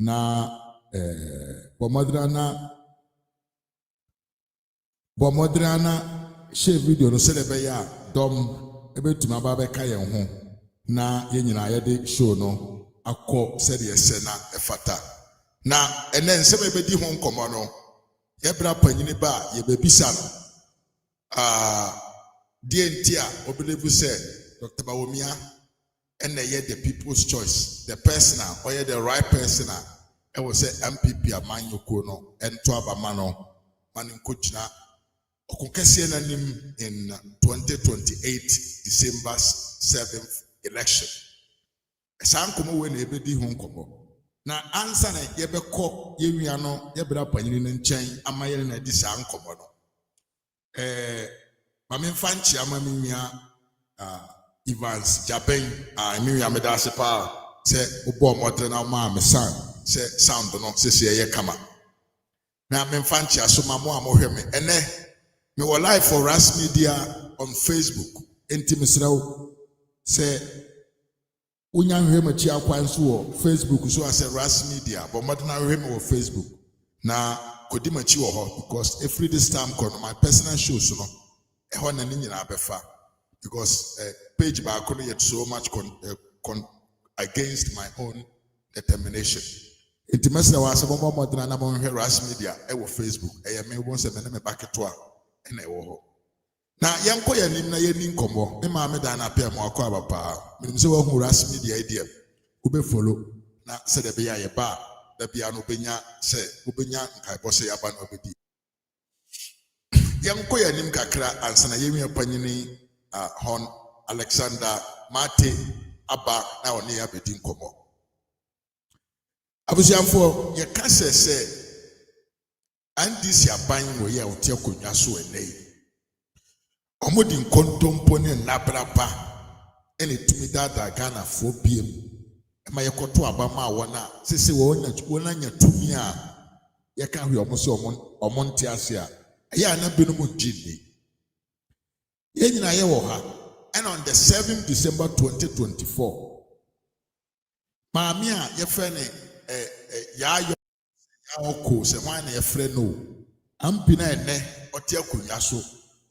na Bomodrana share video no celebrate ya dom ebetuma ba be ka yen ho na yenyina yede show no akọ sede yese na efata na ene nsem ebedi ho nkomo no yebra panyini ba yebebisa no DNT a obelevu say Dr. Bawumia and the people's choice, the personal or the right personal. I will say MPP a man no and to abamano man in Kuchna Okukesiananim in 2028 December 7th election. A sankomo when ebedi honkomo. Na answer na yebe ko yewiano yebra panyin nchen amayere na di sankomo no. Mamin fanchi amamiya Evans Jaben Miriam Medasipa say Ubo Modena ma me son say sound no say ye kama na me fanchi asoma mo amohwe me ene me wo live for Ras Media on Facebook enti mesrawo say unya hwe machi akwan so wo Facebook so as Ras Media but Modena hwe me wo Facebook na kodi machi wo ho because every this time kono my personal shows no e ho na ni nyina befa because page back yet so much against my own determination. Intimacy was a more than among her Ras Media, Facebook, me once a minute back to and I will. Now, young Koya Nimna Yen Combo, the Mamma Dan appear more Quabapa, so who Ras Media idea, Ube follow, now said the Bia bar, the piano Benya, say, Ubenya, I was say about Obedi. Young Koya Nimkakra and Sanayemi Panini. Hon Alexander Martey Abba na oni abedin komo abusiamfo ye ka se andisi aban wo ye otie konwa so enei omodi nkontompo ne nabrapa ene tumi dada Ghana fo biem e ma ye koto abama wona sese wona nya tumi a ye ka hwe omo se omo nte ase a ye anabenu mu gini yenyina ye wo ha and on the 7th December 2024 maami a ye frene ya oko se wan na ye frɛ no ampi na ene ɔte akonwa so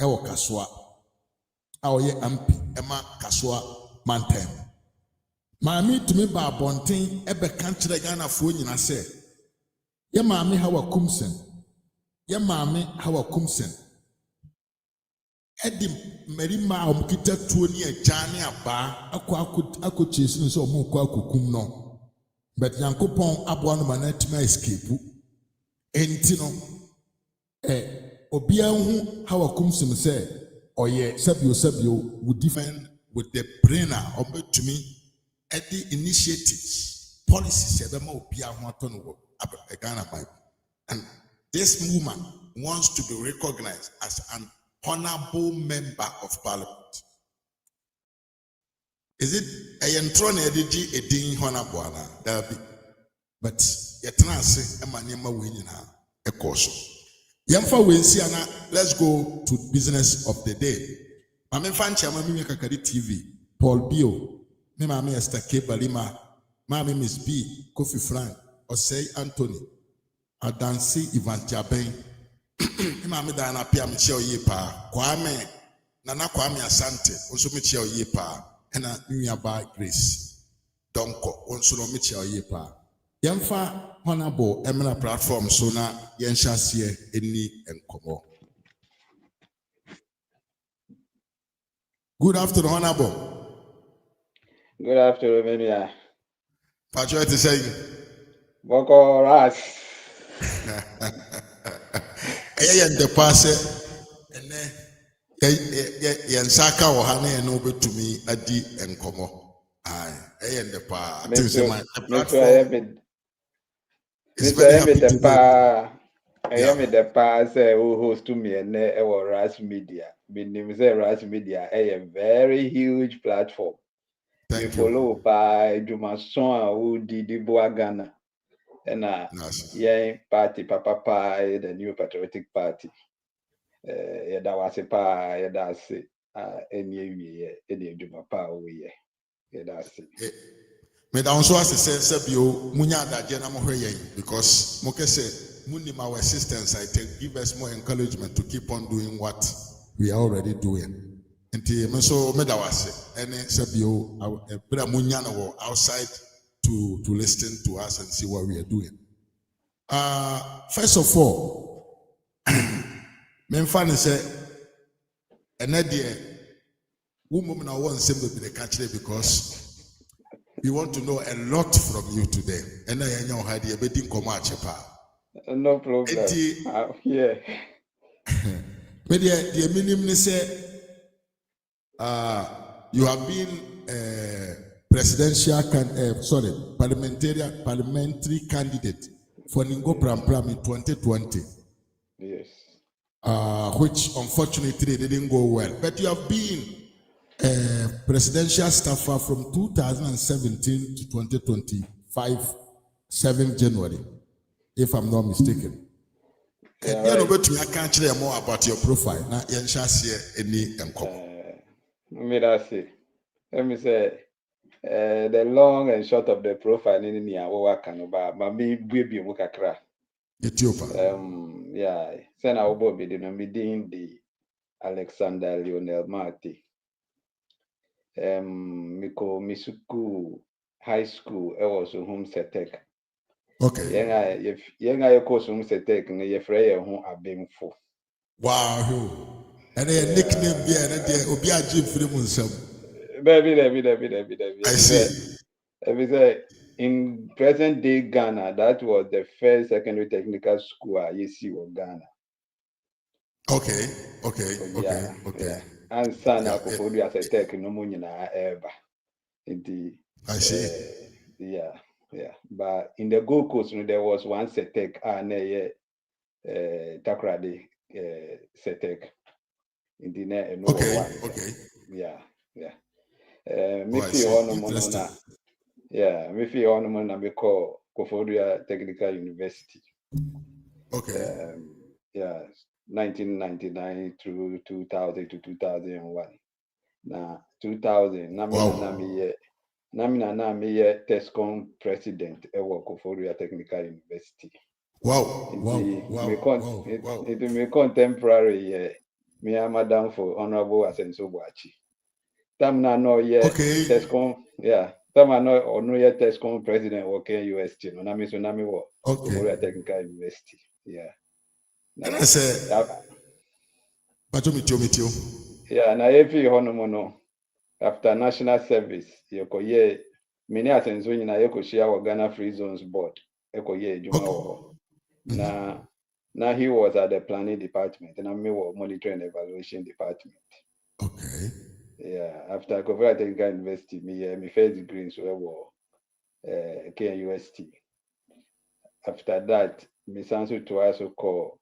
e wo kasoa a ɔyɛ ampi e ma kasoa mantam maami tumi ba abɔnten e be kan kyerɛ Ghana fo nyina sɛ ye maami hawa kumsen Edim merima omkita tuoni ejane aba akọ chesi so omukọ akokum no but yankopon aboa no manatuma escape enti no obia hu hawakum sim say oye sabio would defend with the brainer obetumi at the initiatives policies ebema obia hu aton wo Ghana Bible and this movement wants to be recognized as an honorable member of parliament. Is it a yentron edigi edin honorable na dabi? But yetna se emanema wenyina ekoso. Yemfa wensi ana, let's go to business of the day. Mame fanchi amami kakari TV, Paul Bio, me mame Esther K. Balima, mame Miss B, Kofi Frank, Osei Anthony, Adansi Ivan Jaben, Imam Dana Pia Michel Yepa, Kwame, Nana Kwame Asante, also Michel Yepa, and a Nuaba Grace, Donko, also Michel Yepa. Yemfa Honorable Emina platform, so na Yenshasiye, Eni, and Komo. Good afternoon, Honorable. Good afternoon, Mania. Patriot is saying, Boko Ras. And the passe, and then Saka or Hane and over to me, Adi and Komo. Aye, and the pa. Mr. I am the pass who host to me and our Ras Media. My name is Ras Media, a very huge platform. You follow by Jumason who did the Ghana. And yeah, party, Papa, the new patriotic party. That was a pie, that's it. Any Juma power, that's it. Me da also as a sense bio munya adaje na mo hweye because mo kese munim our assistance I take give us more encouragement to keep on doing what we are already doing. Nti me so me da wase ene se bio bra munya no outside to listen to us and see what we are doing. First of all, me fan say ene de woman na one simple be the catch because we want to know a lot from you today. And I know how the bedding come out. No problem. Yeah. But the minimum say you have been parliamentary candidate for Ningo Pram in 2020. Yes. Which unfortunately didn't go well. But you have been presidential staffer from 2017 to 2025, 7 January, if I'm not mistaken. Yeah, right. I can't tell you more about your profile. Now, let me say, the long and short of the profile in the yeah, send our Bobby the Alexander Leonel Martey. Miko Misuku High School, I was home setek. Okay. Yenga your course home setek, and your frey home are being full. Wow. And a nickname there, and there will be a Jim Freeman. Baby. I see. In present day Ghana, that was the first secondary technical school I see of Ghana. Okay. Yeah. And son I could do as a tech no money na ever. Indeed. I see. Yeah. But in the Gold Coast, there was one Setek and Takrade Setek. Indeed, okay. Yeah. Me feel on me feel on me call Koforia Technical University. Okay. 1999 through 2000 to 2001. Now 2000, Namina TESCOM president ewo Koforia Technical University. Wow. It may contemporary me madam for Honorable Asenso Boachi. Tamna no okay. TESCOM, Tamna no TESCOM president working UST. No nami so nami wo Koforia Technical University. Yeah. And I say Patomito. Yeah, na every honomono after national service, yokoye many Asenso nyina yokoshia wa Ghana Free Zones Board. Now he was at the planning department and I'm monitoring and evaluation department. Okay. Yeah, after Koforia Technical University, me first degree in KNUST. After that, me sanso to also call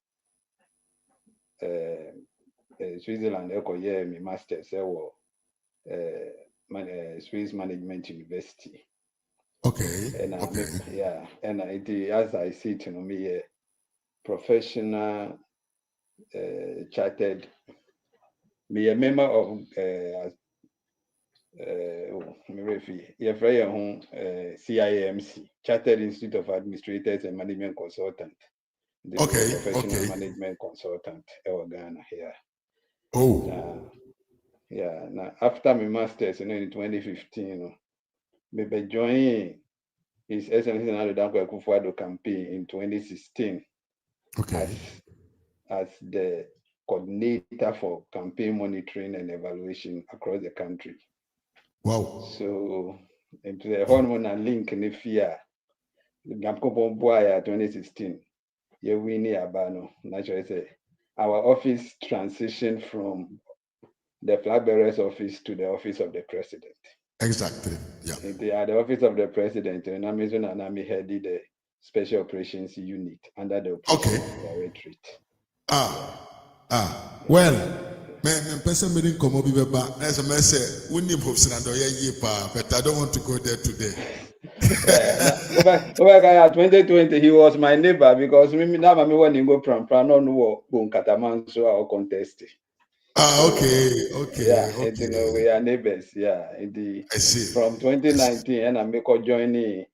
Switzerland. Me masters Swiss Management University. Okay. And as I see it, me professional chartered. Me a member of CIMC, Chartered Institute of Administrators and Management Consultant. Professional management consultant in Ghana here. Now after my masters in 2015, me joined His Excellency Nana Dankwa Akufo-Addo campaign in 2016. As the coordinator for campaign monitoring and evaluation across the country. Wow. So into the hormone and link in the fear. 2016. We need Abano. Naturally say our office transitioned from the flag bearer's office to the office of the president. Exactly. Yeah. The office of the president, and Nami headed the special operations unit under the directorate. Well, person meeting come up with as a message, but I don't want to go there today. Over 2020, he was my neighbor because me now when you go pram no kataman so I'll contest. Okay. Yeah, and you know, we are neighbors. Yeah, I see. From 2019, and I'm joining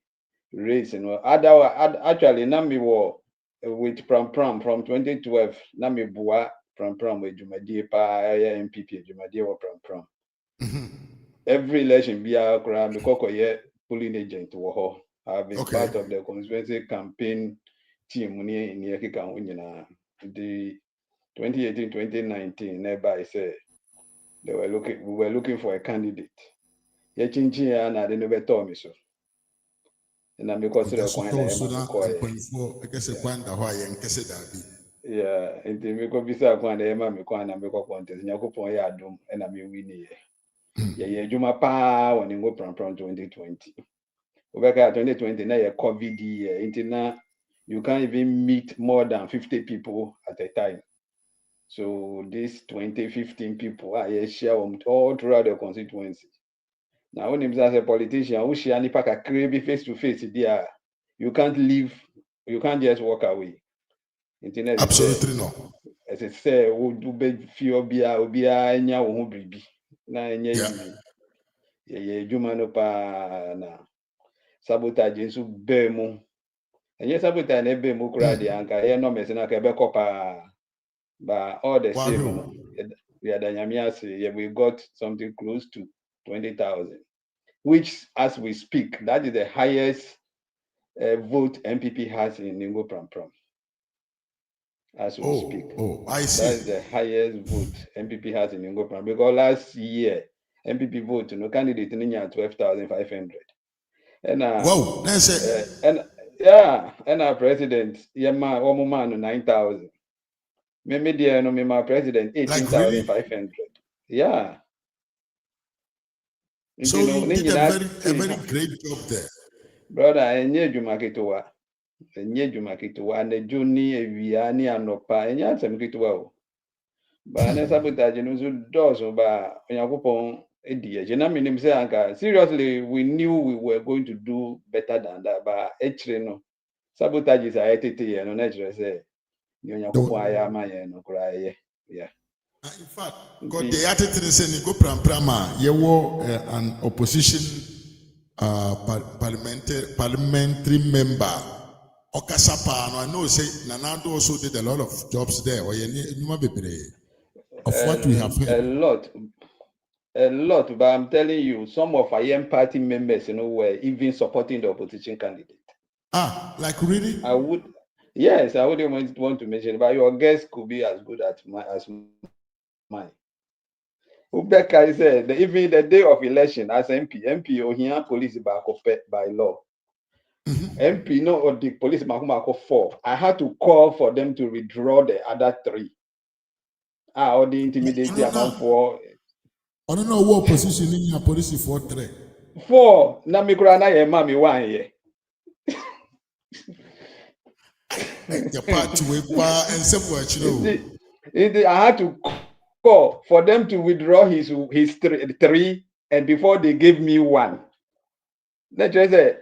race. Actually, now me with Pram from 2012. Now me bua Pram with Jumadie pa MPP Jumadie or Pram. Every election be a crowd because polling agent wo. I've been part of the constituency campaign team in the 2018-2019. Nearby say we were looking for a candidate. Yeah, chinchia na de no beto me so. And I'm because the coin yeah, and the make bisa coin the me coin and make contest. Nyakopon ya adom and I'm winning. Yeah, Juma pa when you go from 2020. Over 2020 now a COVID year. Interna you can't even meet more than 50 people at a time. So these 15 people are share all throughout the constituency. Now when him as a politician, who share any pack a crave face to face there, you can't leave, you can't just walk away. Internet absolutely no. As I say, we do be fear obia enya wo ho bribi. Na enya easy. Yeah, Juma no pa na sabotage nso be mu. Enye sabotage na be mu kura de anka ye no mese na ka be kopa. But all the same, no, we got something close to 20,000, which, as we speak, that is the highest vote MPP has in Ningo Pram. As we speak, I see. That is the highest vote MPP has in Ningo Pram. Because last year, MPP vote, no candidate in 12,500. And wow, that's it. And our president, Yama Omuman 9,000. Maybe the my president 18,500. Yeah. So you did a very great job there. Brother, enye juma kituwa. And the journey ewia ni anopa enye asem kituwa o. Ba na sabotage no so doors ba Yakopon edi eje na minim say anka seriously we knew we were going to do better than that, but actually no sabotage is a tete no na say Yakopon aya ma ye no kura ye. Yeah. In fact, God the attitude say go prama an opposition parliamentary member Okasapa no I know say Nanado also did a lot of jobs there or of what we have heard. A lot, but I'm telling you, some of our young party members, were even supporting the opposition candidate. Like really? I wouldn't want to mention, but your guess could be as good as mine. Ubeka said even the day of election as MP Ohia police by law. MP no or the police Makumako 4. I had to call for them to withdraw the other 3. Or the intimidating amount for. I don't know what position in your police for 3. 4. Na mikura na ye mami 1 year. I had to call for them to withdraw his 3, and before they gave me 1. Let's say,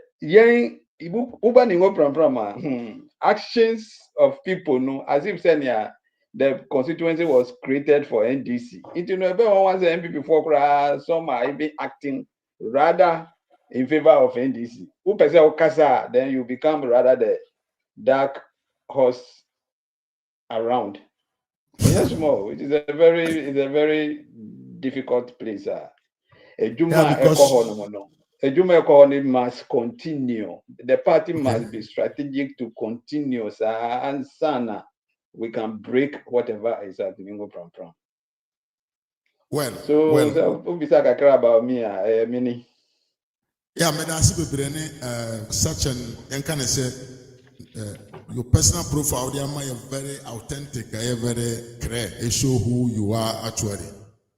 actions of people, no, as if saying the constituency was created for NDC. Everyone wants the MP before some are even acting rather in favor of NDC. Then you become rather the dark horse around. Yes, more. It is a very difficult place. Ejuma must continue. The party must be strategic to continue, and sana we can break whatever is happening from. Well, about me, mini. Yeah, such an kind of say your personal profile, they are very authentic, very clear. They show who you are actually.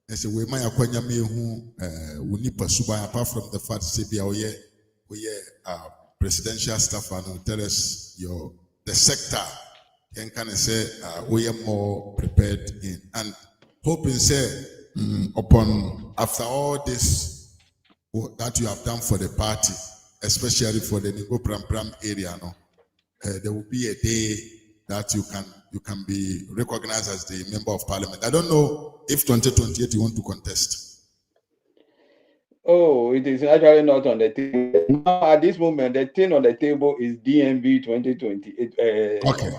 And so we might acquire me who we need pursue by apart from the fact that we presidential staff and tell us the sector and kind of say we are more prepared in and hoping say upon after all this that you have done for the party, especially for the Nigo Pram area, no, there will be a day that you can be recognized as the member of parliament. I don't know if 2028 you want to contest. Oh, it is actually not on the table. Now, at this moment, the thing on the table is DMV 2028. Okay.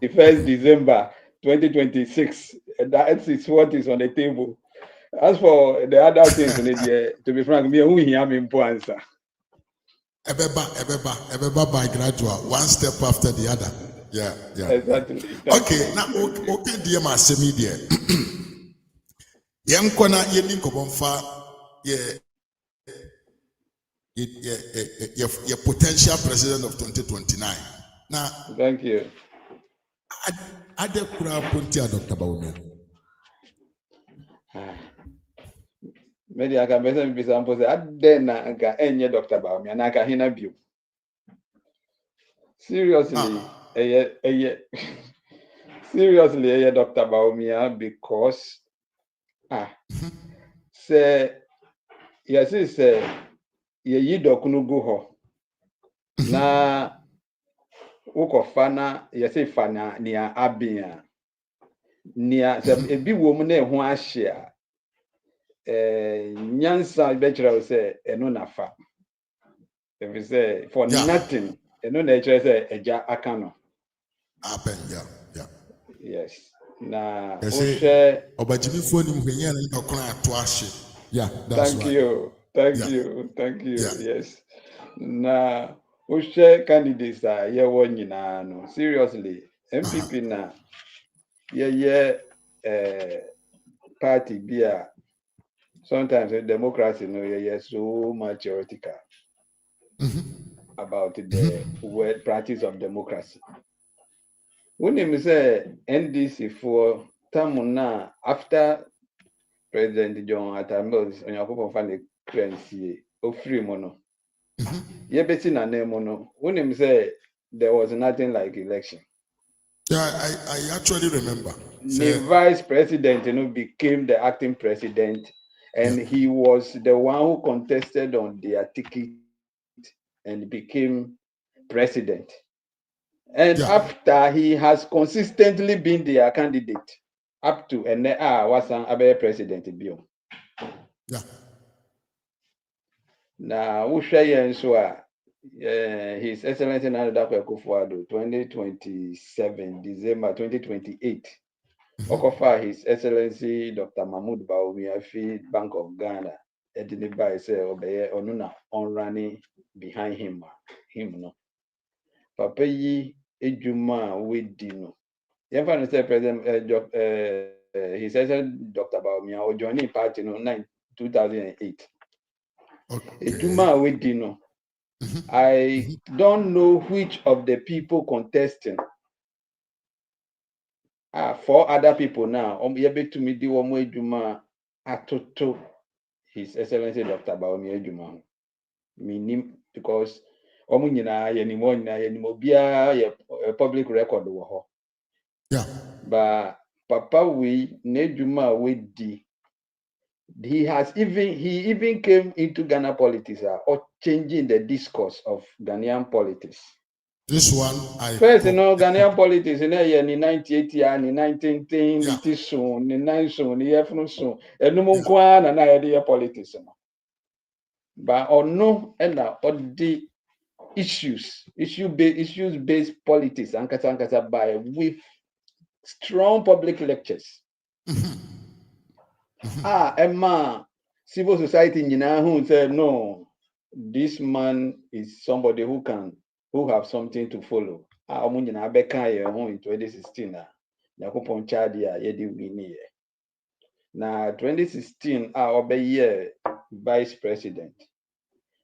1st December 2026. That is what is on the table. As for the other things, to be frank, me who hear me answer. Ebeba by gradual, one step after the other. Yeah. Exactly. Okay, now okay, dear my semi dear. Yankwana yeni kobonfa your potential president of 2029. Now, thank you. Ade kura ponti Dr. Bawumia. Maybe I can better be some pose. Then na enye Dr. Bawumia na ka hina bio. Seriously, seriously, Dr. Bawumia, because say yes, say ye dokunu go ho na ukofa na yesi fana nia abia nia se ebi wo mu na eho ahye a nyansa be kire say eno na fa if you say for nothing eno na kire say eja aka no Amen. Yeah. yes na o she obajimi fo ni mhwenye na ndokona ato ahye. Yeah, that's right. Thank you. Yes. Na ushe candidates are ye wo nyina no. Seriously, MPP na ye party bia sometimes democracy no ye so much theoretical about the word practice of democracy. When you say NDC for term na after President John Atamils on your fan currency of free mono. Yebeti na name no. When him say there was nothing like election. Yeah, I actually remember. The vice president became the acting president, and he was the one who contested on their ticket and became president. And after he has consistently been their candidate up to and was an president bio. Yeah. Now, who share so His Excellency Nana Akufo-Addo 2027 December 2028. Okofa His Excellency Dr. Mahmoud Bawumia fi Bank of Ghana. Edini by say obeye onuna on running behind him no. Papa yi ejuma we dino. Yemfa say President His Excellency Dr. Bawumia o joining party no 2008. Ejuma we dino. I don't know which of the people contesting. 4 other people now. Yebe to me di womo ejuma atoto His Excellency Dr. Bawumia ejuma. Minim because omo nyina ye ni mo nyina ye ni mo bia ye public record wo ho. Yeah. But Papa we na ejuma we di. He even came into Ghana politics or changing the discourse of Ghanaian politics. This one first, Ghanaian politics in the 1980 and 1910 soon, in 9 soon, the F soon, and no more and I idea politics. But or no, and the issue-based politics and kasa by with strong public lectures. Emma, civil society who said no, this man is somebody who have something to follow. In 2016 Yakupon Chadia yedi wini. Now 2016 obey vice president.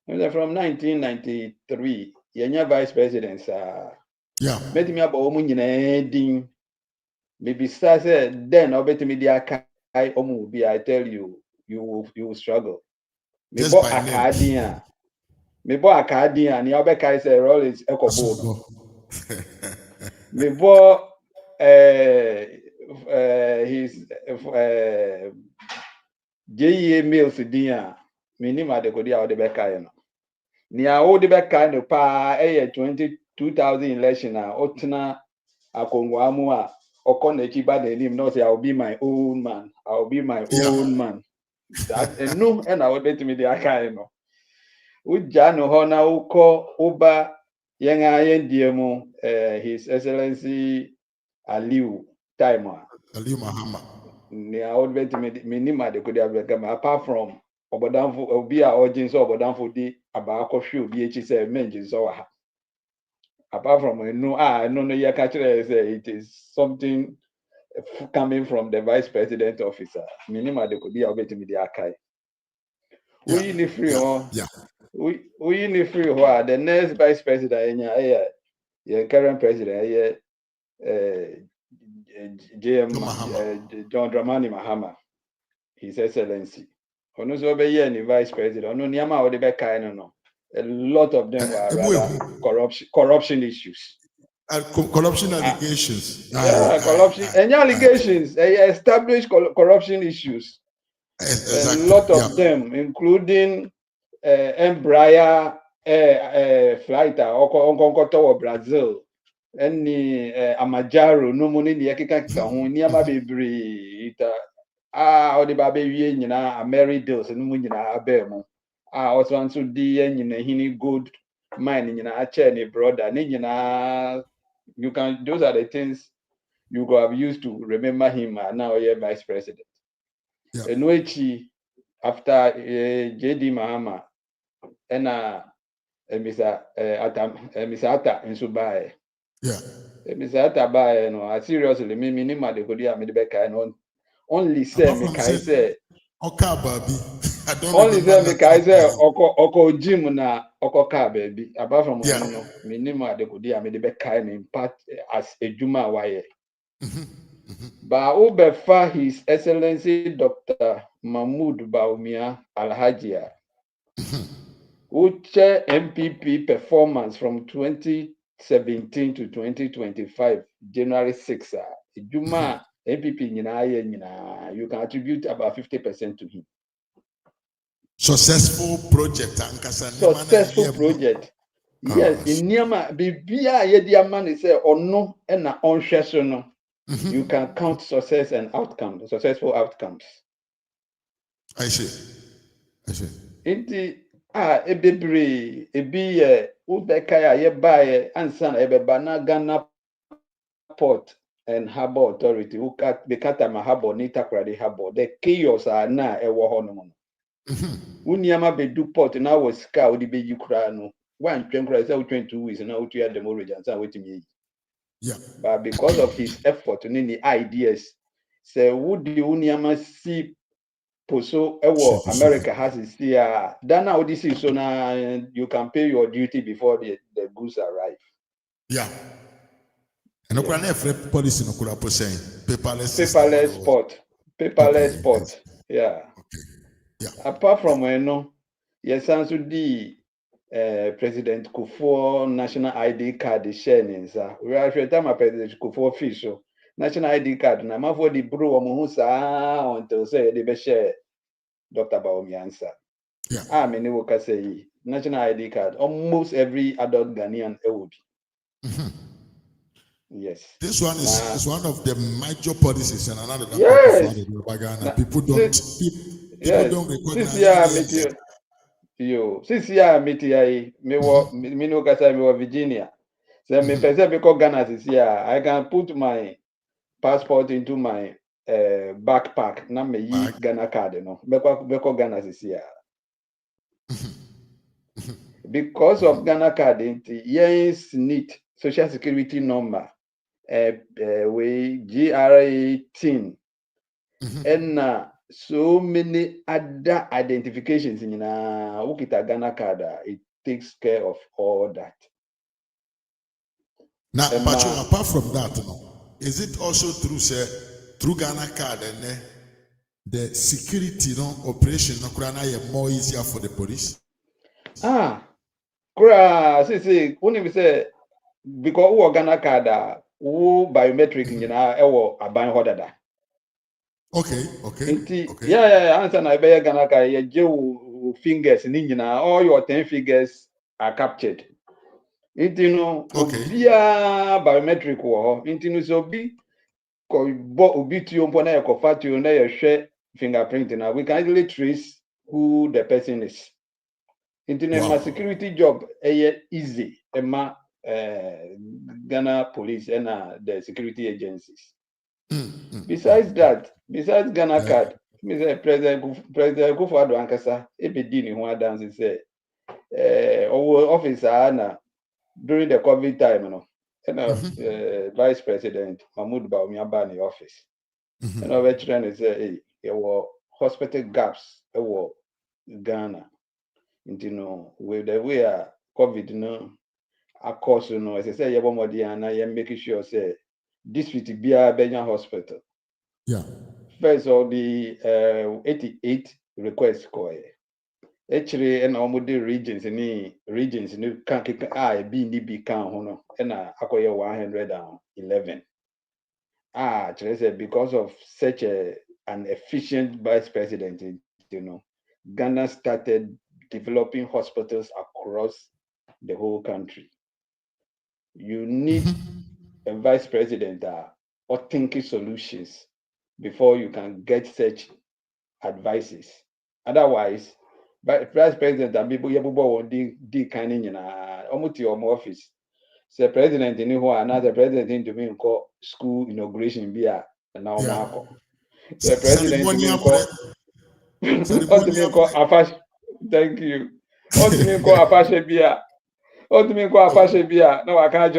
From 1993 yenya vice president met me about din maybe said then obey me dia I tell you will struggle. Me bo akadia ni obeka say Rollins ekobo. Me bo his JEA mails dia minima de kodi a de beka no. Ni a wo de beka no pa 20 2000 election otna akongwamu a okona chiba the name no say I'll be my own man. I'll be my own man. That no and I would bet me the aka no. Uja no ho na uko uba yenga yendiemu His Excellency Aliu Taima. Aliu Mahama. I would bet me nima de could have come apart from Obodanfo obi a urging so Obodanfo di abako hwe obi echi say menjin so ha. Apart from no you catch it is something coming from the vice president officer. Minima de could be able to be the archive. We in the free we in the free the next vice president yeah current president JM John Dramani Mahama, His Excellency. Ono so be any vice president. Ono niama o de be kind no. A lot of them were rather corruption issues. Corruption allegations. Corruption. Any allegations, established corruption issues. Exactly. A lot of them, including Embraer flighter, Onkonkoto Brazil, any Amajaro, no money in the Yakika, Niama Bibri, or the baby, Ameridos, and Munina Abemo. Also answer the Hini good mine in a chain, brother, you can, those are the things you could have used to remember him now you're vice president. And which after JD Mahama and Mr. Ata in Subai. Yeah. Mr. Ata by no seriously minima de could have made the back and only say me say only say me say oko gym na oko car baby apart from no minima de could have made the back and impact as a juma waye. Ba Ubefa His Excellency Dr. Mahmoud Bawumia Alhajia, who chair MPP performance from 2017 to 2025, January 6th. Juma MPP you can attribute about 50% to him. Successful project. Successful project. Yes, in Niama, Bibia Yediaman say or no and on no. You can count success and outcomes, successful outcomes. I see. Inti ebebre ebi ubekaya ye buy ansan ebeba Ghana Port and Harbour Authority who cut ma harbor ni takrade harbor. The chaos are na ewo ho no. Uniama be do port na was scar odi be yikura no. One twenkura say 22 weeks na utu ya demorage and say wetin me. Yeah. But because of his effort and any ideas, say would the Uniama see Poso America has its here. Then now this is so now you can pay your duty before the goods arrive. Yeah. And no policy no could have saying paperless port. Paperless port. Yeah. Okay. Yeah. Apart from yes, answer the President Kufuor national ID card sharing, sir. We are sure time President Kufuor official national ID card. Na for the bro until say they be share Dr. Bawumia answer. Yeah. Many workers say national ID card. Almost every adult Ghanaian would. Yes. This one is one of the major policies and another. Yes. People don't recognize. Since me no kasa me Virginia. So me person because Ghana is here, I can put my passport into my backpack. Na me Ghana card no. Because Ghana is here. Because of Ghana card, yes, need social security number. We GR18 and so many other identifications in Ukita Ghana card. It takes care of all that. Now, apart from that, is it also through Ghana card and the security operation more easier for the police? See, when we say because who Ghana card who biometric a buying order. Okay. Yeah. Answer na be Ghana card your fingers all your 10 fingers are captured. Intino obia biometric wo. Intino so bi ko bo obi tuo mpo na ye kofa tuo na ye hwe fingerprint na we can easily trace who the person is. Intino ma security job easy ema Ghana police and the security agencies. Besides Ghana card, President Kufuor Ankasa, ebedi who dance say, officer na during the COVID time, Vice President Mahmoud Bawumia ban the office. And over trying to say, hey, there were hospital gaps, Ghana. With the way COVID of course, as I say, you're making sure say district be a Benya hospital. Yeah. First of the 88 requests actually and almost the regions can't be can hono and akoye 111. Because of such an efficient vice president, Ghana started developing hospitals across the whole country. You need a vice president or thinking solutions before you can get such advices. Otherwise, vice president and people won't do kind in almost your office. Say president in who another president into me call school inauguration be a now Marco. The president to me call Afash. Thank you. To me call Afash Bia. To me call Afash Bia. No, I can't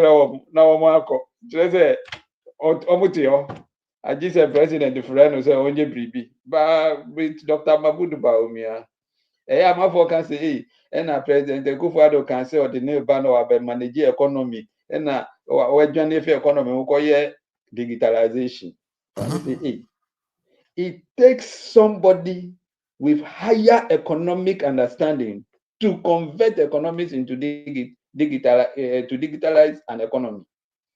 now Marco. Say Omutio. I just said president friend say onye bribi. But with Dr. Mabudu Bawumia. I'm a can say, and a president Kufuor can say or the new ban or manage economy. And we're journey economy who call digitalization. It takes somebody with higher economic understanding to convert economics into digitalize an economy.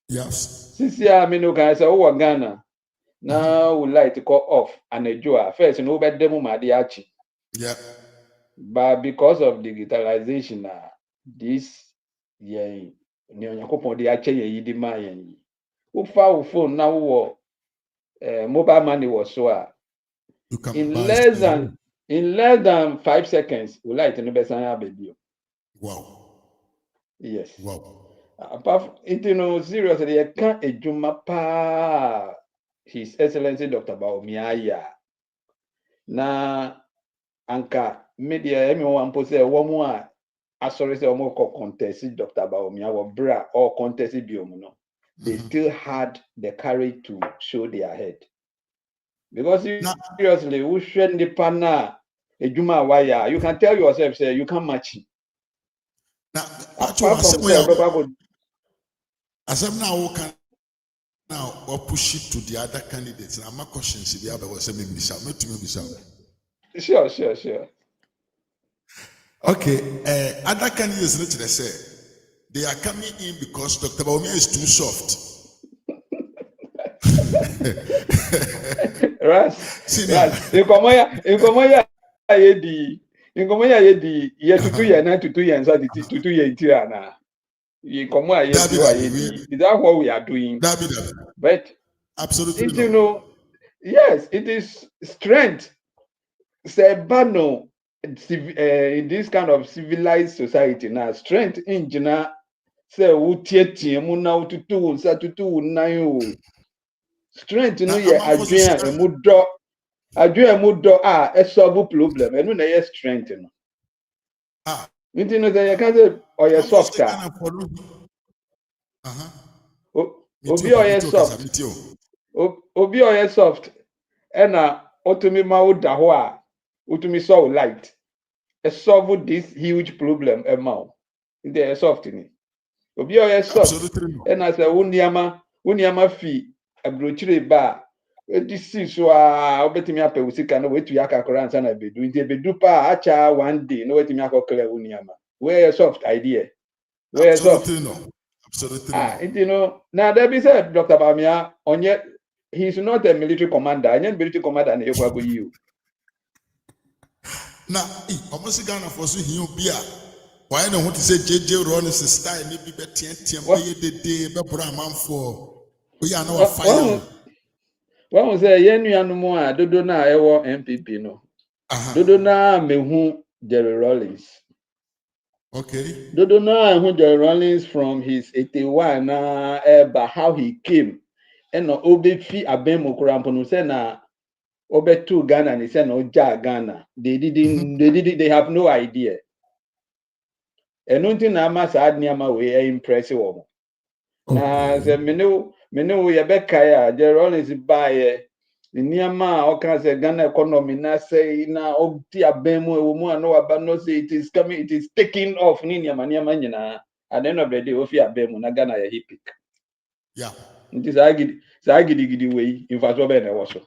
Yes. Since I mean, can say, oh, Ghana now would like to call off and a joa first, no better demo Madiachi. Yeah. But because of digitalization, this mobile money was so in less than 5 seconds, we like to know better baby. Wow. Yes. Wow. Apart from seriously, I can't pa His Excellency Dr. Bawumia. Na anka media everyone pose one more sorry say almost contest Dr. Bawumia or bra or contest biomuno. They still had the courage to show their head. Because seriously, who shred the panna a Juma wire, you can tell yourself, say you can't match it. Now, apart from as I'm now or push it to the other candidates. And my questions if you have a semi Sure. Okay, other candidates literally say they are coming in because Dr. Bawumia is too soft. Right. Inkomoya yedi ye tutu ye na tutu ye nsa tutu ye ntira na. Inkomoya yedi. Is that what we are doing? But absolutely yes, it is strength. Sebano in this kind of civilized society now, strength in Jina say utieti muna ututu sa tutu nayo. Strength no ye adwen emudo a solve problem enu na ye strength no. Nti no say you can say oye soft obi oye soft. Obi oye soft ena otumi ma uda ho a utumi so light. Solve this huge problem amount. They are soft in it. Obi oye soft. And as a uniama fee a brochire bar. This is why obetimi ape usika no wetu yaka koransa na bedu. Inte bedu pa acha one day no wetu yaka clear uniama. Where a soft idea. Where soft. Absolutely. Now there be said Dr. Bawumia onye he's not a military commander. Any military commander na yekwa go you. Now, almost Ghana for so he be Why no want to say JJ Rollins style maybe be TNT be the day be Brahman for we are now fire. When we say yen nuanom a dodo na ewo MPP no. Dodo na mehu Jerry Rollins. Okay. Dodo na mehu Jerry Rollins from his 81 eba how he came. And obe fi abem okurampo no say na obe to Ghana and he said no Ghana. They have no idea. And nothing na ama sa adniama we impress wo. Na say mene we be kai Jerry Rollins buy Niama oka say Ghana economy na say na obti abemu ewo mu ano aba no say it is coming, it is taking off ni niama nyina. At the end of the day ofi abemu na Ghana ya hipik. Yeah. It is agidi way in fact obe na so.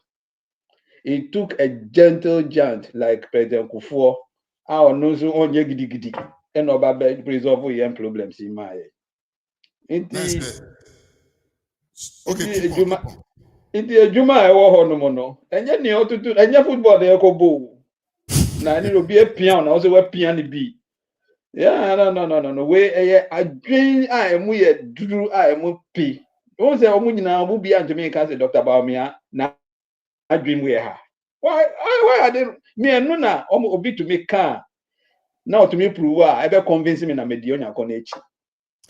It took a gentle giant like President Kufuor our no so onye gidi and oba be resolve your problems in my. Nice. Okay, keep on. Iti ejuma ewo ho no mo no enye ni otutu enye football de ekobo na ni obi epia na o se we pia ni bi yeah no we eye adwen a emu ye duru a emu pi o se omu nyina obu bi antumi ka se Dr. Bawumia na adwen we ha why are they me enu na obi to me ka na otumi prove a ebe convince me na medio nya ko na echi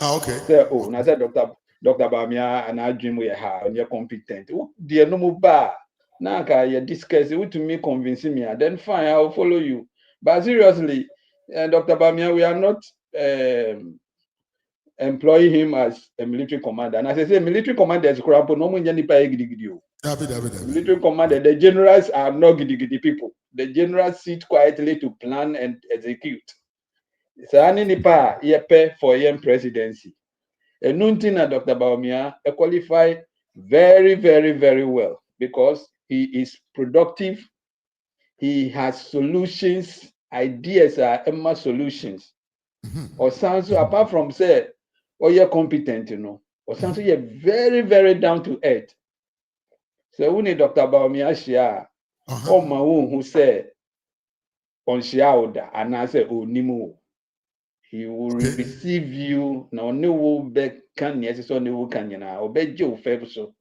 okay. Say na say Dr. Bawumia and I dream we have and you're competent. Dear no ba now you discuss it to me convincing me. Then fine, I'll follow you. But seriously, Dr. Bawumia, we are not employing him as a military commander. And as I say, military commander is crap, no one military commander, the generals are not gidi people. The generals sit quietly to plan and execute. So any nipa yepe for him presidency. And nothing that Dr. Bawumia qualify very, very, very well because he is productive. He has solutions, ideas are Emma solutions. Or sounds apart from say, oh, you're competent, Or sounds you're very, very down to earth. So we need Dr. Bawumia share. Oh, my own who said on Shiauda and I say, oh, Nimu. He will receive you now. No will be can yes so no can you now obey you so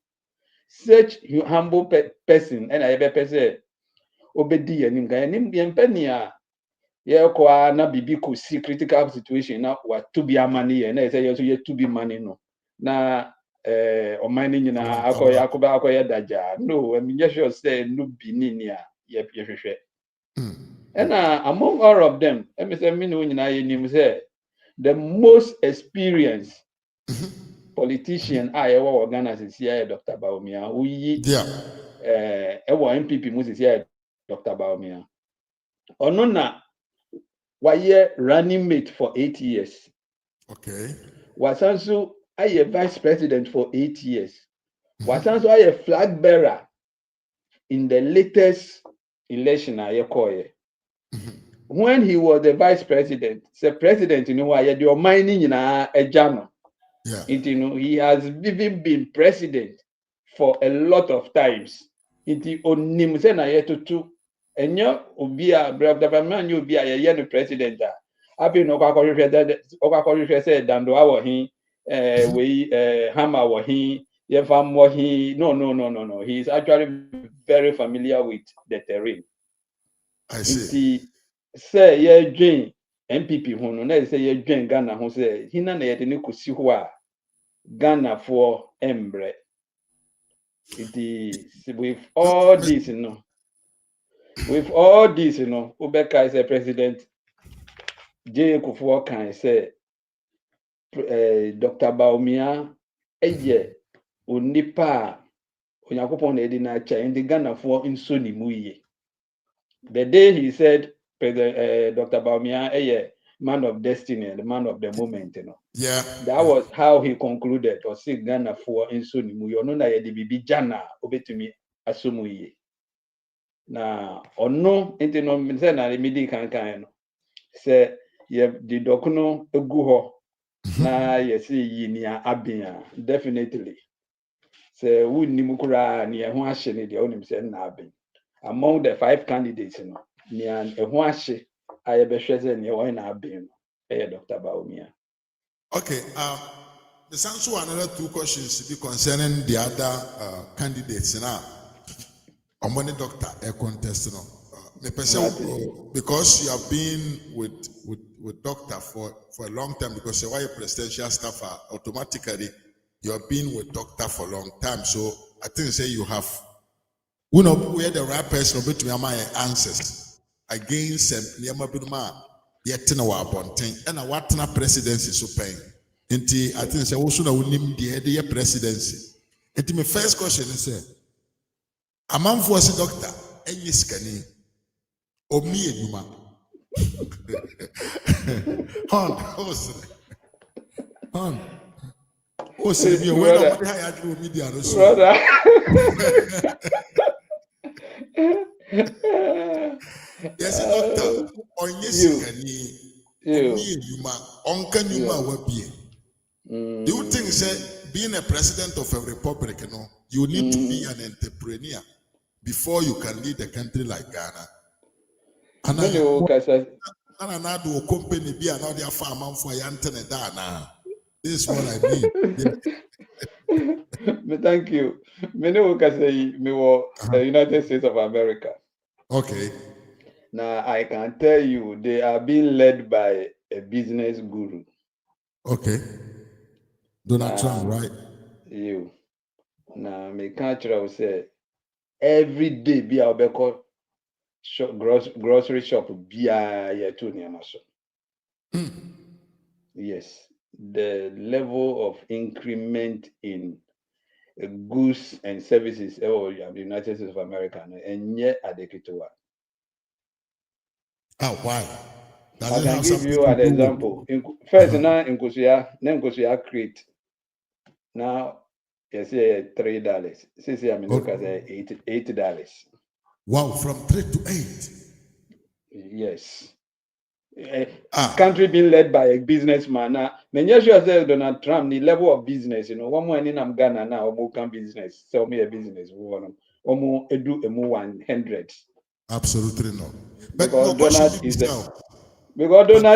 such humble person and I be say obedi anim kan anim ye mpania ye kwa na bibi ko see critical situation na what to be amani ye na say you to be money no na omani nyina akoya daja no I mean just sure say no bi ni ni a ye hwehwe and among all of them me say me no nyina ye nim say the most experienced politician ewa Ghana since Dr. Bawumia. Ewa MPP mu since Dr. Bawumia. Onona waye running mate for 8 years. Okay. Wasanso aye vice president for 8 years. Wasanso aye flag bearer in the latest election ayekoye. When he was the vice president, the president you know aye the mining na ejano. Yeah. He has even been president for a lot of times. Onim se na yetutu enyo obi a Dr. Bawumia nyo obi a ye no president a abi no kwakọhwehwe se dando awo hin we hammer wo hin ye fam wo hin no he is actually very familiar with the terrain. I see. Say ye dwen MPP ho no na say ye dwen Ghana ho say hina na ye de ne kosi ho a Ghana for embre. It is with all this, Ubeka is a president. J. Kufuor can say, Dr. Bawumia, Unipa, Onyakopon Edinacha, in the Ghana for in Sony Muye. The day he said, Dr. Bawumia, man of destiny and the man of the moment, Yeah. That was how he concluded or say Ghana for in Sony Muye. No na ye de bibi jana obetumi asumuye. Na ono enti no say na medi kan no. Say ye di dokuno egu ho na ye say yinia abia definitely. Say wunni mukura ni ehun ahye ne de onim say na abin. Among the 5 candidates ni ehun ahye aye be hwe say ni o na abin no. Dr. Bawumia. Okay. There's also another 2 questions concerning the other candidates now. I'm one doctor a contest no. Because you have been with doctor for a long time, because you're a presidential staffer, automatically you have been with doctor for a long time. So I think say you have we are the right person between my answers against Niama Binuma Yetina Wabonting and a Watana presidency so paying. I think say also na unim the presidency. And my first question is a man for a doctor, any scanning. Omi eduma. Hon. Oh, say me when I'm the higher do media so. Yes, doctor. Onye sikani. Omi eduma. Onka nyuma wabie. Do you think say being a president of a republic, you need to be an entrepreneur before you can lead a country like Ghana? And I do a company be another farm for Yantene Dana. This is what I mean. Thank you. Me know say me were United States of America. Okay. Now I can tell you they are being led by a business guru. Okay. Donald Trump, right? You. Now me can't say every day be our grocery shop be a Yes, the level of increment in goods and services of the United States of America and yet adequate. Oh, why? I can give you an example. First, now in Nkosia create. Now, you say $3. Since I'm look at $8. Wow, from 3 to 8. Yes. Country being led by a businessman. Now, when you sure say Donald Trump, the level of business, one more in Ghana now, can business, sell me a business, one more do a more 100. Absolutely no. But Donald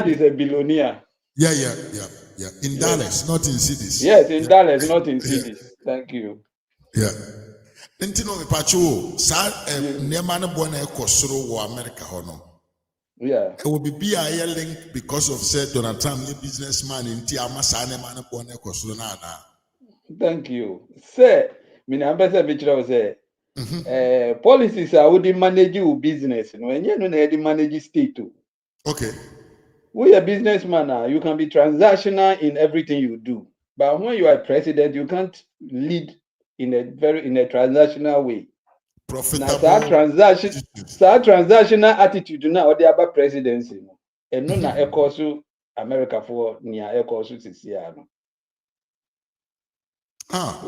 is a billionaire. Yeah. In dollars, not in cities. Yes, in dollars, not in cities. Thank you. Yeah. Ntino me pacho sa nema ne bo na ekosoro wo America hono. Yeah. It will be a link because of said Donald Trump, the businessman in Tiamasa ne bo na ekosoro na na. Thank you. Say, me na ambassador Bichira say policies are would manage your business. When you know they manage state too. Okay. We a businessman now, you can be transactional in everything you do. But when you are president, you can't lead in a transactional way. Profitable. Now, transactional attitude now the other presidency. And no na ekosu America for near ekosu sisiano.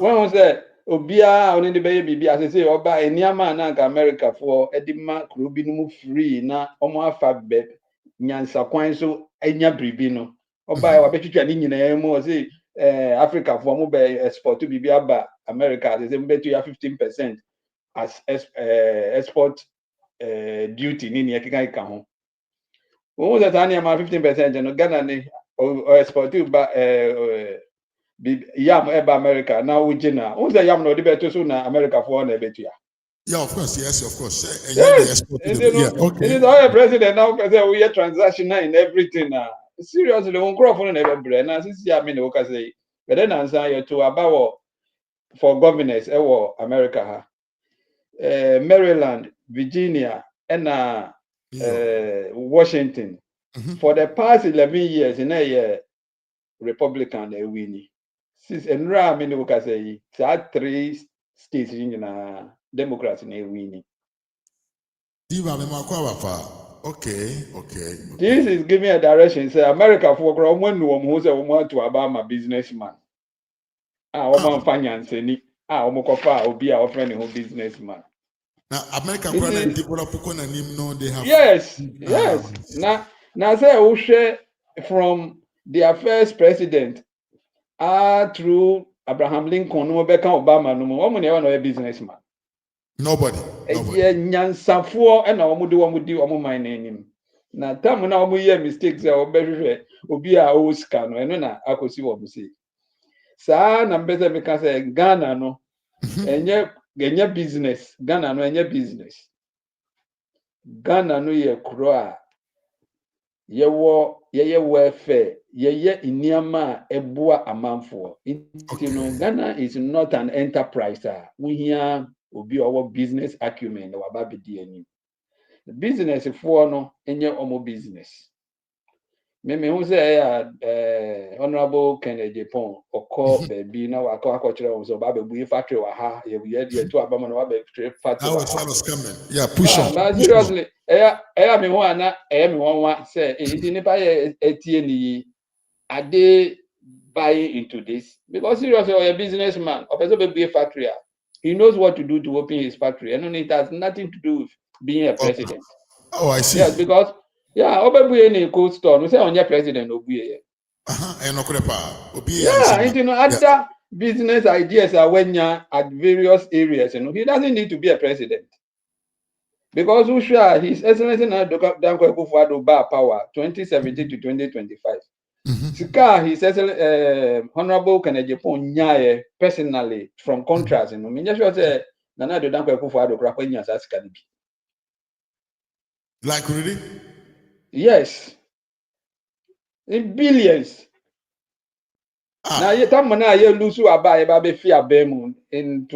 When was that? Obia only the baby as I say oba eniama na America for edima krubi no free na omo afa be nyansa kwan so enya bribi no oba e wabetwitwa ni nyina mu say Africa for mo be export to bibi aba America they say betu ya 15% as export duty ni ekeka ka ho wo that ani ama 15% no Ghana ni export to ba yam eba America now ujina who say yam no de beto so na America for na betu ya. Yeah, of course, yes, of course. Yes. Okay. It is our president now say we are transactional in everything now. Seriously, on crop for never bread. Now since I mean we can say, but then answer you to about for governors America Maryland, Virginia, and Washington. For the past 11 years in a year, Republican they win. Since and I mean we can say 3 states in Democrats in a winning. Okay. This is giving a direction. Say America for when who say want to about my businessman. Finance any. Obi a friend who businessman. Now America they have. Yes. Now say from their first president through Abraham Lincoln no Obama no one never a businessman. Nobody. Nyansafoɔ ɛna wɔn di wɔn mind n'anim. Na time na omo ye mistakes e obehwehwe obi a o sika no eno na akosi wo mistake. Saa na mbese me ka say Ghana no enye business. Ghana no enye business. Ghana no ye kuro a ye welfare ye iniama eboa amanfo. You know, Ghana is not an enterprise. We here obi our business acumen na waba bedi ani. The business for no enye omo business. Me who say honorable Kennedy Pon oko baby na waka akọchire wo so ba bebu factory wa ha ye de to abama na wa be factory. That was what was coming. Yeah, push on. But seriously, me ho ana me wonwa say iti nipa ye etie ni are they buying into this? Because seriously, a businessman, a person will be a factory. He knows what to do to open his factory, and it has nothing to do with being a president. Oh, I see. Yes, because open any cold store. We say on your president, obuye. Other business ideas are when you're at various areas. He doesn't need to be a president. Because who sure His Excellency Danko Akufo-Addo bar power 2017 to 2025. Sika, His Excellency Honorable Kennedy Pon nyaye personally from contracts. Me just sure say Nana do Danko Akufo-Addo kura kwenya sa sika bi. Like really? Yes. In billions. Now ye time na ye lose aba be fi abemu in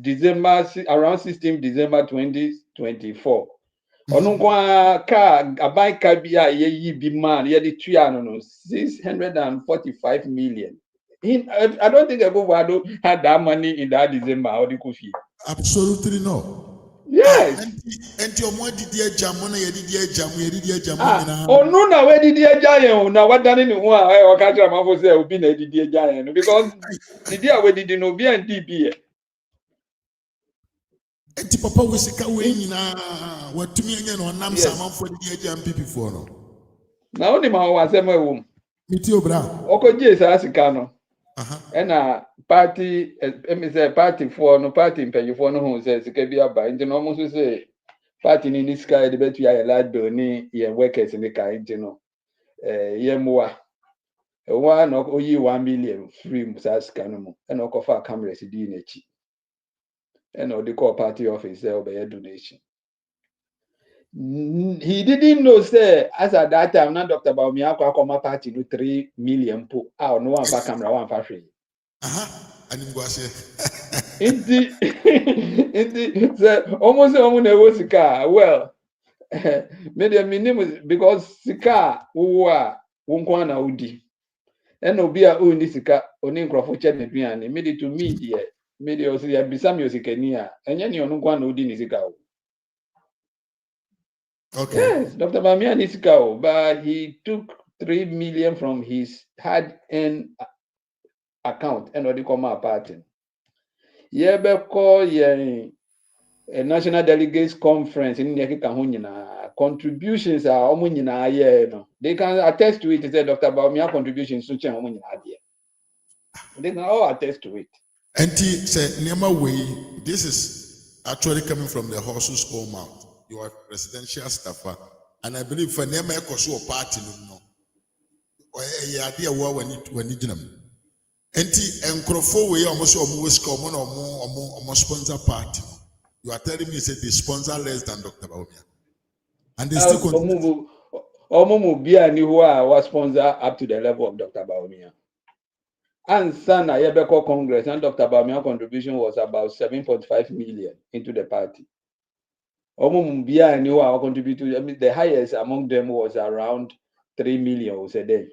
December around 16 December 2024. Onu kwa ka abai ka bi a ye yi bi man ye di tua no 645 million. I don't think Akufo-Addo had that money in that December or the Kofi. Absolutely no. Yes. And your money did jamu na ye did jamu na. Onu na we did jamu na what done in one or catch a man for say obi na did jamu because the dia we did no be and DB. Enti papa we sika we nyina watumi anya no nam samanfo de jamu before no. Na oni ma wa asem ewo. Miti obra. Okoje sa sika no. Na party say party for no party mpanyifo no hu say sika bi aba nti no mo so say party ni this guy the betu ya lad bill ni ye workers ni ka nti no ye moa wa no oyi 1 million free musa sika no mo na okofa cameras di na chi na o dey call party office say obey donation. He didn't know say as at that time na Dr. Bawumia akoma party no 3 million po no one fa camera one fa free. Inti say almost na wo sika well minimum because sika wo a wo nko na udi na obi a o ni sika oni nkrofo che na duane me to me there me dey also ya bisa me sika ni a enye ni onu nko na udi ni sika o. Okay. Yes, Dr. Bawumia ni sika o, but he took 3 million from his hard-earned account and odi come apart. Ye be call ye a national delegates conference in the contributions are almost no. They can attest to it. Say Dr. Bawumia contributions to change they can all attest to it. And say Nema way, this is actually coming from the horse's own mouth. You are presidential staffer, and I believe for Nema Ekosu party no. Or a idea when you them. Enti enkrofo we almost almost sponsor party. You are telling me say they sponsor less than Dr. Bawumia. And they still continue. Omo bia ni who was sponsor up to the level of Dr. Bawumia. And Sana Yebeko Congress and Dr. Bawumia contribution was about 7.5 million into the party. Omo bia ni who contributed. I mean, the highest among them was around 3 million was a day.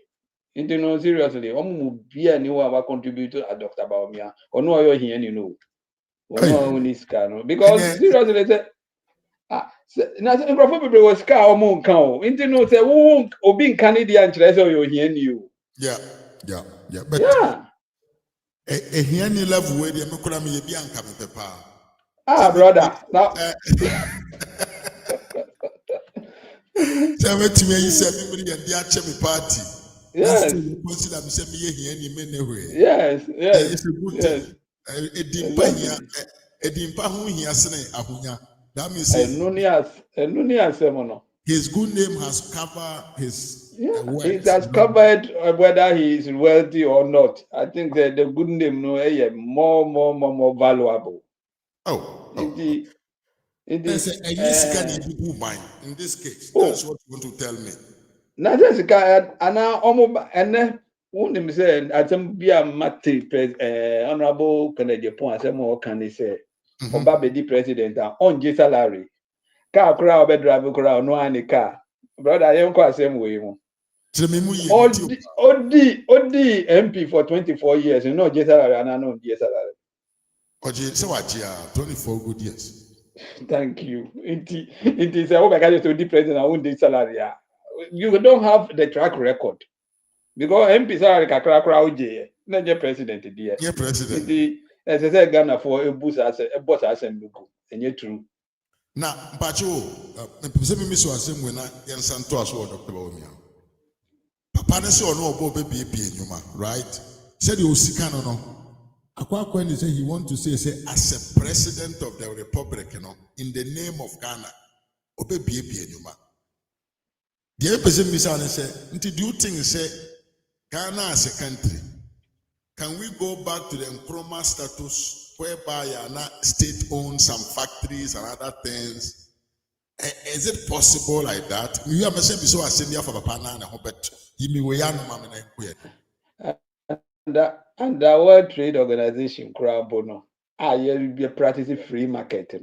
Into no seriously, bia ni who contributed at Dr. Bawumia. Or no you here you know. Because seriously say na say nkrofo people was car omo nkan o nti no say wo obi nkan ni dia nkyerɛ sɛ oyɛ ohia ni o. Yeah, but a here ni level where they me kura me bi anka me pepa. Brother now say wetin me say me bring dem dia che me party. Yes. Consider me say me here ni me ne we. Yes. It's a good thing. Edimpa hu hia sene ahunya. That means enuni asem no. his good name has covered his words. It has covered whether he is wealthy or not. I think that the good name more valuable. It is in this case. That's what you want to tell me. Now that's guy and wouldn't say at some be a Mate honorable Canadian point more can they say Obabedi president on J salary. Car crowd be drive crowd no any car. Brother, I am quite same way. Odi MP for 24 years, you know J salary and I know J salary. Oji, so what 24 good years. Thank you. It is a guy to the president and the salary. You don't have the track record. Because MP salary kakra crowd not the president there. Yeah, president. As I said, Ghana for a boss as and look, and you're true. Now, Pacho, me so asem when I santo as Dr. Bawumia. Papa ne say ono obo be nyuma, right? Said you sika no. Akwa say he want to say as a president of the republic, in the name of Ghana, obe be nyuma. The other person me say, do you think say Ghana as a country, can we go back to the Nkrumah status whereby state owns some factories and other things? Is it possible like that? You have said so as India for Papa and Hobet. And the World Trade Organization, Krabono, you be practicing free market,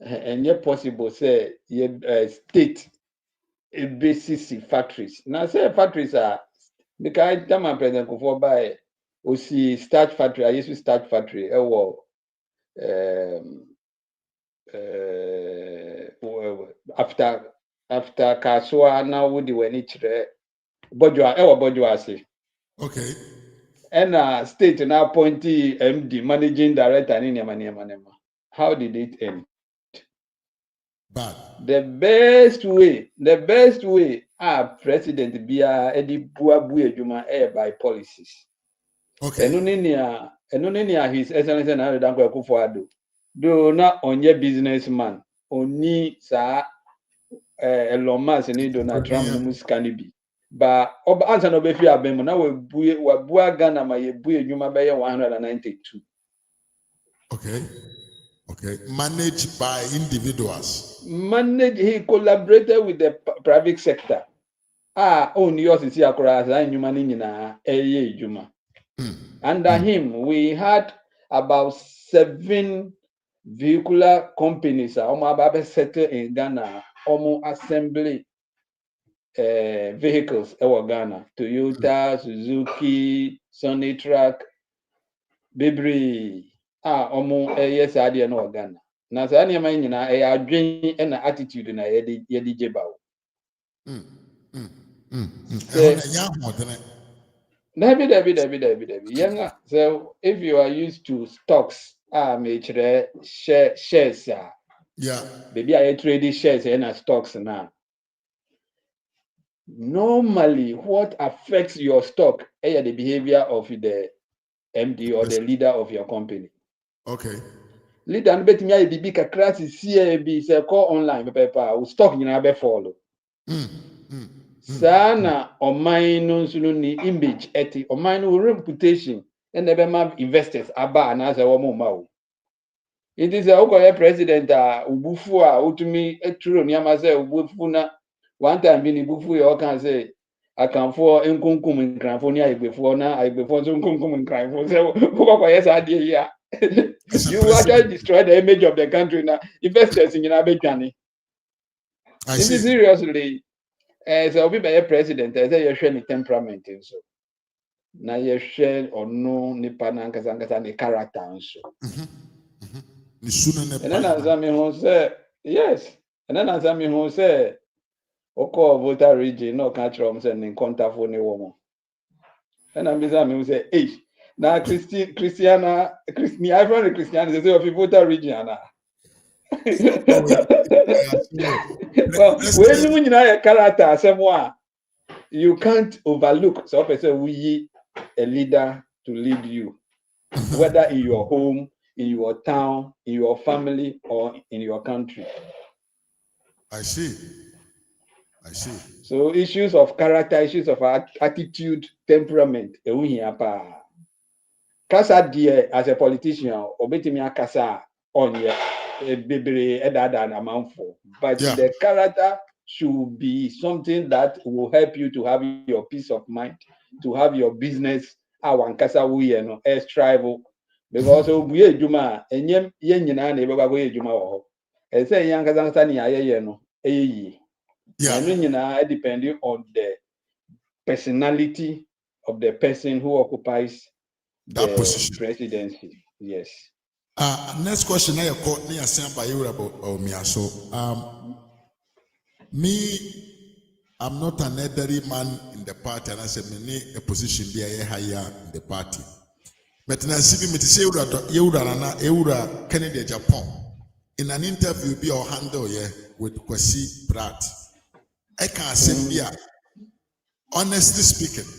and yet possible say state basis factories. Now say factories are because time and present before buy see starch factory. I used to starch factory. After Kasua now would the when it Bodua say. Okay. And state now appointee MD managing director in Yamanema. How did it end? Bad. The best way president be Eddie Buabu Juma by policies. Okay. And his excellency and Adam Kufuado. Do not on your businessman. Only sa Elon Musk and Donald Trump muskani be. But answer no be fi abem na we bua Ghana ma ye bue Juma be 192. Okay. Managed by individuals. He collaborated with the private sector. Only yours is here, Juma. Under him, we had about 7 vehicular companies settled in Ghana, assembly vehicles in Ghana. Toyota, Suzuki, Sonitrack, Bibri. Yes, I didn't know Ghana. Na sa ni ma nyina adwen na attitude na ye di jeba. David. Younger. So if you are used to stocks, shares. Yeah. Baby, I trade shares and stocks now. Normally, what affects your stock is the behavior of the MD or the leader of your company. Okay. Leader and bet me I be kakra CAB say call online paper stock nyina be follow. Sana oman no nso no ni image eti oman no reputation and the ma investors aba na say wo ma o. It is a president ubufu utumi eturo ni ama say ubufu na one time bi ni bufu e o kan say akanfo enkunkum nkranfo ni agbefo na agbefo nso nkunkum nkranfo say wo yes ade ya. You actually destroy the image of the country now. Investors in Yinabejani. This is seriously. So we be a president. I say you share the temperament and so. Now you share or no nipa na nkasa ni character and so. And then as I mean say yes. And then as I mean say, Oko voter region no catch from sending contact for any woman. And I'm saying say, hey. Now Christiana, I found the Christiana say of voter region. Well, when you know a character, someone you can't overlook. So person we a leader to lead you, whether in your home, in your town, in your family, or in your country. I see. So issues of character, issues of attitude, temperament, Kasa deɛ as a politician, obetimi akasa on ye bebre edada na manfo. But the character should be something that will help you to have your peace of mind, to have your business. Awan kasa wuye no strive because obuye adwuma enyem ye nyina na ebeba boye adwuma wo ho. Ese yan kasa ne ayeye no eyi. Yeah. No nyina depending on the personality of the person who occupies that position. Presidency. Yes. Next question I call me about Bawumia. So me, I'm not an elderly man in the party, and I said me need a position be higher in the party. But now see me to say Eura Kennedy Japan in an interview be or handle with Kwesi Pratt. I can't say here, honestly speaking,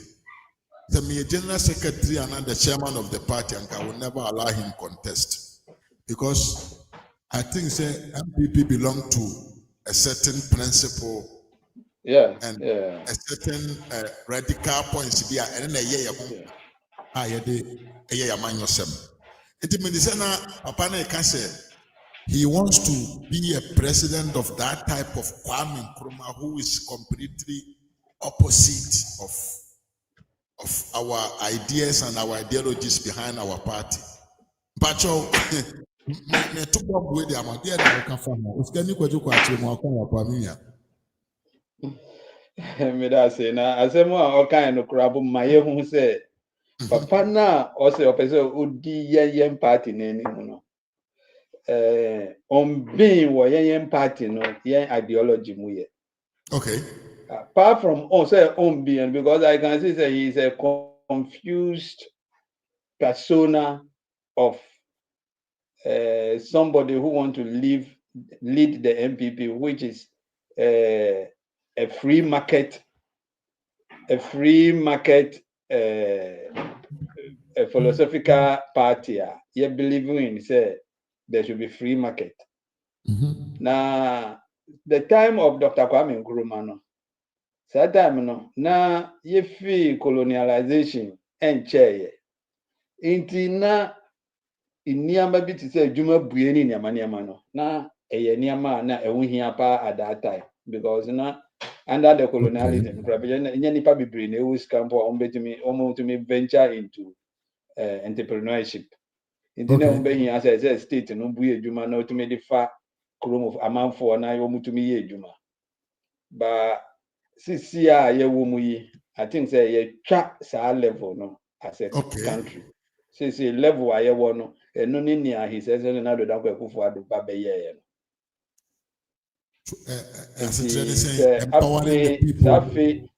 the general secretary and the chairman of the party, and I will never allow him contest because I think say MPP belong to a certain principle. And a certain radical points be and then he wants to be a president of that type of Kwame Nkrumah who is completely opposite of our ideas and our ideologies behind our party. But me to go with the idea that can form. It's going to Me da say na asemu a okan no krabo ma ye hu say papa na o say opese odi yen party na ni mu no on being wo yen party no yen ideology mu ye. Okay. Apart from say on being, because I can see say he is a confused persona of somebody who want to lead the MPP, which is a free market a philosophical party. You believe in say there should be free market. Now, the time of Dr. Kwame Nkrumah, no, that time no, na ye feel colonialization and chair. Inti na nneɛma bi te sɛ adwuma bue ne nneɛma no na ɛyɛ nneɛma na ɛho hia pa at that time because na under the colonialism nyɛ nipa bebree na ɛwɔ sika mpo a wɔbɛtumi venture into entrepreneurship nti na wɔbɛhia sɛ state no bue adwuma na wɔtumi de fa kurom amanfoɔ na wɔtumi yɛ adwuma ba sisi a yɛwɔ mu yi I think sɛ yɛtwa saa level no as a country sisi level a yɛwɔ no ɛno ne nea his excellency na Dr. Akufo-Addo ba bɛyɛɛ no empowering the people.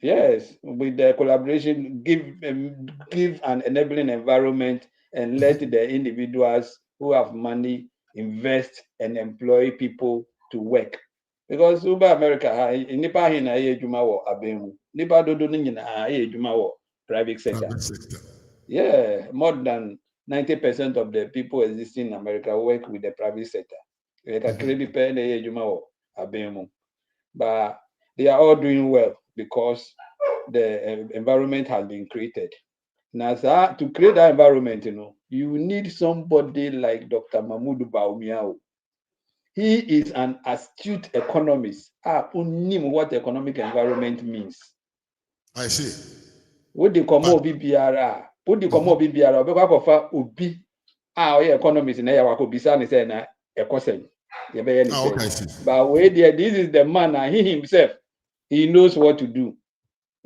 Yes, with the collaboration, give an enabling environment and let the individuals who have money invest and employ people to work. Because Uber America, nipa hin na ejuma wo abemu. Nipa dodo ni nyina ejuma wo private sector. Yeah, more than 90% of the people existing in America work with the private sector. But they are all doing well because the environment has been created. Now, to create that environment, you need somebody like Dr. Mahmoud Bawumia. He is an astute economist. What economic environment means. I see. What the Komo BBR? What the Komo BBR? Because Obi, economist in Ayawako Bisani say na ekosen. But wait there, this is the man, and he himself, he knows what to do.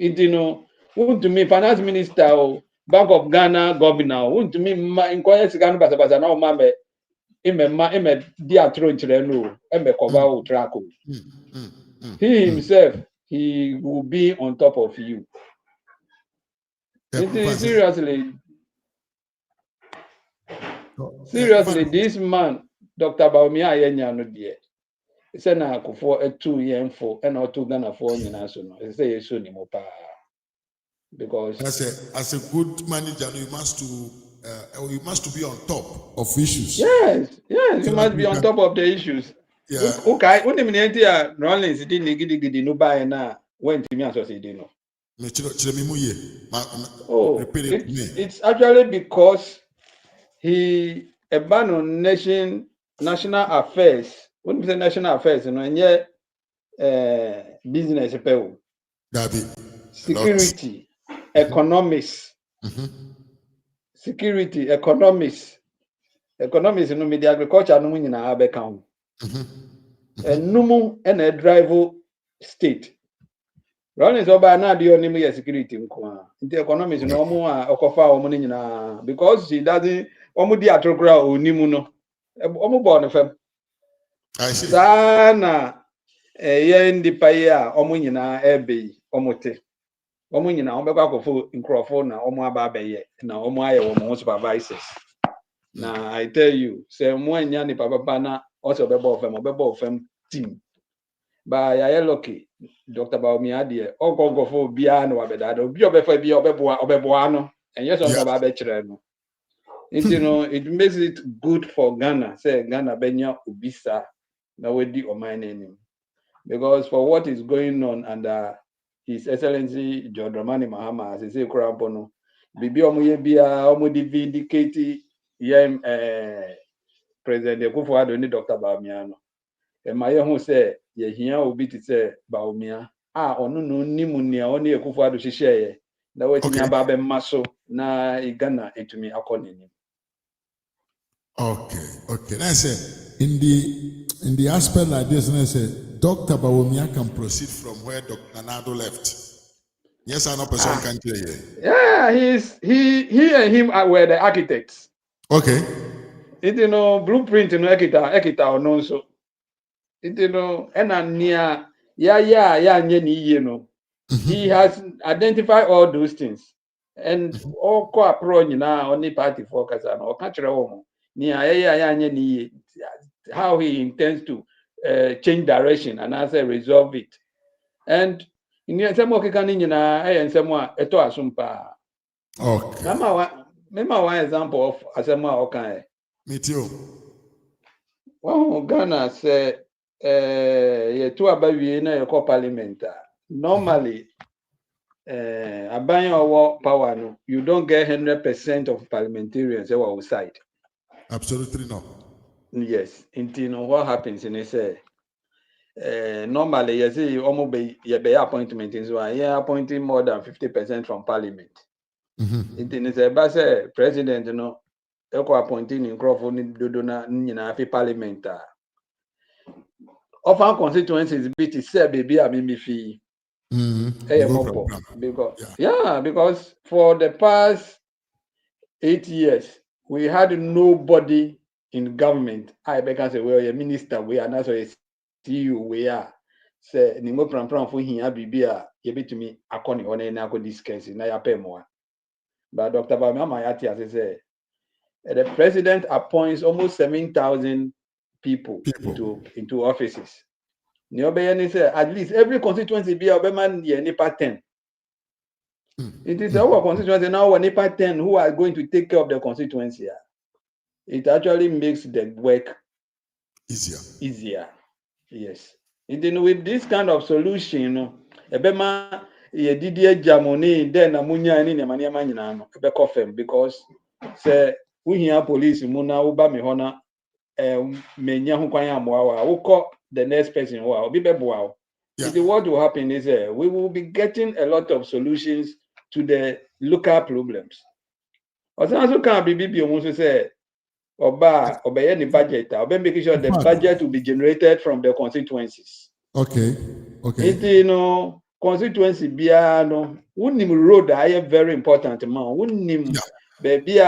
To me, finance minister, Bank of Ghana governor, to me, inquire Sigano Basabasa, now, mamma, dear throne children, cover track. He himself, he will be on top of you. Seriously, this man, Dr. Bawumia Yenyano, dear. Say na Akufo 2 year for and or 2 Ghana for nyina so no say yesu ni mo pa because as a good manager you must be on top of issues. Yes, you must be on top of the issues. Yeah. Okay, what the minute Rollins didn't giddy no buy na went to me as I did no. Oh, Repeat it to me. it's actually because he abandoned national affairs. When we say national affairs, you know, and yet business people, David. security, economics, security, economics, you know, media agriculture, no one in our account. And no and a drive state. Rollins oba na adi oni mu security nko the economics no omo a okofa omo ni nyina because he doesn't omo di atrokra onimu no omo bo no fam I see. sana ye ndipa ye a omo nyina ebe omo te omo nyina omo bekwa akofo nkrofo na omo aba abeye na omo aye wo mo supervisors na I tell you say mo anya ni papa na o se obebo fam team ba ya lucky Dr. Bawumia de ogogofo bia na wabedada obi obefa bia obeboa no enye so no ba be kire no it makes it good for Ghana say Ghana benya obisa na wedi oman name because for what is going on under His Excellency John Dramani Mahama as he say krampo no bibi omoye bia omodi vindicate yem President Akufo-Addo ni Dr. Bawumia no emaye hu say ye hia obi ti say Bawumia onu no nimu nia oni Akufo-Addo hihye na watimi aba be maso na Ghana etumi akonini. Okay. Then I say in the aspect like this, and I say Dr. Bawumia can proceed from where Dr. Nanado left. Yes, I know person can tell you. Yeah, he and him were the architects. Okay. Blueprint ekita no so. Ena ya nye ni ye no. He has identified all those things. And all co approach now only party focus and or catch how he intends to change direction and answer resolve it. And in the same way, and someone eto asumpa. Okay. Remember one example of asema okay. Me too. Well, Ghana say ye two abawie na ye call parliament. Normally aban or power no, you don't get 100% of parliamentarians outside. Absolutely not. Yes, until what happens in say normally you see almost be appointment in so yeah appointing more than 50% from parliament. It say say president appointing in Crawford dodo na nyina fi parliament often constituencies be say baby amimi fi because for the past 8 years we had nobody in government I can say well a minister we are not so a CEO we are say ni mo pram for hia bibia ye betumi akoni one na akọ discuss na ya pay more but Dr. Bawumia Yati say the president appoints almost 7,000 people into offices. Say at least every constituency be man nipa 10. It is our constituency now nipa 10 who are going to take care of the constituency. It actually makes the work easier. Yes. With this kind of solution, ebema ye didi jamoni then amunya ni nyama nyina no ebe kofem because say we hear police mu na uba me hona menya ho kwan amoa wa the next person who obi beboa. What will happen is we will be getting a lot of solutions to the local problems. Also can be almost say obey any budget, making sure the budget will be generated from the constituencies. Okay. Constituency bia no unim road are very important man unim baby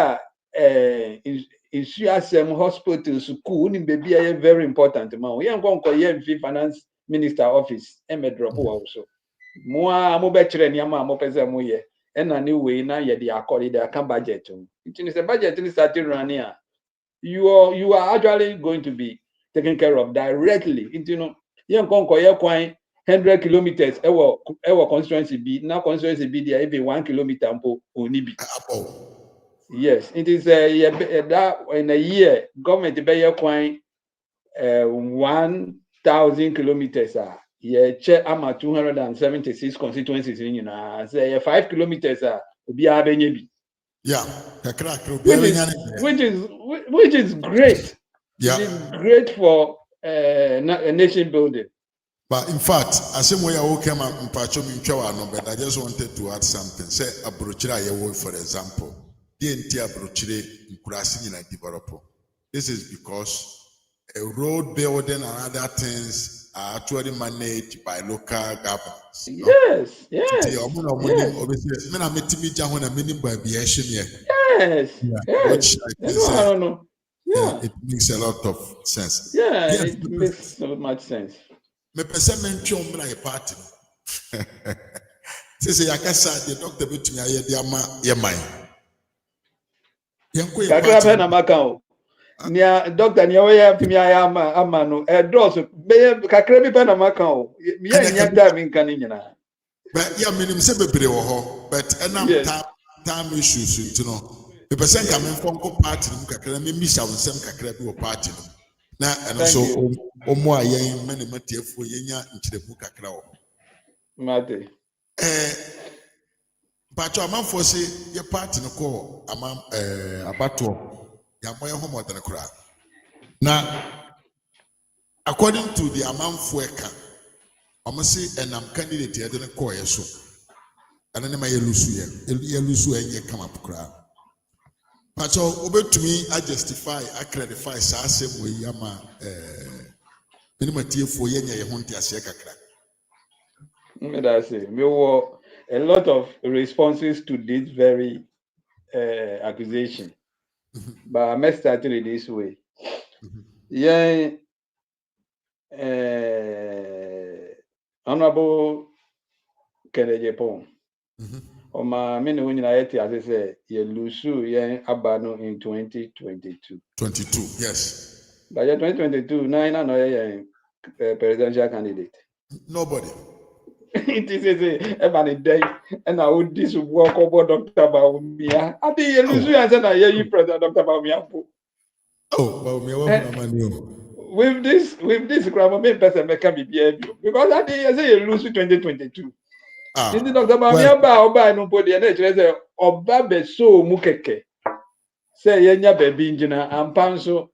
issue hospital school unim baby are very important man we go finance minister office drop also mo be kire niam mo pese mo ye na ni we na ye dey accord dey account budget it is a budget is starting running you are actually going to be taken care of directly ye kwan 100 kilometers ewo constituency B now constituency B there even 1 kilometer mpo oni bi yes it is that in a year government be ye kwan 1,000 kilometers. Yeah, check ama 276 constituencies in Yuna. Say 5 kilometers. Yeah, which is great. Yeah. It is great for a nation building. But in fact, as some way I came up in but I just wanted to add something. Say a brochura, for example, the entire brochure in Kurasi in a developer. This is because a road building and other things are actually managed by local governments. Yes, yes. Yes. Which I don't know. Yeah. It makes a lot of sense. Yeah, it makes so much sense. Me pese mentwe omra ye party. Say yakasa the doctor betumi aye de ama ye man. Yenko ye party. Kakra na maka o. Nia doctor nia we ya tumi aye ama no e draws be kakra bi pe na maka o. Me ya nya da mi nka ni nyina. But ya minim se bebre wo ho, but enam time issues nti no. Me pese nka me fonko party mu kakra me misa wonsem kakra bi wo party no. Na eno so omo ayen me ne matiefo yenya nkirebu kakra wo. Mate. But your man for say your party no call abato ya moye homo than kra. Now according to the amount for eka say and I'm candidate here didn't call so. And then my yelusu ye come up kra. But so over to me I justify I credify sa same way yama minimum for yenya ye honti ase kakra. That's it. We were a lot of responses to this very accusation. But I must start it this way. Yeah, Honorable Kennedy Pong. Oma many when I say you lose abano in 2022. 22, yes. But 2022, nine presidential candidate. Nobody. It is a day, and I would this work over Dr. Bawumia. I think you lose and then I hear you, President Dr. Bawumia. Oh, Bawumia, with this grammar person can be behavior because I think you lose 2022. Did Dr. Bawumia buy no body and say Oba be so mukeke. Say yenya baby engineer and panso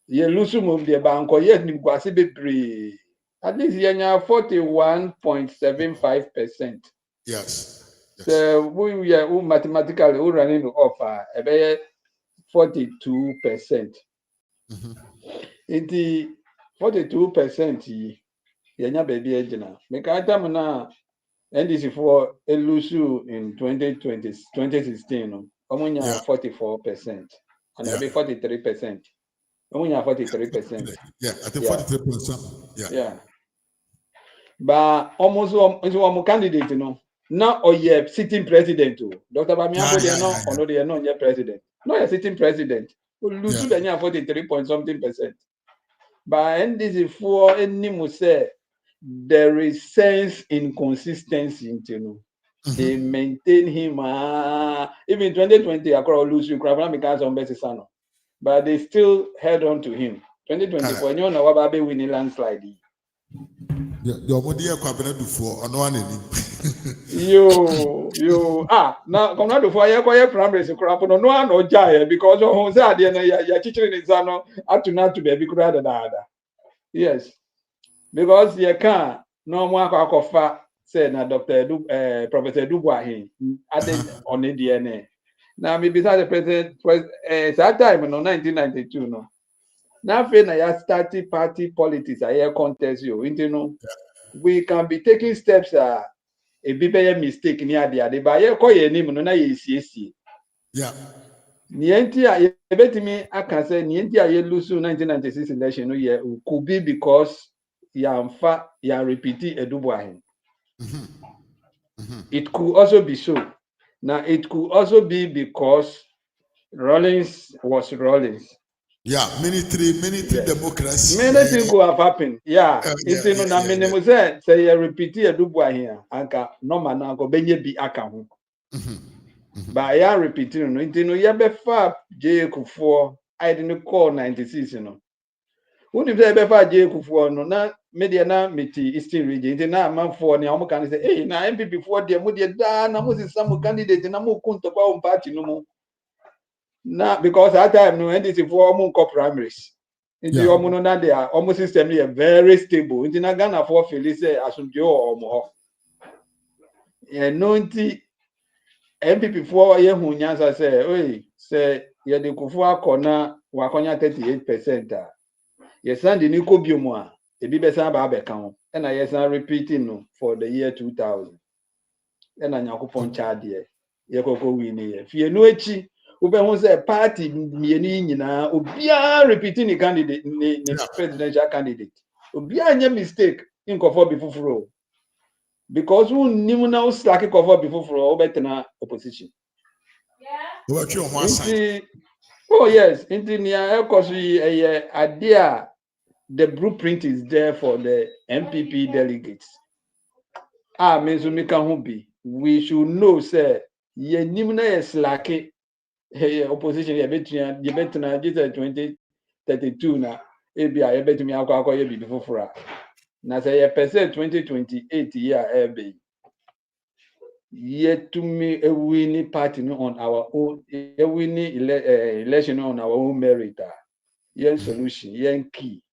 ye lose move the bank or yet ni kwasi be pre. At least you have 41.75%. Yes. So we are mathematically running off about 42%. In the 42%, you have baby agent. Make I tell now, NDC for Elusu in 2016, only 44%, and maybe 43%. Only 43%. Yeah, I think 43%. Yeah. But almost one candidate, now or yeah, sitting president too. Dr. Bawumia no, they are not yet president. No, a sitting president. Lose to the 43.something%. But NDC for any must say there is sense inconsistency, They maintain him. Even 2020, across lose you because on Besisano. But they still held on to him. 2024, you know what Babe winning landslide. Your body a cabinet before on one any. Now come not before you acquire primaries crap no one or jaya because of Jose you're teaching in Zano up to not to be a big rather. Yes, because you can't no more coffee said na Dr. Professor Dubois added on the DNA. Now me beside the president that time in 1992 no. Now I started party politics I contest you we can be taking steps a big mistake near the other but you call your name no na yes. Yeah. Nienti I bet me I can say Nienti I lose 1996 election no year could be because ya repeat Eduboahin. It could also be so. Now it could also be because Rawlings was Rawlings. Yeah, many democracy. Many things could have happened. Yeah. It's na minimum say you repeat Eduboahin anka normal na go benye bi aka ho. But I am repeating no you be far J Kufuor I didn't call 96 . Who if they ever J Kufuor no na media na meti Eastern region na man for ni amu kan say hey na MPP for dem mo dey da na mo some candidate na mo kunto kwa party no mo na because that time no NDC for omo nko primaries nti omo no na their omo system is very stable nti na Ghana for feel say asumdwe omo ho no nti MPP for ye hu nyansa say oi say ye de Kufuor akona wakonya 38% a yes and the Nico Biomwa a bibesa ba count and I yes I'm repeating no for the year 2000 and I nyakopon chade ye koko wini ye fie no echi ube hu say party mieni nyina obia repeating the candidate the presidential candidate obia anya mistake in kofo be fufuro because who nim na slack kofo be fufuro obetena opposition What you want say? Oh yes into nia ekoso eye ade a the blueprint is there for the MPP delegates. We should know, sir, ye nimna is like opposition, ye betina 2032 na, ebia, ye betumi akwa ye be before. Na say ye percent 2028 year be. Yet to me a winning party on our own, a winning election on our own merit. Yen solution, yen key.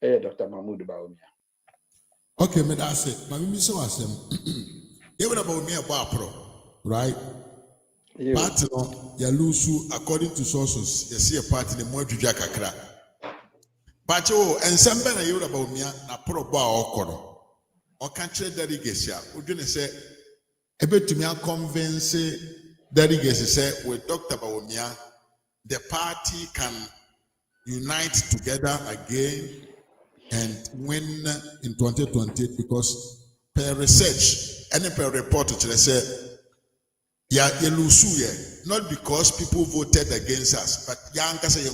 Dr. Mahmoud Bawumia. Okay, me that's it. But me so asem. Even about me about pro, right? Party no ya lose according to sources. You see a party the more juja kakra. But and something na you about me na pro ba okono. O country delegates ya. Udune say ebe to me convince delegates say with Dr. Bawumia the party can unite together again and win in 2028 because per research and per report they say yeah you lose not because people voted against us but Yanka say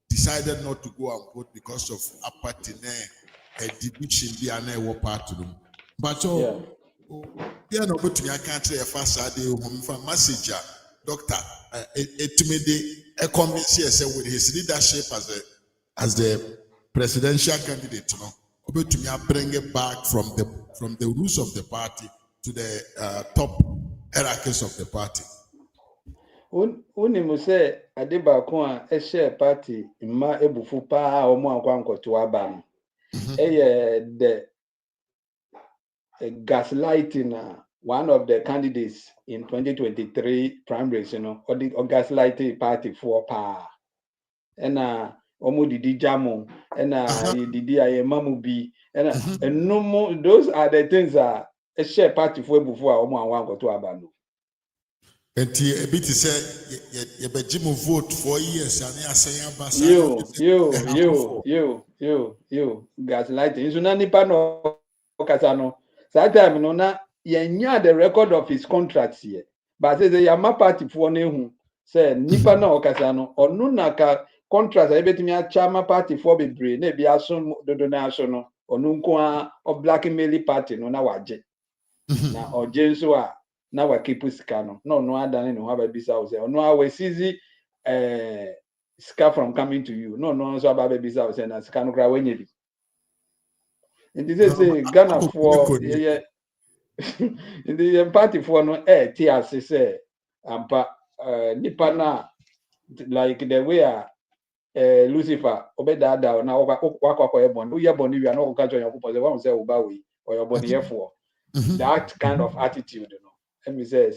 decided not to go and vote because of apathy a division be an part to them but so yeah no but me I can't say fast message doctor it convince us with his leadership as the presidential candidate, you know, to bring it back from the roots of the party to the top hierarchies of the party. Uni muse adiba kwa eshe party ima ebufu pa omu akwanko tuwaba. The gaslighting one of the candidates in 2023 primaries, you know, or the gaslighting party for pa. And omu didi jamu and didi ayemamu bi and no more. Those are the things that a share party for before omu akwanko tuwaba. And a bit say you vote for years and you gaslighting. So nani pa no kasano. That time no na yenya the record of his contracts here. But say yama party for nehu say nipa na okasano onu na ka contracts ebetimi achama party for bebre na bi aso dodo na aso no onu nko a o blackmail party no na waje. Na oje nso a na wa keep sika no no adane no haba bisa o say no we seize sika from coming to you no so aba bisa o say na sika no kra wenye bi and they say Ghana for in the party for no TRC say ampa nipa na like the way Lucifer obeda da na wakwa ebon we ebon we na ka jo yakupon say one say oba we or your body for that kind of attitude, you know. Let me say,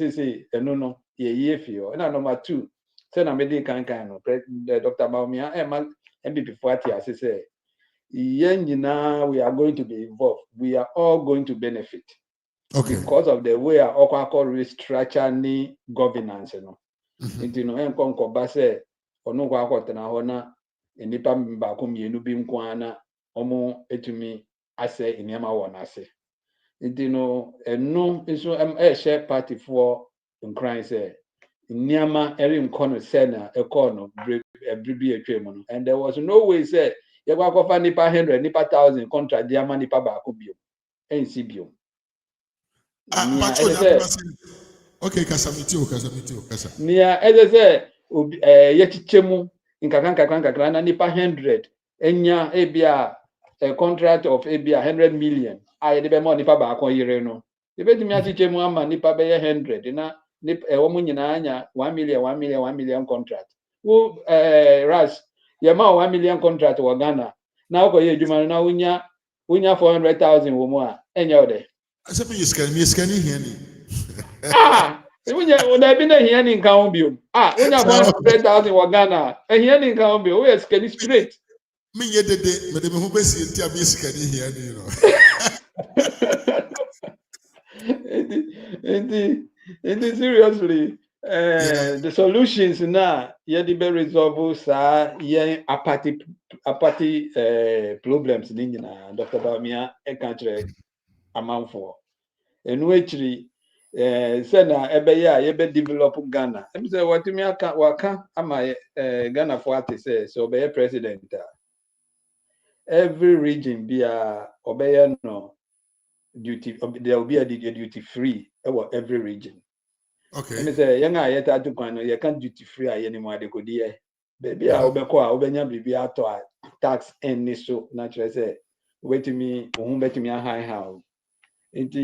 no, ye feel. And number two, say na medi kan no, Dr. Bawumia, MPP party, as I say, we are going to be involved. We are all going to benefit. Okay. Because of the way our restructuring governance, you know. You know, en kon ko ba say, onu kwa akotena ho na enipa mba ko mienu bi nkwana omo etumi ase eniama wona ase. No, share party for in crime say Niama Erin Corner Sena a corner and there was no way say you go for nipa 100 nipa 1,000 contract Diama nipa ba kubio NCBio. Okay, Kasamiti. Nia as I say yechichemu in kakran na nipa 100 enya ebia a contract of ebia 100 million I de be mo nipa ba akon yire no e betimi achiche mu ama nipa be 100 na wo mu nyina anya 1 million 1 million 1 million contract wo ras ye ma 1 million contract wo Ghana na wo ye adwuma na wonya 400,000 wo mu a enya wo de asem yi scan here ni wonya na bi na hia ni nka ho bio wonya 400,000 wo Ghana hia ni nka ho bio wo ye scan straight me ye dede me de me ho besi ntia me scan here ni no and seriously the solutions na ye dey be resolve sa ye apathy problems ni nyina Dr. Bawumia e kan kire amanfo enu echiri say na ebe ye a ye be develop Ghana em say watimi aka waka ama Ghana for ate say so be president every region be a obey no duty there will be a duty free every region. Okay. Let me say young I yet to go you can't duty free anymore they could hear. Baby I obeko obenya bibi ato tax any so naturally say wait to me high how. It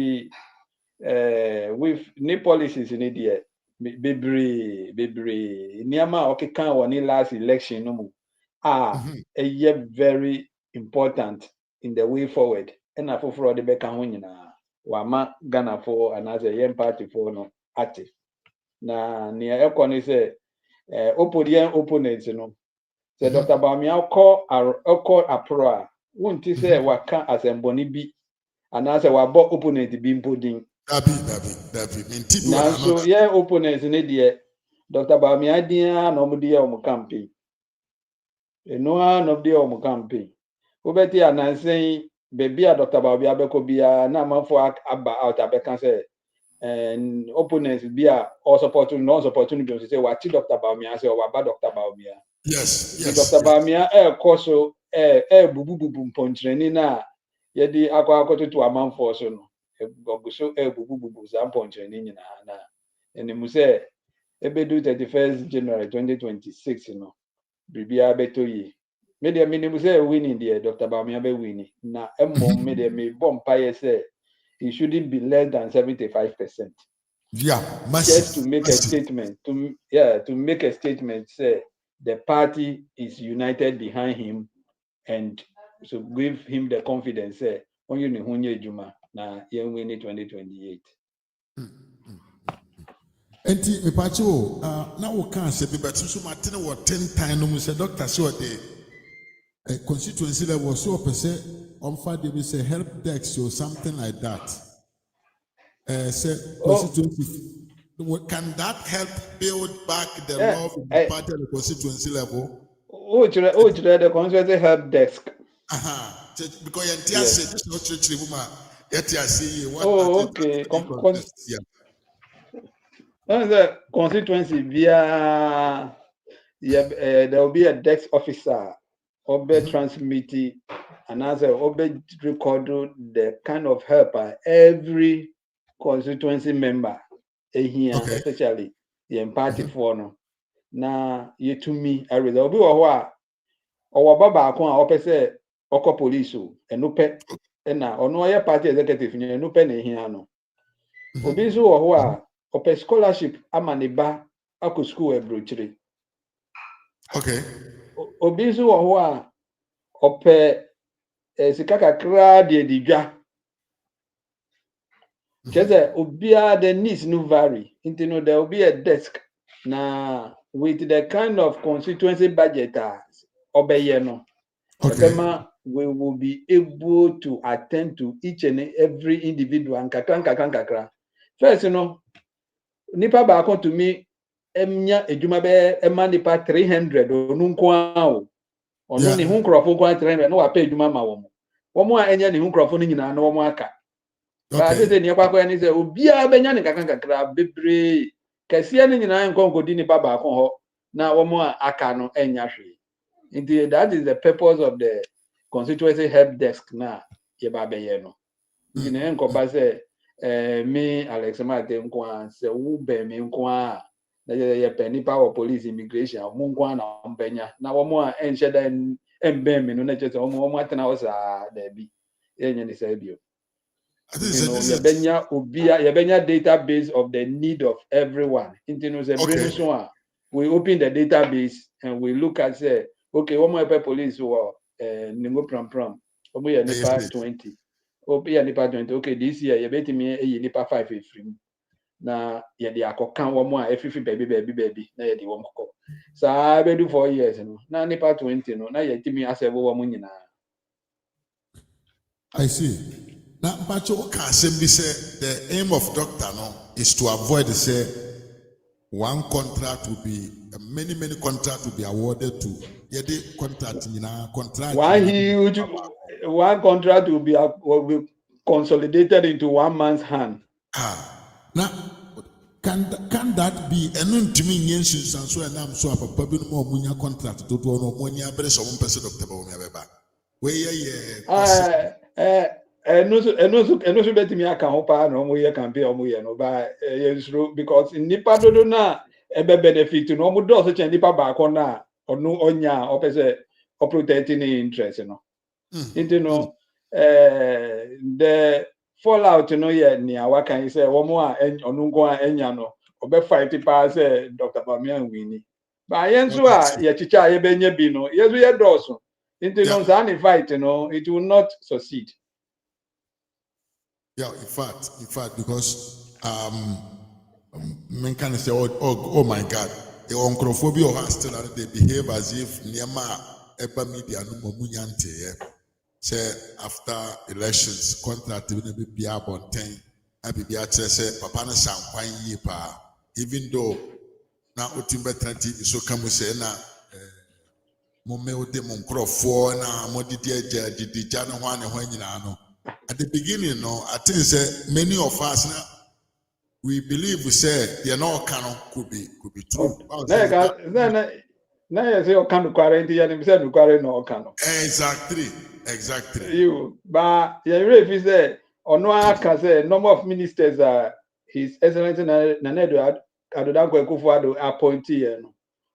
with new policies in India bebre niama okay kan woni last election no mu very important in the way forward and afoforo de beka ho nyina wama Ghana for another yem party for no active na near ekoni say opponents no say Dr. Bawumia call apro won't say waka asemboni bi anase wabo opponent bi mpodin dabi na so yeah opponents ne de Dr. Bawumia dia na omo dia omo campaign enoa no de omo campaign obeti anansen baby a Dr. Bawumia beko bia na amanfo aba out abeka say opponents bia or support no support ni bi say what Dr. Bawumia say o waba Dr. Bawumia yes Dr. Bawumia koso bubu mpontreni na ye di akwa to amanfo so no goguso bubu za mpontreni nyina na enimu say ebedu 31st January 2026 no bibia betoyi media minimum say winning there Dr. Bawumia be winning na emmom media me bompa say it shouldn't be less than 75%. Yeah, massive. Just to make a statement to make a statement say the party is united behind him and so give him the confidence say on you hunye juma na ye win 2028. Enti mepache o na wo kan se be betu so matene wo 10 time no mu se doctor say o de constituency level so opese omfa de be say help desk or something like that. Say constituency can that help build back the love of the party at the constituency level? Oh, the constituency help desk. Because you say this not church woman. Okay. The constituency via there will be a desk officer or transmittee and as a record the kind of help every constituency member here, especially the party for no. Na ye to me I read obi wo ho a baba akon a opese oko police o enope na ono oye party executive ni enope na ehia no obi so wo ho a ope scholarship amaniba akọ school ebrochire obi so wo ho a ope sika kakra de didwa cheze obia the needs no vary into no there will be a desk na with the kind of constituency budget obeye no we will be able to attend to each and every individual nkakra first nipa ba kon to me emnya edwuma be ema nipa 300 onu nko a onu ne hu nkrofo nko 300 no wa pa edwuma ma wo a enya ne hu nkrofo no nyina no wo aka ba de ne kwakwa ni se obia benya ne kakra bebre kase ne nyina nkodi nipa ba kon ho na wo a aka no enya hwe. Indeed, that is the purpose of the constituency help desk na ye ba be no. Ngine nkoba say me Alex Mate nko a se wo be me nko a na ye pe nipa wo police immigration mo nko a na mbenya na wo a enhye dan embem no na just omo atena was there be enye ni say bio. You know, yebenya database of the need of everyone. Okay. We open the database and we look at say, okay, one more police or ningo pram. Omo ya nipa 20. Omo ya nipa 20. Okay, this year you bet me e nipa 5 free. Na ye de akokan one more every baby. Na ye de one ko. Sa be do 4 years no. Na nipa 20 no. Na ye timi asebo one nyina. I see. Now, but you can say the aim of doctor no is to avoid say one contract will be many contracts will be awarded to contract. One contract will be consolidated into one man's hand. Now, can that be? And no to me, and so and I'm so a baby no more contract to do no money. I better some person Dr. Bawumia beba. Eno so betimi aka ho pa na omo ye campaign omo ye no ba yensuro because nipa dodo na ebe benefit no omo do so chen nipa ba ko na onu onya opese protecting interest no. You know the fallout no ye ni awa kan say omo a onu nko a enya no obe fight pa say Dr. Bawumia wini ba yenso a ye chicha ye benye bi no yeso ye doso. You know, any fight, you know, it will not succeed. Yeah, in fact, because men can say, oh my God, the onchrophobia or still they behave as if Niama Eba media no munyante. Say after elections, contract will be about 10. I be say Papa na champagne ye pa. Even though now Utimba 30 so come say na. At the beginning, no, I think say many of us now we believe we say the no canon could be true. Exactly. You, but if you say Onoa can say number of ministers are His Excellency Nana Addo Akufo-Addo appointee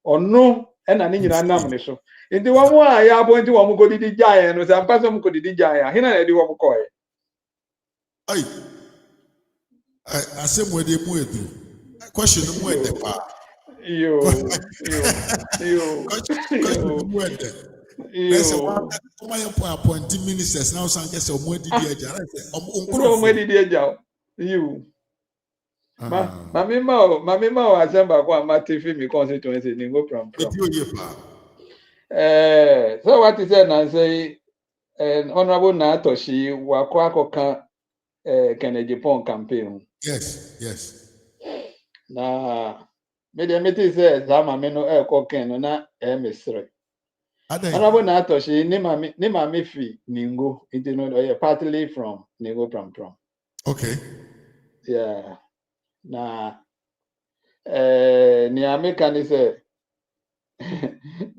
or no. And I need an nomination. In the one I appoint to one go did giant, and some person could did giant. He not do what call it. I say where they move. Question the more the part. Appointing ministers now. Some guess or more you. Mamima Azamba kwa Matifi mi constituency ni go from. So what is it and say Honorable Natoshi wakwako kan Kennedy Pong campaign. Yes. Na me say zama me no ken na Misri. Honorable Natoshi ni mami fi Ningo into no partly from Ningo from. Okay. Yeah. Na ni America ni say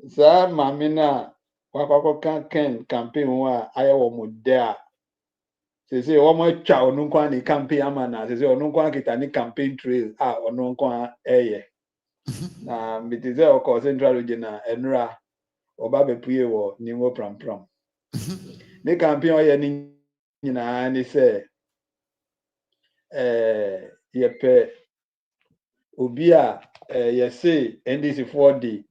sa mami na wakwako kan ken campaign wa ayewo mo there. Say omo twa onu kwa ni campaign ama na say onu kwa kita ni campaign trail onu kwa eye. Na mitize oko Central Region na enra oba bepue wo Ningo pram. Ni campaign oye ni nyina ni say yepe obi a say NDC 4D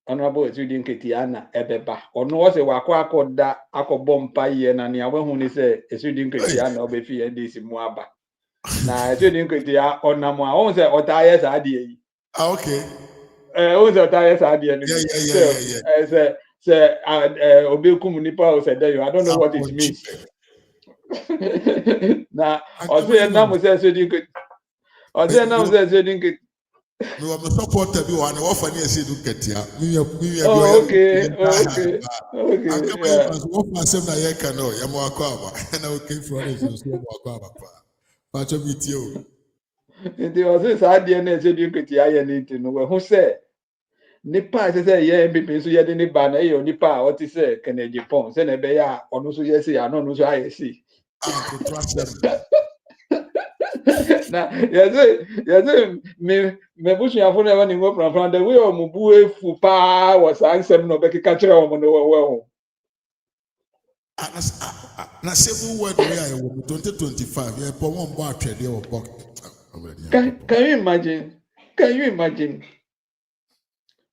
Honorable Ezudin Ketiana ebeba ono wo se wakoda akobọ mpa ye na ne awehu ni se Ezudin Ketiana obefi NDC mu aba na Ezudin Ketia onam a won se otaye sa de yi okay won se otaye sa de ni say obekum nipa o se there I don't know what it means na ose na mo se Ezudin Ketia me wa supporter bi wa na wo fa ni ese du ketia okay wo fa sem na ye kan no ya mo akwa aba na okay Florence so mo akwa aba pa cho bi ti o nti o se sa de na ese du ketia ye ni ti no we hu se nipa se ye MPP so ye de ni ba na ye nipa o ti se Kennedy Pong se na be ya onu so ye se ya no so aye si me push your phone when you go from the way of Mubu Fupa was answered no Becky catcher on the well. Na several word we are 2025. Yeah, for one bar trade or box. Can you imagine? Can you imagine?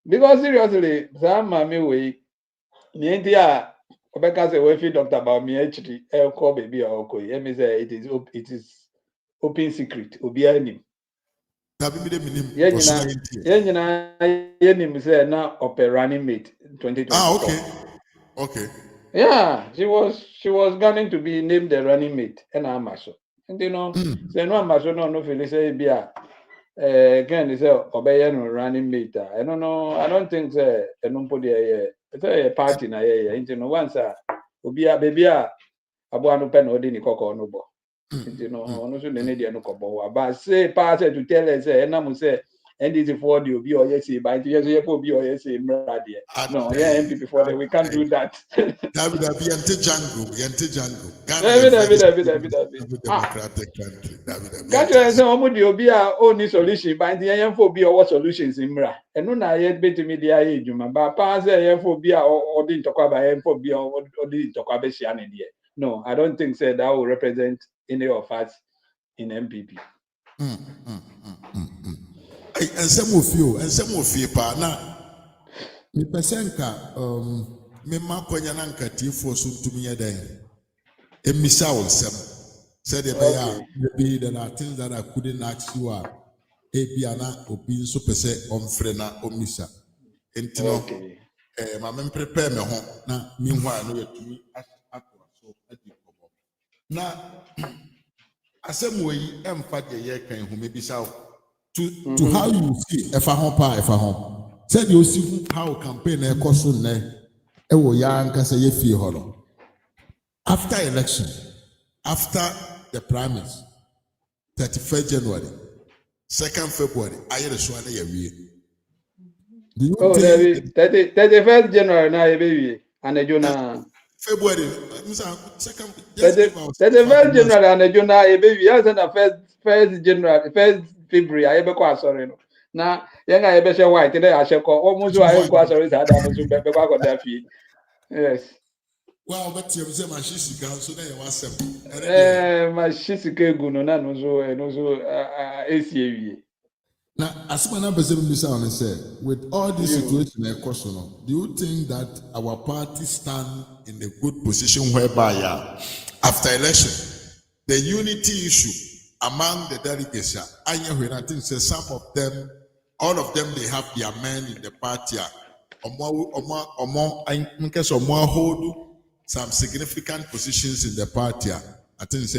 Because seriously, some mommy way, the India, Obeka say we feed Dr. Bawumia actually, call baby or okay. Let me say it is open secret. Obi any. Yeah, you say now upper running mate 2024. Ah, okay. Okay. Yeah, she was going to be named the running mate, and I'm so. And say no, I'm so no feel say be again is obey no running mate. I don't know. I don't think say put a party na once obi a baby abo anu pen odi ni koko no bo. No so ne dey no kobo but say pass to tell us say na mo say NDC for the obi or yes but yes obi or yes no yeah MPP for we can't do that. David yente Django. Democratic country. Can't you say obi a only solution but the for obi or solutions in mra and no na yet bet me the age but pass say for obi or didn't talk about for obi or didn't talk about Shian there. No, I don't think say that will represent any of us in MPP. And some of you, partner. Me pesenka me makonya na nkati for so ntumi yeden emisa wonsem said maybe there are things that I couldn't ask you ebiana obi nso pese omfre na omisa entino ma me prepare me ho na me hu a no yatumi atwa so adi kobo na asem we emfa de ye kan hu me bisa to how you see efa ho said you see how campaign e koso ne e wo ya nkasa ye fie ho no after election after the primaries 31st January 2nd February aye the so na ye wie do you think 31st January na ye be wie anejo na February second 31st January anejo na ye be wie as na first January 1st February aye be ko asore no na yenga ye be she white dey asheko omuzo aye ko asore sa da muzo be ko akoda fie. Yes. Wow, but you say my shisi can so na you wasem. My shisi ke gu no na no so esiewie. Now, as my number seven on say, with all this situation do you think that our party stand in a good position whereby after election, the unity issue among the delegates, I think some of them, all of them, they have their men in the party. Hold some significant positions in the party. I think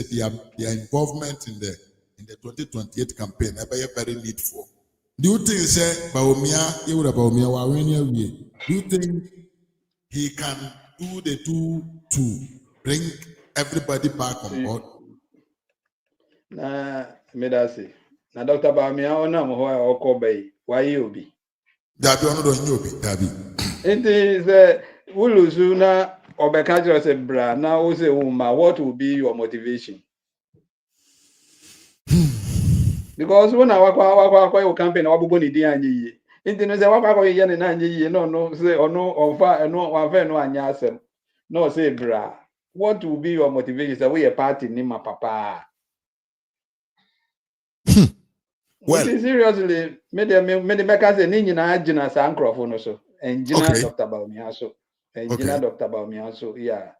their involvement in the 2028 campaign very needful. Do you think say Bawumia do you think he can do the two to bring everybody back on board? Na medasi. Na Dr. Bawumia ona mo ho okobai. Why obi? Dabi ono do nyi obi, dabi. It is uluzu na obeka just say bra na o say uma what will be your motivation? Because when I wakwa your campaign wabugo ni di anyi nti no say wakwa ye ne na anyi no say ono onfa no wanfa no anya asem no say bra what will be your motivation say we a party ni ma papa well seriously me make say ni nyina agina sa nkrofo no so engina Dr. Bawumia so engina Dr. Bawumia so yeah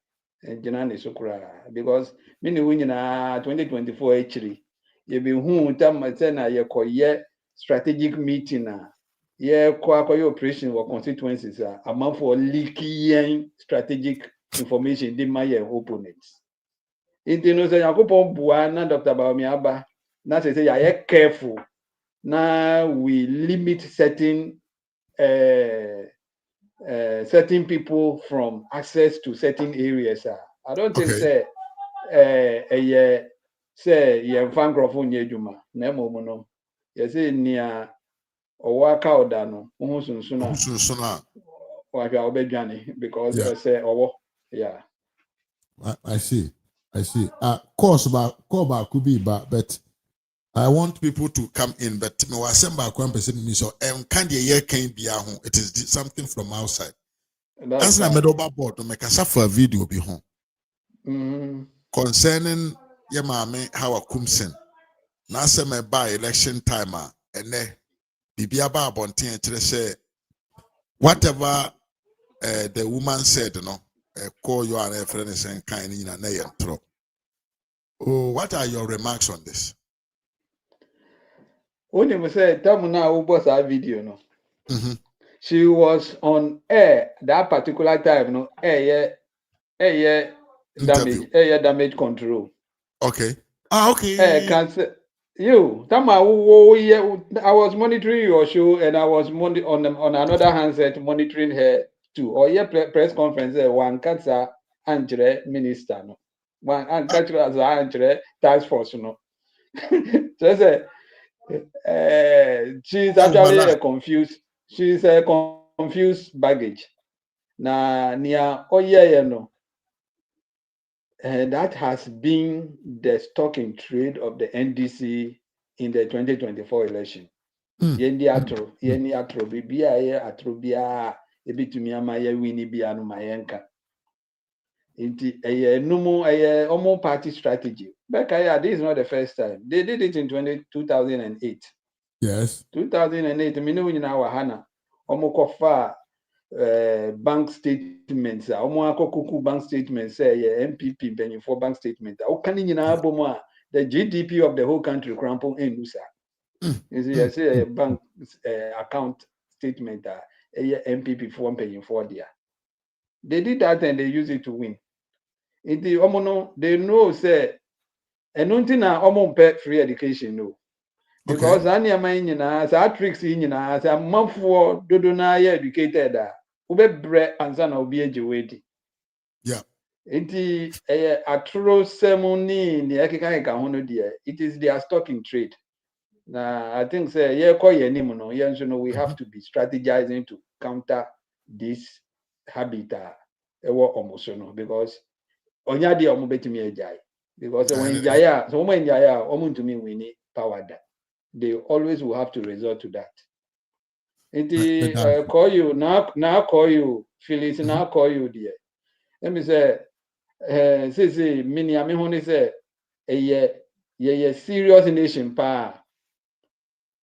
engina ne so kura because me ni nyina 2024 actually ye be hu tam say na ye koye strategic meeting na ye koye operation for constituencies amount for leaking strategic information dey my opponents it no say yakopon bua na Dr. Bawumia ba na say ya careful na we limit certain people from access to certain areas. I don't think say say ye fan crofo nye adwuma na emomu no ye say nia owo aka oda no ho sunsuna wa hwa obedwane because say owo yeah I see course ba could be but I want people to come in, but me was saying back 1% me so can't ye can be home. It is something from outside. As I made over board to make a suffer video be home. Concerning your mommy how a kumsen. Now say me by election timer and then Bibia Bontin say whatever the woman said, call you and a friend and kind in an throw. Oh, what are your remarks on this? When you say Tamuna was our video, no. She was on air that particular time, no air damage control. Okay. Okay. Cancer. You, Tama, I was monitoring your show and I was on another handset monitoring her too. Or yeah, press conference one cancer Angela minister no, one cancer as Angela task force no. So say, she's actually a confused. She's a confused baggage. Na nia oye no. That has been the stock in trade of the NDC in the 2024 election. Yendi atro bibia ye atro bia ebitumi ama ye wini bia no mayenka. Inti numu omo party strategy. Bekaya, this is not the first time. They did it in 2008. Yes. 2008, minu nyina wa hana. Omo kofa bank statements omo akokuku bank statements say MPP benefit for bank statement o kan nyina abomu a the GDP of the whole country crampo enusa you see I say bank account statement MPP for paying for there they did that and they use it to win it omo no they know say enunti na omo pay free education no because any man nyina sa tricks nyina sa manfo dodo na ye educated ube ansa na obi ejiwedi. Yeah. Enti atro ceremony ni ekeka ka ho no de it is their stock in trade. Na I think say ye call ye nim no ye nso no we have to be strategizing to counter this habit ewo omoso no because onya de omo betimi ejai because when jaya so when jaya omo ntumi win power da they always will have to resort to that. It call you now call you Phyllis now call you dear. Let me say say mini ami honi say ye serious nation pa.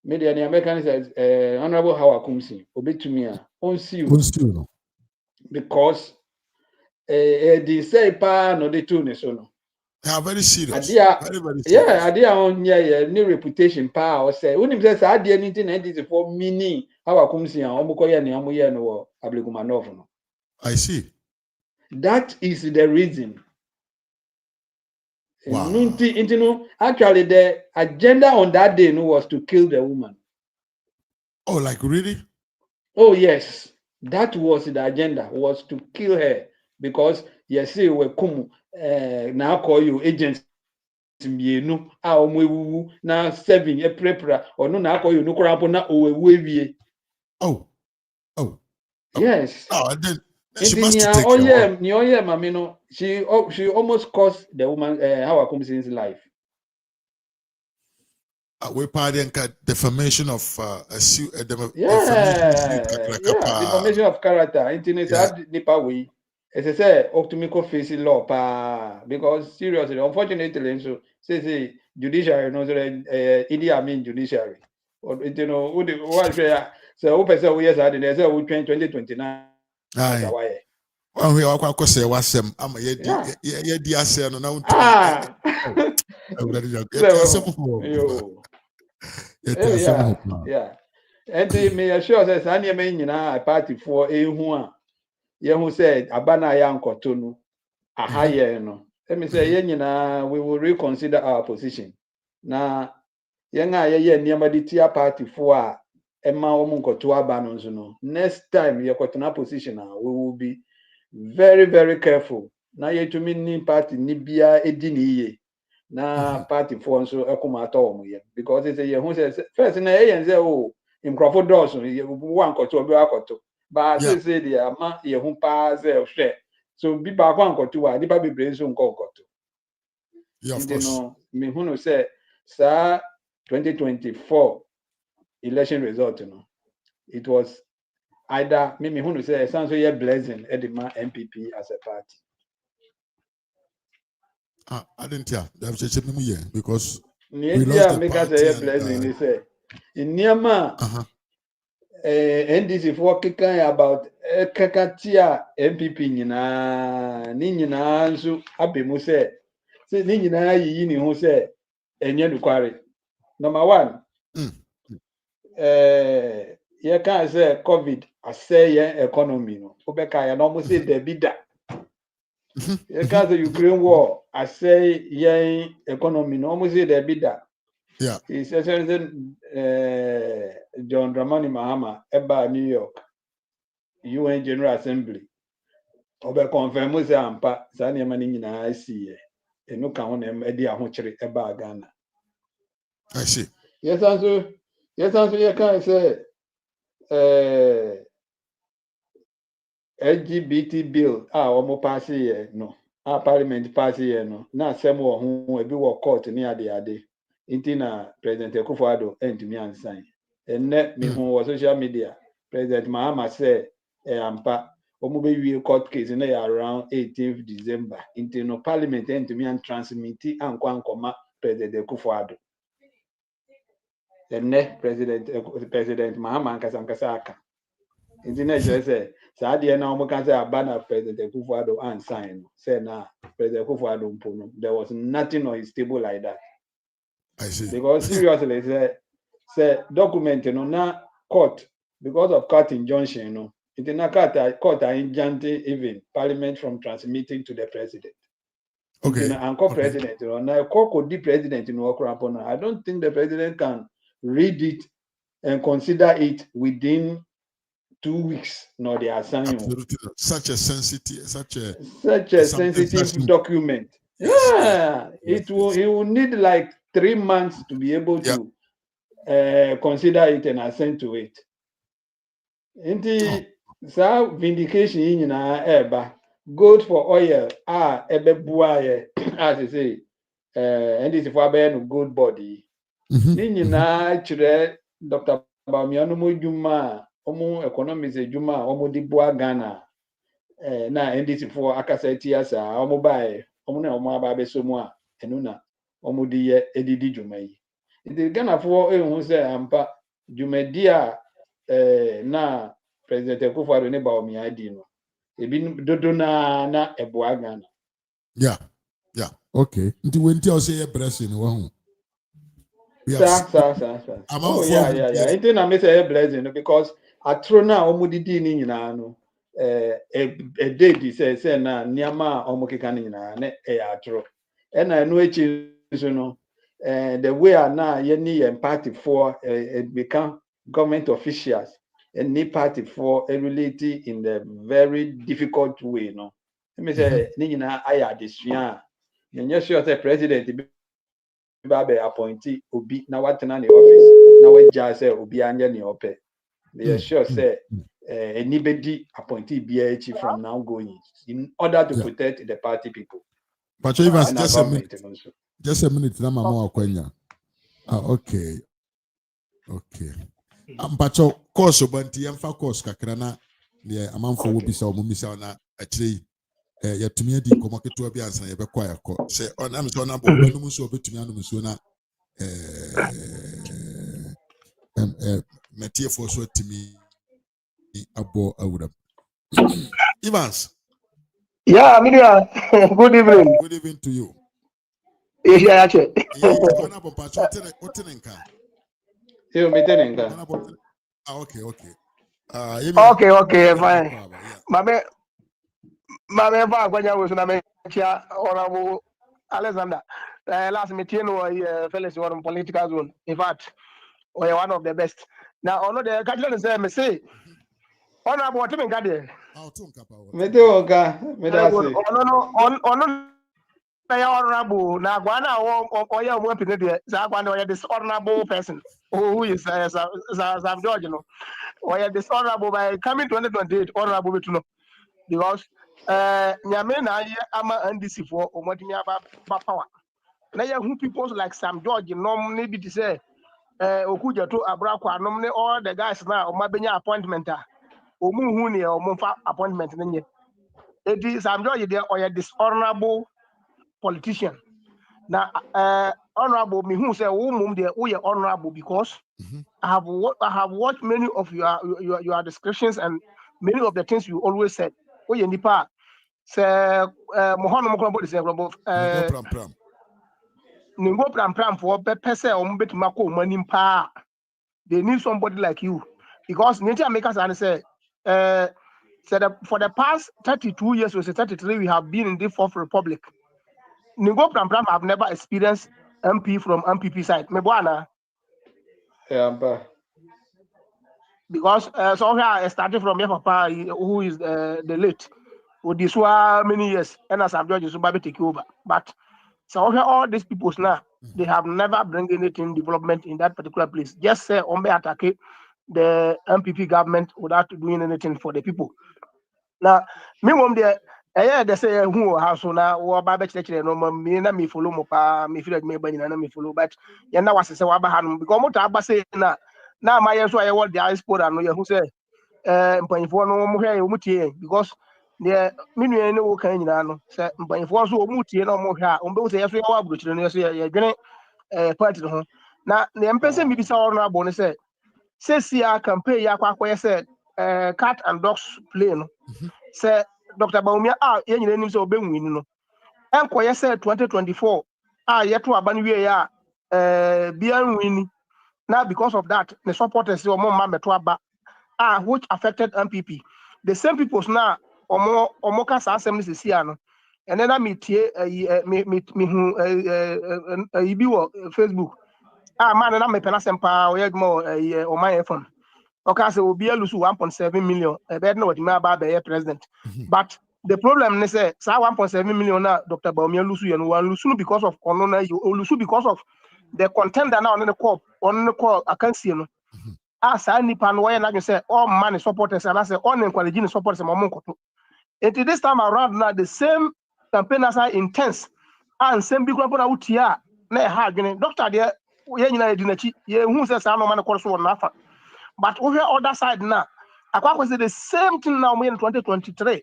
Media the American says Honorable Howard Kumsi obetumi a on see you because they say pa no they too ne so no. They are very serious. Very, very serious. Yeah, idea on new reputation pa or say unim say sa ade anything and this for meaning how akumsi an omukoye ne amoye no Ablegumanov no. I see. That is the reason. Wow. Actually the agenda on that day was to kill the woman. Oh, like really? Oh yes. That was the agenda, was to kill her because yes, we come now call you agents mienu a omo ewuwu na 7 prepara onu na akọ you no korampo na owewu ewie. Oh. Yes. Oh, then she must take care. Mami no, she almost cost the woman Howard Kumsi's life. We party and defamation of defamation of character. Internet nipa we. As I say, optimical face law pa because seriously, unfortunately, so say judiciary no Idi Amin judiciary. Or what so person we yes I say 2029. Aye. When we are going to say what's them, I'm a yedi ase no na unti. Yeah. And me assure say sanya me nyina party for ehu a ye hu say abana ya nkoto no aha ye no. Let me say ye nyina we will reconsider our position. Na ye nga ye niam de tia party for a ema omo nkoto aba no nso no. Next time ye kwotona position we will be very very careful. Na ye tumi ni party ni bia edi ni ye. Na party for nso ekoma ato omo ye because say ye hu say first na ye say oh microphone doors ye one koto obi akoto but say the ama ye hu pa say hwe so bi ba kwa nkoto wa di ba bebre nso nko koto. Yeah, of course. No me hu no say sa 2024 election result, it was either Mimi who say it sounds like a blessing Edema MPP as a party. I didn't hear. That's just a year because we lost the party. And, blessing, they say. In Niama, NDC for kikan about kakatia MPP nina so abemu say nina yi ni ho say enye nukware. Number one, you can say COVID say your economy no. Obeka ya no mo say there be that. You can say Ukraine war say your economy no mo say there be that. Yeah. He says John Dramani Mahama eba New York UN General Assembly. Obe confirm say ampa sa ne ma ni nyina asiye. Enu ka ho na edi ahokyere eba Ghana. I see. Yes also you can say LGBT bill omo pass here no. Parliament pass here no. Na asem wo ho ebi wo court ni ade. Intina President Akufo-Addo entumi ansign. Enne me hu social media President Mahama say ampa omo be wie court case na around 18th December. Intino Parliament entumi an transmit ankwa ankoma President Akufo-Addo. Enne President Mahama ankasa aka. Intina say saa de na omo kan say abana President Akufo-Addo an sign say na President Akufo-Addo mpo no. There was nothing on his table like that. I see. Because seriously, say document na court because of court injunction, it na court injunct even Parliament from transmitting to the president. Okay. And president, na court the president I don't think the president can read it and consider it within 2 weeks. No, they assign absolutely such a sensitive, such a sensitive document. Yes. It will need like 3 months to be able to consider it and assent to it. Inti vindication in eba gold for oil ebe buaye as you say and this for no gold body. Ni na chire Dr. Bawumia no mo dwuma omo economics dwuma omo di bua Ghana na NDC for akasa tiasa omo bae omo na omo aba be so mu a enu na omo di ye edidi dwuma yi. Ndi Ghana for ehun say ampa dwumadi a na President Akufo-Addo ne Bawumia di no ebi dodo na eboa Ghana. Yeah. Okay. Nti wenti o say ye blessing wo hu. Sir. Oh yeah. Nti na me say ye blessing because atro na omo didi ni nyina no date say na niama omo keka ni nyina na atro. E na enu echi so no the way na ye ni party for become government officials and ni party for relate in the very difficult way no. Let me say ni nyina aya desua. Nye sure say president be appointee obi na watena ne office na waja say obi anya ne ope. They sure say anybody appointee BH from now going in order to protect the party people. But even just a minute na mama akwanya. Okay. Mpacho course obanti yamfa course kakra na ne amanfo wo bisa omumisa na akire yatumi adi komo keto bi ansan ye bekwa yakọ se onam so na bo no mu so obetumi anum so na metie for so timi abo awuram. Evans. Yeah, Amelia. Good evening. Good evening to you. Yeah, actually. Ona bo pacho otenenka. Okay. Okay, fine. Mame ba kwanya wo na me chia honorable Alexander. Last meeting was Felix one political zone. In fact, we are one of the best. Now, ono the Catholic say me say honorable what me gade. Me de oga, me da say. Ono na honorable na gwana oya mo pine de sa gwana oya dishonorable person who is Sam George no. Oya dishonorable by coming 2028 honorable betuno because nyame na ama NDC for omodimi aba power na ya who people like Sam George no maybe to say okuja to abrakwa nom ne all the guys na omabenya appointment a omu hu ne omfa appointment ne nye edi Sam George dey or dishonorable politician na honorable me who say wo mum dey we honorable because I have watched many of your descriptions and many of the things you always said we nipa say mohono mo klombo dey klombo ningo pram for pese ombetuma ko manim pa they need somebody like you because nature makers and say for the past 32 years or 33 we have been in the Fourth Republic. Ningo pram have never experienced MP from MPP side. Me bwana. Yeah, because so here started from your papa who is the late with this one many years and as Sam George Subabe take over. But so here all these people now they have never bring anything development in that particular place. Just say Ombe attack the MPP government without doing anything for the people. Now, me mom there, they say who house na wo ba be chire no me na me follow mo pa me feel me bani na me follow but ya na wase say wa ba hanum because mo ta ba say na ma ye so aye wo diaspora no ye hu say mpanifo no mo hwe mo tie because the me nua ne wo kan nyina no say mpanifo so mo tie na mo hwe a ombe say ye so ye wa aburo chire no ye so ye dwene party no na ne mpese mi bisa wo no abo ne say sia campaign ya kwakwa say cat and dogs play no say Dr. Bawumia ye nyina nim say obenwini no enkoye say 2024 yeto aba no wie ya bia nwini now because of that the supporters say omo ma meto aba which affected MPP the same people now omo ka sa assembly se sia no and then me tie me hu ibi wo Facebook man na me pena sempa o yedmo o my phone okay, so be lose 1.7 million. Bed no what be president. But the problem is say 1.7 million now Dr. Bawumia lose you lose because of onona you lose because of the contender now on the call I can see no. Sa nipa no why na say all man supporters and I say all encouraging supporters mo nkoto. And this time around now the same campaigners are intense and same big one na utia na ha adwene doctor there ye nyina edinachi ye hu say sa no man ko so na afa. But over other side now, I say the same thing now in 2023.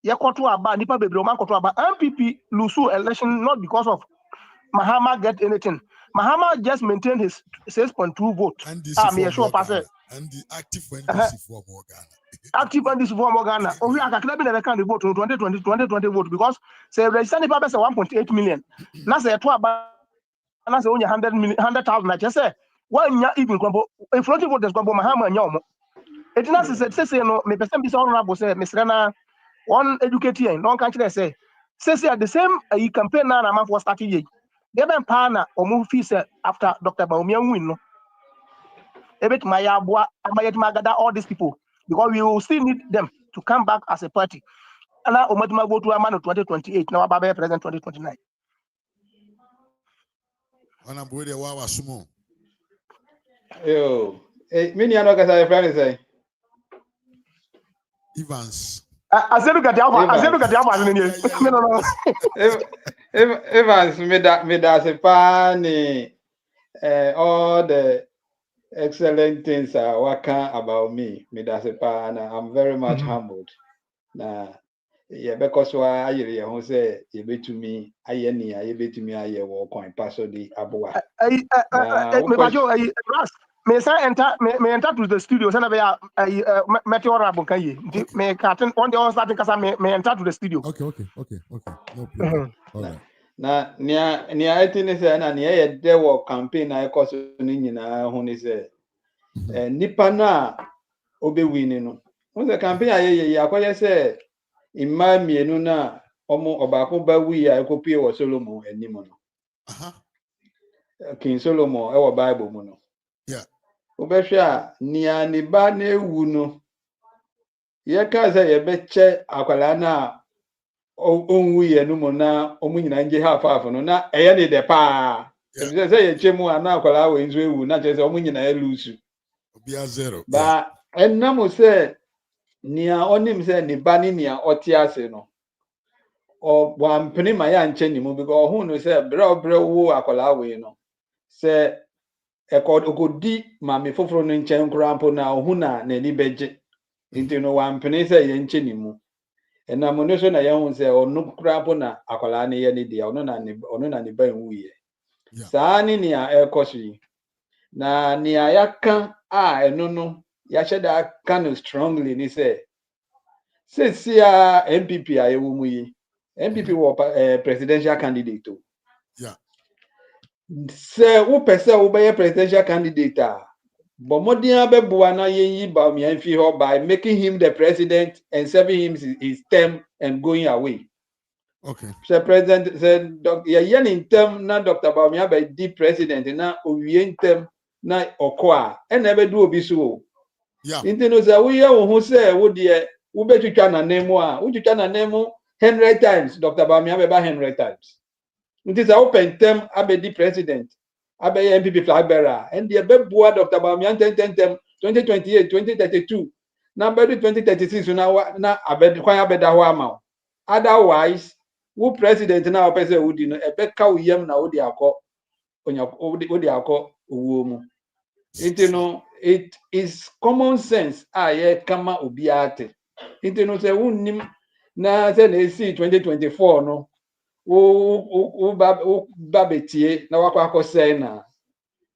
Yekoto aba nipa bebre man koto aba MPP lose election not because of Mahama get anything. Mahama just maintained his 6.2 vote. Me sure pass it. And the active NDC for Morgana. Active NDC for Morgana. Oh, I can never can vote in 2020 vote because say register nipa be 1.8 million. Now say to aba na say only 100,000 I just say one even kwambo in front of voters kwambo Mahama nya omo etina say no me person be so honorable say Mr. na one educator no kan kire say at the same campaign na man for start ye they ben pa na omo fi say after Dr. Bawumia win no ebet maya boa amayet magada all these people because we will still need them to come back as a party ana omaduma vote to man 2028 na wa president 2029 Ona boy de wa sumo. Yo, many are not going to say Evans. I said look at the no. Evans, me da se pani all the excellent things are working about me. Me da se pani. I'm very much humbled. Nah. Yeah, because why I who say you bet to me, I bet to me, I walk on pass the abua. Me enter to the studio. Sana be meteor rabu kaye. Me carton on the starting kasa me enter to the studio. Okay. No problem. All right. Na nia etini say na nia ye de work campaign na ekoso ni nyina ho ni say nipa na obewini no. Won say campaign aye akoye say imma mienu na omo obako ba wi ya ekopie wo Solomon animo no. King Solomon e wo Bible mu no. Yeah. Obehwe a nia ni ba na ewu no. Ye ka say ye beche akwala na onwu ye no mo na omu nyina nje half no na eye ne de pa. Ebi say ye chemu ana akwala we nzu ewu na che say omu nyina elusu. Obia zero. Ba enam say nia onim say ni ba ni nia otiase no. O wampene ma ya nche ni mu because hu no say bre wo akwala we no. Say okodi mame foforo no nchen krampo na ohu na nani beje nti no wampene se ye nche ni mu enam no so na ye hu se onu krampo na akwala ne ye ne dia onu na ne ban wuye saa ni nia ekoshi na nia yaka enu no ya sheda kan strongly ni se sia MPP ayewu mu yi MPP wo presidential candidate o se wo pese wo be presidential candidate but modern beboa na yen Bawumia mfi ho by making him the president and serving him his term and going away. Okay. So president said yen in term na Dr. Bawumia be the president na owie term na okoa e na be do obi so. Yeah. Nti no say we wo hu say wo de wo betwitwa na nemu a wo twitwa na nemu 100 times Dr. Bawumia be ba 100 times. Nti say open term abedi president abeye MPP flag bearer and the beboa Dr. Bawumia 2028 2032 na bedu 2036 na abedi kwan abeda ho ama otherwise who president na opese wudi no ebeka uyem na wudi akọ wudi akọ owuo mu nti no it is common sense aye kama obi ate nti no se wunnim na se na esi 2024 no wo ba betie na wakọ akọsẹ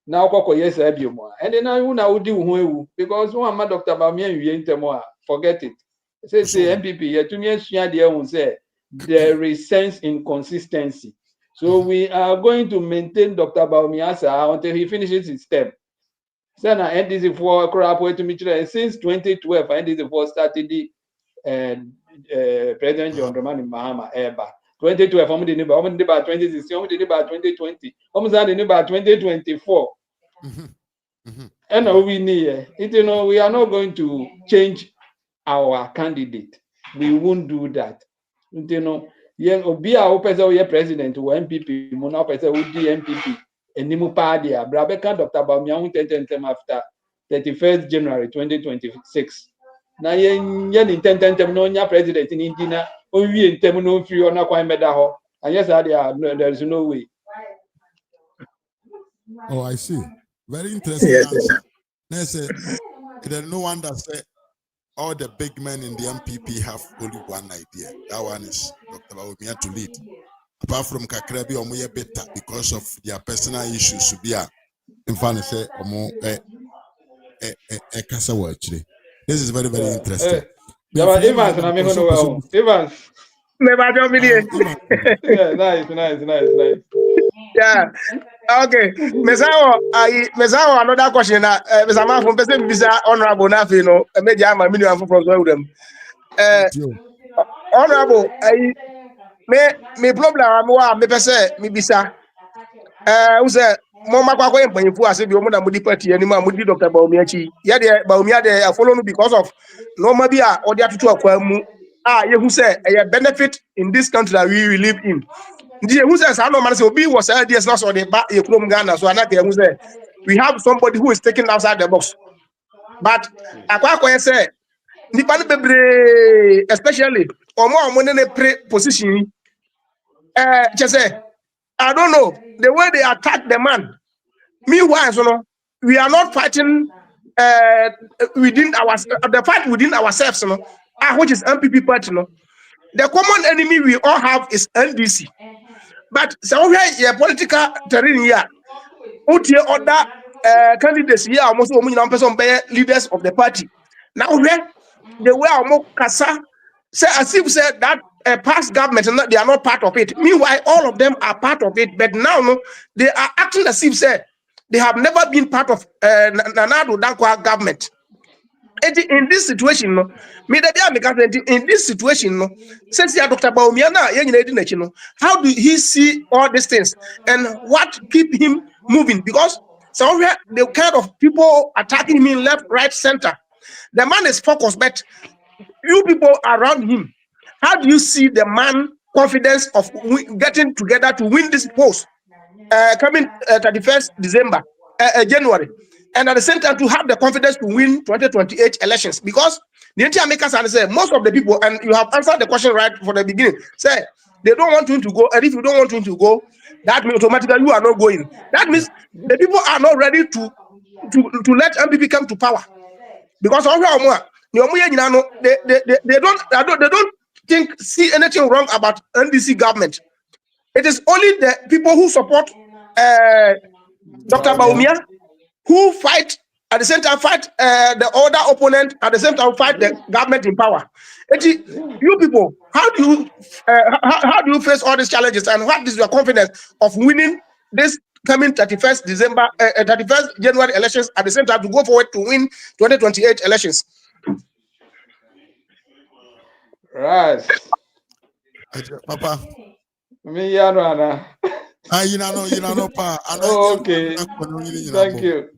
na okoko yes abiom a and na wu na wudi wo ewu because one ma Dr. Bawumia nwie ntemo a forget it say MPP yetumi asua de ehun say there is sense in consistency so we are going to maintain Dr. Bawumia until he finishes his term say na NDC for crap etumi kire since 2012 NDC for started the President John Dramani Mahama eba 2012 omo de ni ba 2016 omo de ni ba 2020 omo za de ni ba 2024 and we need we are not going to change our candidate. We won't do that. Yen obi a opese o ye president o MPP mo na opese o di MPP enimu party a brabeka Dr. Bawumia hu tentem after 31st January 2026 na yen ni tentem no nya president ni di na o wie ntem no free ona kwan meda ho and yes there is no way. Oh, I see. Very interesting answer. There's no one that said all the big men in the MPP have only one idea. That one is Dr. Bawumia to lead. Apart from Kakrebi, Omoye better because of their personal issues. In fact, say this is very, very interesting. Evans, nice. Yeah. Okay. Mesawo another question na Mr. Man from person bisa honorable na fe no meji ama minimum from so them. Honorable me problem am wa me pese me bisa who say mo makwa kwa mpanyifu ase bi omo na mudi party ani ma mudi Dr. Bawumia chi ye de Bawumia de follow no because of normal bi a odi atutu akwa mu ye who say a benefit in this country that we live in. Who says I know man say obi was ideas not so the back you from Ghana so anake who say we have somebody who is taking outside the box but akwa say nipa no bebre especially omo ne pre position just say I don't know the way they attack the man meanwhile so no we are not fighting within the fight within ourselves no which is MPP party no the common enemy we all have is NDC. But so here political terrain here, other candidates here almost leaders of the party. Now the way almost Kasa say as if said that past government they are not part of it. Meanwhile, all of them are part of it, but now no, they are acting as if said they have never been part of Nanado Dankwa government. In this situation, no, in this situation, no, since Dr. Bawumia na how do he see all these things and what keep him moving? Because somewhere the kind of people attacking him left, right, center. The man is focused, but you people around him, how do you see the man confidence of getting together to win this post coming 31st December, January? And at the same time, to have the confidence to win 2028 elections, because the entire makers and say most of the people, and you have answered the question right from the beginning, say they don't want him to go, and if you don't want him to go, that means automatically you are not going. That means the people are not ready to let MPP come to power because they don't see anything wrong about NDC government. It is only the people who support Dr. Bawumia who fight at the same time the other opponent at the same time fight the government in power. You people, how do you face all these challenges and what is your confidence of winning this coming 31st January elections at the same time to go forward to win 2028 elections? Right. Papa. Me yana. You know, pa. Okay. Thank you.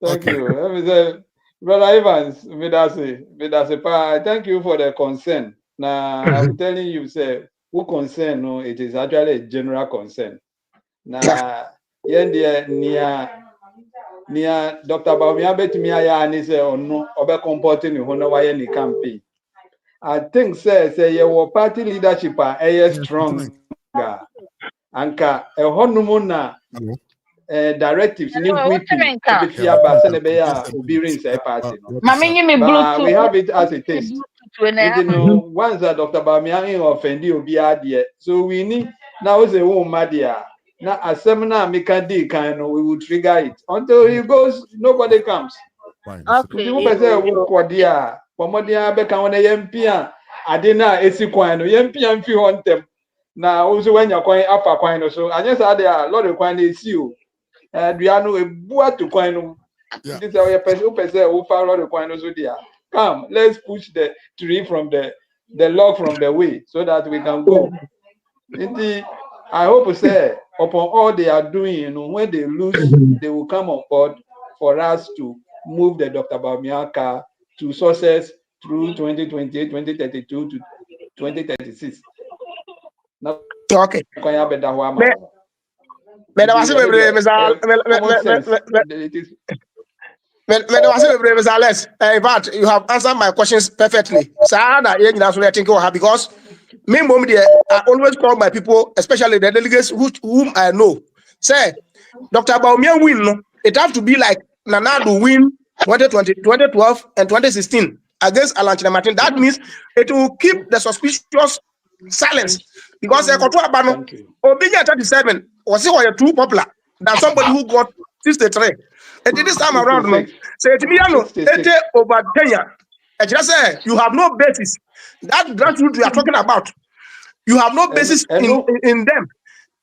Thank you. Let me say, Brother Evans, Medase, pa. Thank you for the concern. Now I'm telling you, say, who concern? No, it is actually a general concern. Now, near Dr. Bawumia betumi aya ni say ono obe comporting ni hono wa ye ni campaign. I think say your party leadership are strong. Anka honumu na directives ni whipping party. But we have it as it is. You know, once that Dr. Bawumia offend obi adie, so we need now say woman dia. Now a seminar we will trigger it until he goes. Nobody comes. Okay. Now also when you're going upper coin so and yes there are a lot of coin is you Adriano a boat to coin this is our person who found a lot of coin also there. Come, let's push the tree from the log from the way so that we can go. Indeed, I hope say upon all they are doing, you know, when they lose, they will come on board for us to move the Dr. Bawumia car to success through 2028, 2032 to 2036. Okay. In fact, you have answered my questions perfectly. Because me, I always call my people, especially the delegates whom I know. Say, Dr. Bawumia win. It have to be like Nanadu win 2020, 2012, and 2016 against Leonel Martey. That means it will keep the suspicious silence because Obinya 37 was too popular than somebody who got 63. And this time around, say to me, over 10 years. I just say you have no basis. That grassroots we are talking about, you have no basis in them,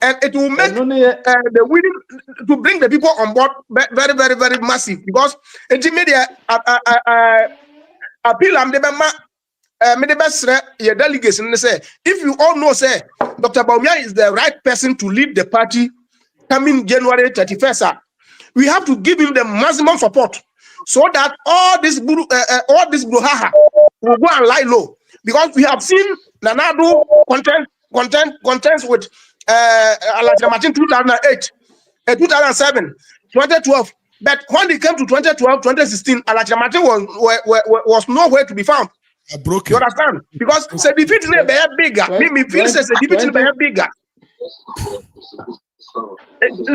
and it will make the winning to bring the people on board very, very, very massive because media appeal am your delegation say if you all know say Dr. Bawumia is the right person to lead the party coming January 31st, we have to give him the maximum support so that all this brouhaha will go and lie low because we have seen Nanadu contents with Leonel Martey 2008, 2007, 2012. But when it came to 2012, 2016, Leonel Martey was nowhere to be found. You understand? Because the defeat is bigger. Me feel the defeat is bigger.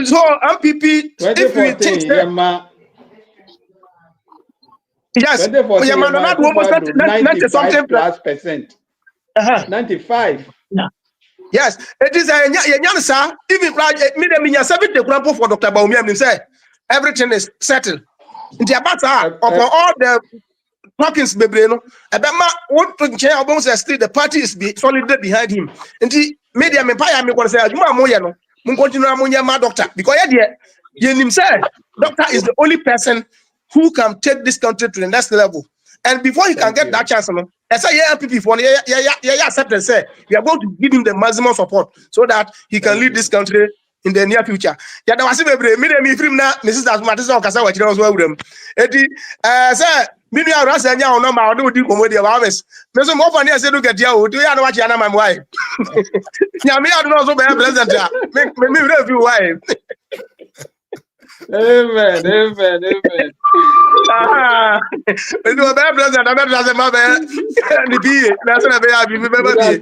So MPP, if we think that, yes, we are not almost 90 something plus percent. 95. Yes, it is a sir. Even me 70 for Dr. Bawumia, say everything is settled. In the matter upon all the Hawkins Bebreno, the party is solidly behind him. And the media empire me say, doctor, because doctor is the only person who can take this country to the next level. And before he can get that chance, I say, people, accept and say, we are going to give him the maximum support so that he can lead this country in the near future. Yeah, there was a Mrs. Asmatisa Casa, which was well with them. Sir, maybe I was saying, no, I don't do comedy of ours. There's more funny I said, look at you, do you know what you are, my wife? Yeah, me, I don't know, so bad, pleasant. Make me review wife. Amen, amen, amen. Nti o be president na be president ma be ni bi na so na be ya bi be ba bi.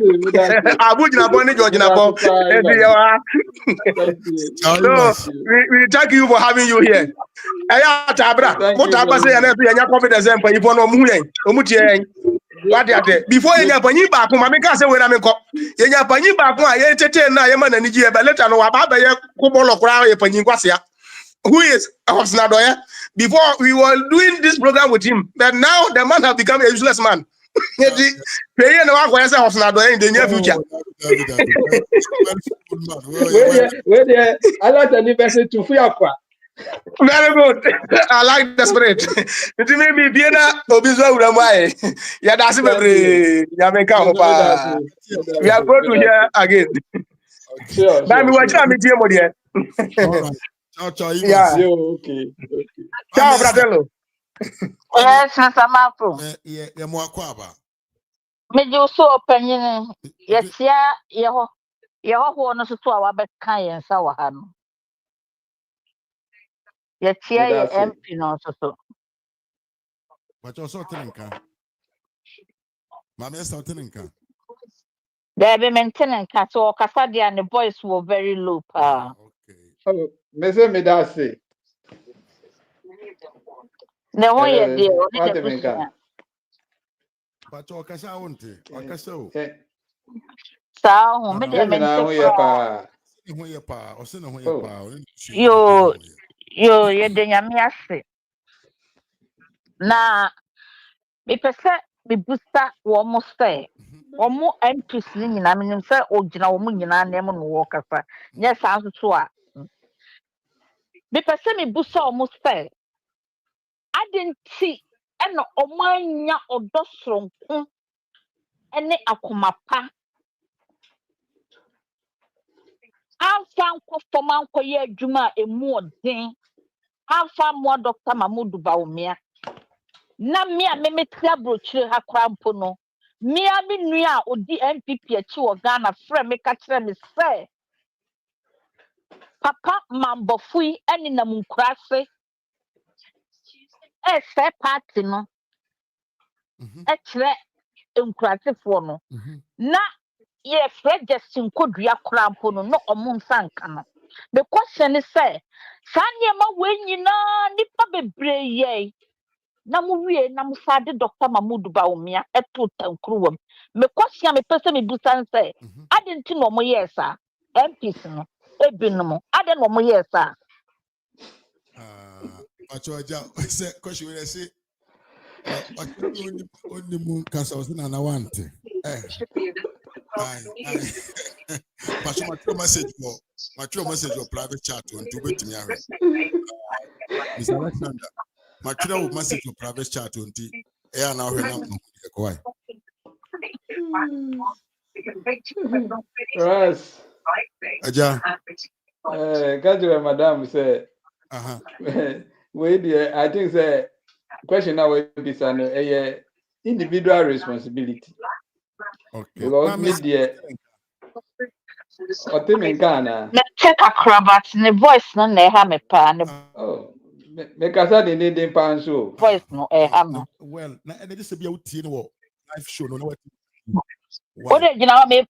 Abu jina bo ni George na bo. Nti ya wa. Thank you. So we thank you for having you here. Eya tabra, mo tabra say na so yanya confidence en panyi no mu yen. O mu tie yen. What ade before yanya panyi ba ko ma me ka say we na me ko. Yanya panyi ba ko a ye tete na ye ma na ni ji e ba later no wa ba ba ye ko bolo kura ye panyi kwase. Who is Osnadoya? Before we were doing this program with him, but now the man has become a useless man. Pay no one going to Osnadoya in the near future. Where there, I like the university to Fiakwa. Very good. I like the spirit. It may be Biena Obizo Uramai. Yeah, that's every Yameka Hopa. We are going to hear again. Sure. But we were trying to meet you. Yeah. Okay. Ciao, fratello. Yes, Mr. Marco. Yeah, more quaba. Me do so opinion. Yes, yeah, Yeho no so to our back kind and sour ham. Yes, yeah, MP no so. But you're sorting in car. Mamma is sorting in car. There be maintenance cat so Cassadia and the boys were very low. Okay. Oh, me that say. The one year dear, What the maker? But you're Casa won't it? Or Casso. So, me the pa. Or send away your power. Yo, ye de nyame ase. Na me pese me booster wo mo say. Wo mo MPs ni nyina me nim say ogina wo mo nyina na mo no wo kasa. Nya sa so a. Me pese me booster wo mo say. Adenti eno omanya odosronko ene akomapa. Anfa nko foma nko ye adwuma emu odin. Anfa mo Dr. Mamudu Bawumia. Na me a me tia brochire ha krampo no. Me a me nua odi MPP achi wo Ghana frɛ me ka kyerɛ me sɛ papa mambofui ene na munkurase sɛ party no kyerɛ nkurasefo no na ye frɛ Justin Kodua krampo no no ɔmo nsanka no the question is say saa nneɛma we nyinaa nipa bebree yɛ na mu wie na mu sa de Dr. Mamudu Bawumia eto tankruwam me question me pese me busan say adenti no mo yesa MPs no ebinom ade no mo yesa But you say question we say only moon cancer was na want but my message your private chat on to wait me Mr. Alexander my message your private chat on the air now why Yes. Aja Gadget madam say wait there I think say question now will be an individual responsibility. okay Because media or in Ghana. na check acrobat ne voice no na ha me pa ne Make us the need pound so voice no ha no well na e just be out no live show no what o de gina me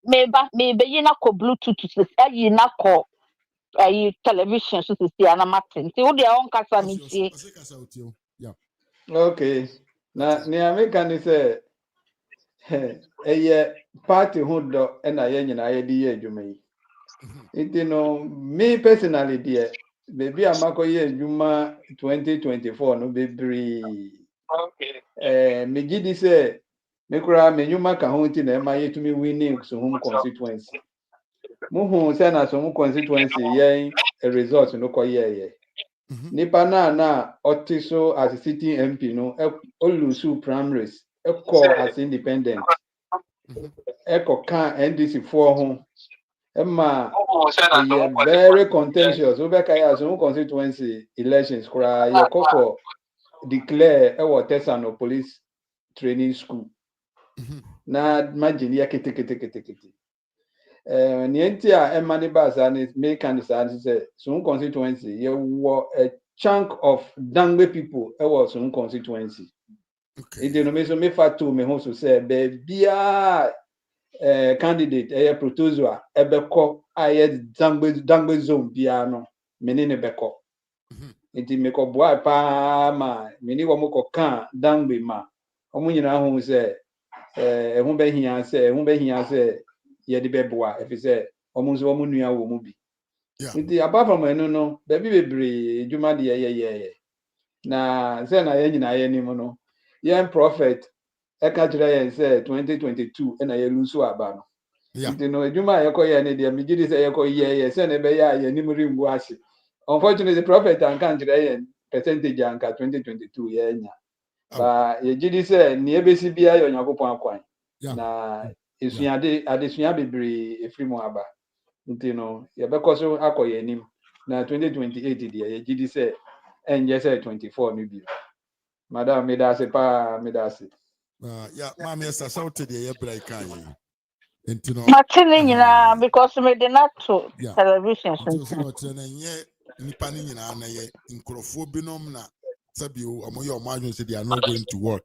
be yi na ko bluetooth to say na ko television so to see na matin ti o de on kasa ni tie okay na ni American say party who do na ye nyina ye di ye adwuma yi it no me personally dear baby amako ye adwuma 2024 no bebre me gidi say me kura me nyuma ka ho ti na ma yetumi winning so home constituency muhu say na so home constituency ye a result no ko ye nipa na otiso as sitting MP no olusu primaries call as independent kan NDC for ho Emma very contentious obeka ya so constituency elections kura ye for declare Tesano police training school na imagine ya kete Nientia Emani Basan is make and say some constituency. You were a chunk of Dangbe people. It was some constituency. Okay. It didn't so me fat to me who say baby candidate protozoa ebeko aye Dangbe zone piano menene beko. Nti meko boa pa ma meni wo moko kan Dangbe ma. Omo nyina hu say ehun behia say ye de beboa efi say omo nso omo nua wo mu bi. Nti apart from enu no baby bebre djuma de ye na say na ye nyina ye ni mu no ye prophet e ka kire ye say 2022 e na ye lusu aba no. Nti no djuma ye ko ye ne de mi gidi say ye ko ye say na be ya ye ni mu rimbu ase. Unfortunately the prophet an kan kire ye percentage anka 2022 ye nya. Ba ye gidi say ni ebesi bia ye Onyankopon akwan. Na adesua bebre efiri mu aba. Nti no ye beko so akoye nim na 2028 dia ye gidi say enje say 24 no bi. Madam me da se pa me da se. Mama yes shout the ye break kan ye. Nti no Matini nyina because me did not to television so no tire na nye nipa ni nyina na ye nkrofo binom na sabio omoye omadwon say they are not going to work.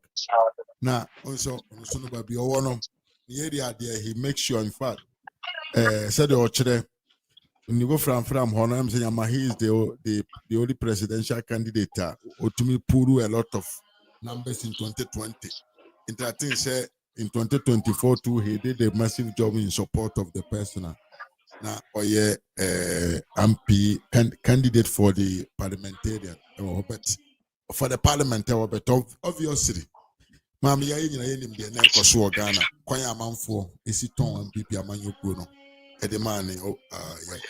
Na also no ba bi owo no the area there he makes sure in fact said the chere when you go from hono am say he is the only presidential candidate otumi puru a lot of numbers in 2020. And I think say in 2024 too he did a massive job in support of the person. Now oye MP candidate for the parliamentarian but for the parliamentary but obviously Mami ya nyina yenim de na ekoso Ghana kwan amanfo esi ton MPP amanyokuo no e de man ya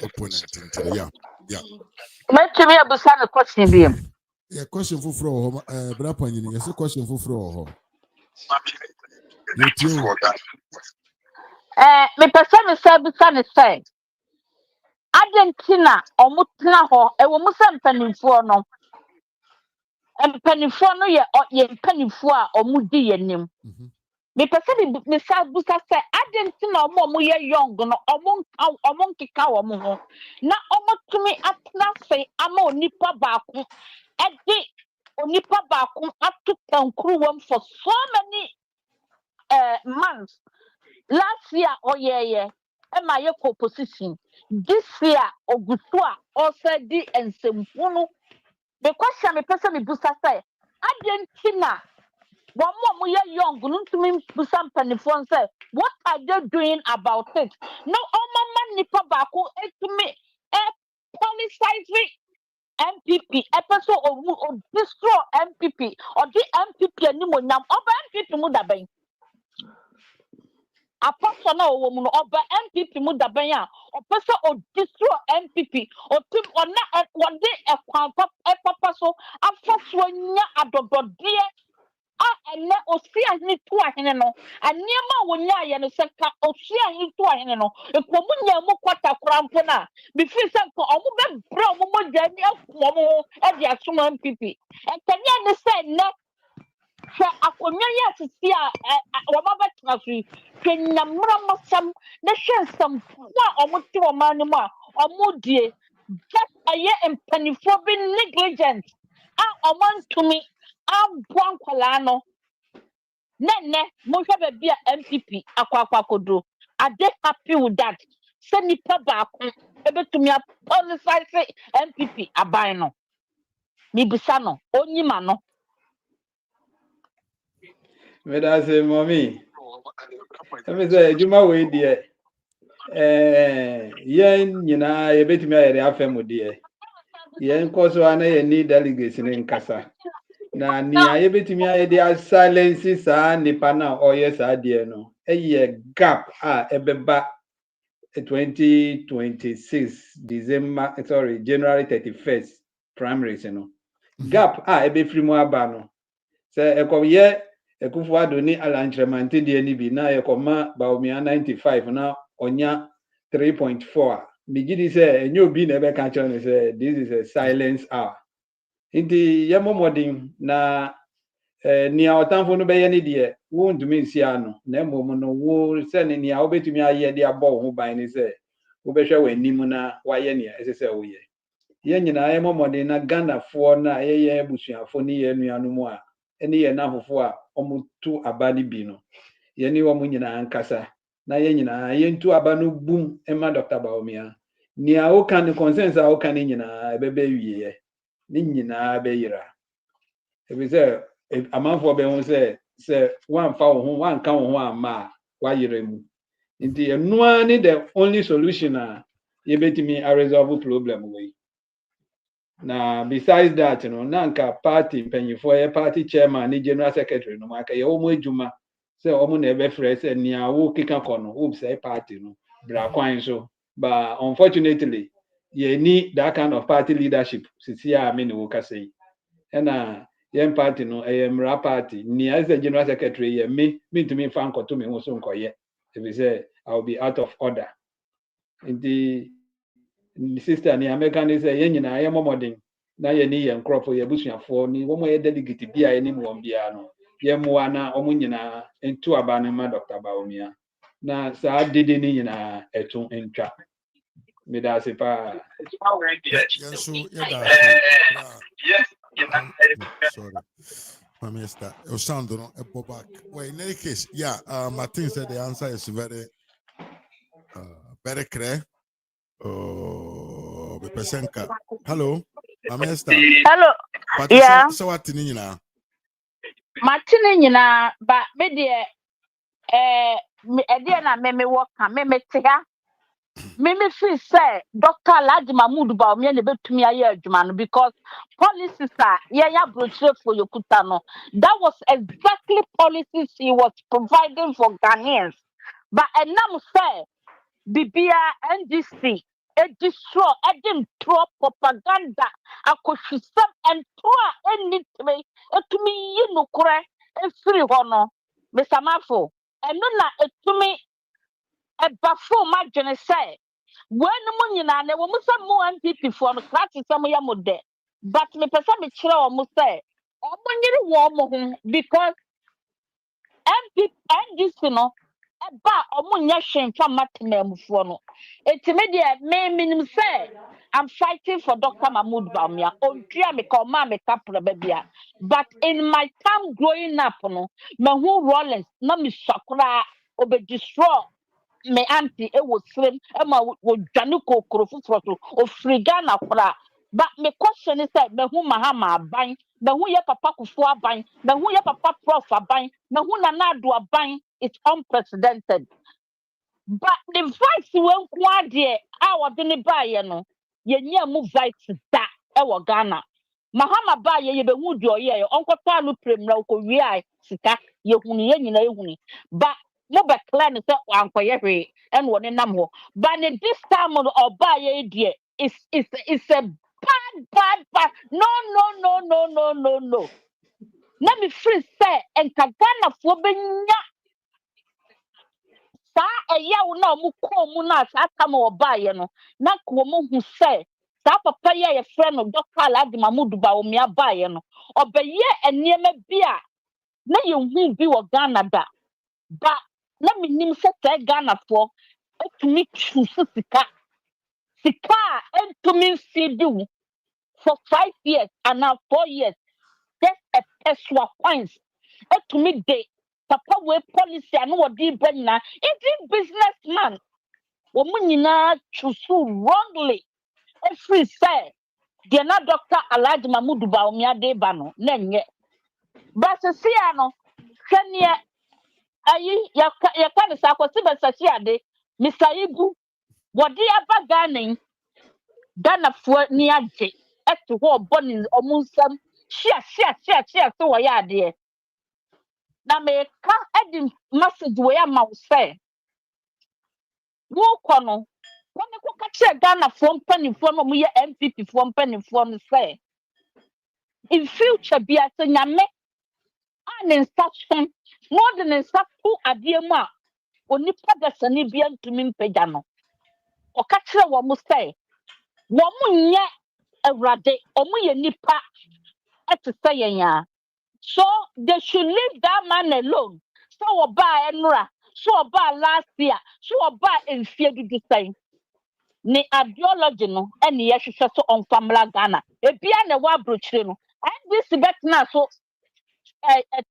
opponent ntino ya Make me a busan question bi. ya question fufuro ho bra panyini ya se question fufuro ho yetio Me person me say busan say Argentina omutena ho e wo musa mpanimfo no mpanimfo no ye mpanimfo a omudi yenim. Me person me say busa say Argentina omo ye young no omo nkeka omo ho na omotumi atena say ama onipa baako edi onipa baako atu tankruwam for so many months. Last year oyeye ema ye opposition. This year ogusua also di ensempunu. The question me person me busa say Argentina one more ye young ntumi busa mpanifo say what are they doing about it? No man nipa baako etumi politicizing MPP epeso o destroy MPP or the MPP animonyam oba MPP mu daben apostle na owo mu no oba MPP mu daben a opeso o destroy MPP o tim ona wode ekwan papa so afaso nya adodode ene osi ahini tu ahini no aniema wonya ye no seka osi ahini tu ahini no ekomu nya mu kwata krampo na bi fi se ko omu be bra omu moja ni akomu e di asuma MPP entanya ne se ne hwe akonya ya sisi a wo ba betrafi hwe nyamra masam ne hwe nsam wa omu ti wo manu mu a omu die just aye empanifo bi negligent omantumi abwan kwala no nene mohwe be bia MPP akwakwakodo are they happy with that say nipa baako ebetumi policy MPP aban no mi bisa no onyima no Me da se mommy. Me say djuma we de yen nyina ye betumi ayere afem de yen koso ana ye ni delegates ne nkasa na ni aye betumi aye de silence sa nipa na oye sa de no eye gap ebeba 2026 December January 31st primaries no gap ebe free mu aba no se ekoye ekufu adoni alantremante de ni bi na ekoma Bawumia 95 na onya 3.4 migidi se enyo bi na ebe ka chone se this is a silence hour. Inti yemomodin na nia otamfo no bɛyɛ ne deɛ wo ntumi nsia no na mmom no wo sɛ ne nia wobɛtumi ayɛ de abɔ wo ho ban ne sɛ wobɛhwɛ w'anim na wayɛ nea ɛsɛ sɛ woyɛ yɛn nyinaa yɛ mmɔmmɔden na Ghanafoɔ na yɛyɛ abusuafoɔ ne yɛn nuanom a ɛne yɛn n'afofo a ɔmotu aba no bi no yɛne wɔn nyinaa nkasa na yɛn nyinaa yɛntu aba no bum ma Dr. Bawumia nea woka ne consensus a woka ne nyinaa ɛbɛbɛ wieɛ ne nyinaa bɛyera ebi sɛ amanfoɔ bɛho sɛ woamfa wo ho woanka wo ho amma a wayera mu nti ɛnoa ne the only solution a yɛbɛtumi a resolve problem wei na besides that no na nka party mpanyinfoɔ yɛ party chairman ne general secretary no aka yɛ wɔn adwuma sɛ wɔn na ɛbɛfrɛ sɛ nea wɔkeka kɔ no wɔbisa party no bra kwan so but unfortunately yɛni that kind of party leadership sisi a me ne wo kasa yi ɛna yɛn party no ɛyɛ mmara party nea ɛsɛ general secretary yɛ me ntumi nfa nkɔto me ho so nkɔyɛ ebi sɛ I will be out of order nti sister ni American ne sɛ yɛn nyinaa yɛ mmɔmmɔden na yɛne yɛn nkurɔfoɔ yɛ abusuafoɔ ni wɔn yɛ delegate bi a yɛne mu wɔn biara no yɛn mmoa na wɔn nyinaa ntu aba no ma Dr. Bawumia na saa dede ne nyinaa ɛto ntwa meda ase paa Yes, sorry. My minister, your sound don't go back. Well, in any case, yeah, Martin said the answer is very clear. Oh, hello, my minister. Hello. But Yeah. So what in you now? Martin, you know, but maybe me work, me tia. Me feel say Dr. Alhaji Mahmood Bawumia ne betumi aye adwuma no because policies are ya brochure for Yokuta no. That was exactly policies he was providing for Ghanaians. But enam say Bibia NDC it destroy didn't throw propaganda akoshisem and throw anything etumi yi nokure efiri ho no Mr. Mafo eno na etumi ebafo madwene say when munyina na wo musa mu MPP for no class sem ya mode but me pesa me kire o mu say omonyiri wo mo ho because MPP NDC no eba omunya hwenfa matenamufo no etime de me minim say I'm fighting for Dr. Mahmood Bawumia ontria me ka ma me kapra babia but in my time growing up no me hu Rollins na me sakura obe destroy me auntie e was slim e ma wo dwane kokoro fufuro to ofriga na kora but me question is that me hu mahama aban me hu ye papa kufu aban me hu ye papa prof aban me hu na ado aban it's unprecedented but the vice when kwade a wode ne baaye no ye nya mu vice da e wo Ghana mahama baaye ye be hu di oye onkota no premra ko wi ai sika ye hunu ye nyina ye hunu but no be clear ni say ankoye hwe and woni nam ho but this time no obaye die is a bad no let me free say enka Ghana fo benya sa eya wo na mu ko mu na sa tam obaye no na ko mu hu say sa papa ye friend no Dr. Alhaji Mahmood Bawumia baye no obeye eniema bia na ye hu bi wo Ghana da ba let me nim say Ghana for etumi chusu sika etumi sidu for 5 years and now 4 years just a extra points etumi de papa we policy and what di branyina even businessman wo munyina chusu wrongly every say they na Dr. Alhaji Mahmood Bawumia de ba no na nye but see ano hwene ayi ya kan sa kwasi besasi ade Mr. Ibu wodi aba Ghana fo ni agye eto ho boni omunsam shia so wo ya ade na me ka edi message wo ya ma wo say wo kono woni ko ka che Ghana fo mpanifo no mo ye MPP fo mpanifo no say in future bi asanyame an instruction more than instruction ade mu a onipa dasani bi antumi mpagya no o ka kire wo mo say wo mo nye awrade o mo ye nipa ete say yen ya So they should leave that man alone. So oba enra, so oba last year, so oba in fear to do same. Ni ideology no, and yes, so on family Ghana. A piano wa brochre no. And this bet now so